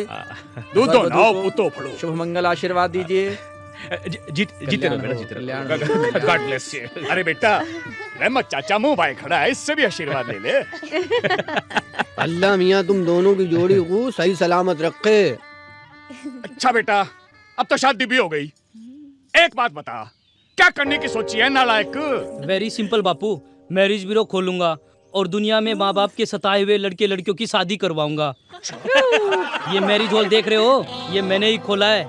दूध दो ना, पुतो फड़ो। शुभ मंगल आशीर्वाद दीजिए। जीते रहो बेटा, जीते रहो। God bless you. अरे बेटा, रहमत चाचा मुंह भाई खड़ा है, इससे भी आशीर्वाद ले ले। अल्लाह मियाँ तुम दोनों की जोड़ी को सही सलामत रखे। अच्छा बेटा, अब तो शादी भी हो गई, एक बात बता, क्या करने की सोची है नालायक? वेरी सिंपल बापू, मैरिज ब्यूरो खोलूंगा और दुनिया में माँ बाप के सताए हुए लड़के लड़कियों की शादी करवाऊंगा। ये मैरिज हॉल देख रहे हो, ये मैंने ही खोला है।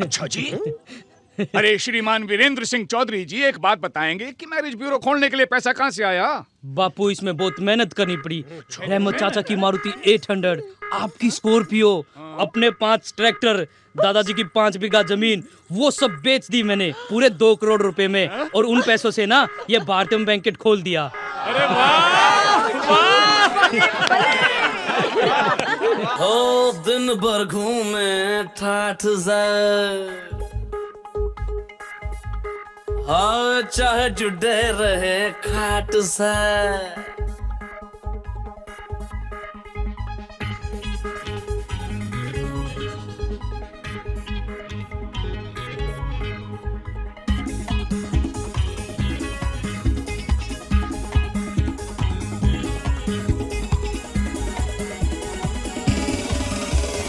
अच्छा जी। अरे श्रीमान वीरेंद्र सिंह चौधरी जी, एक बात बताएंगे कि मैरिज ब्यूरो खोलने के लिए पैसा कहाँ से आया? बापू इसमें बहुत मेहनत करनी पड़ी। रहमत चाचा की मारुति 800, आपकी स्कॉर्पियो, अपने 5 ट्रैक्टर, दादाजी की 5 बीघा जमीन, वो सब बेच दी मैंने पूरे 2 करोड़ रुपए में। और उन पैसों से ना ये भारतीय बैंकेट खोल दिया। अरे वाह, हो दिन भर घूमे ठाठ से, हाँ चाहे जुड़े रहे खाट से।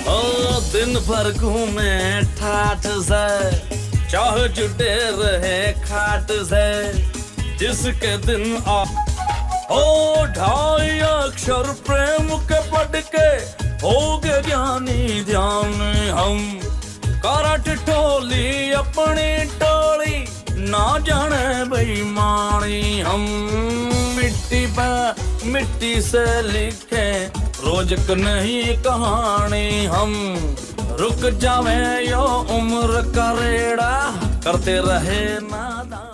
ओ दिन भर घूमे ठाठ से, चाहे जुटे रहे खाट से, जिसके दिन आ ओ 2.5 अक्षर प्रेम के पढ़ के हो गए ज्ञानी ध्यान हम। करट टोली अपनी टोली, ना जाने बेईमानी हम। मिट्टी पे मिट्टी से लिखे रोज नहीं कहानी हम। रुक जावे यो उम्र का रेड़ा, करते रहे नादान।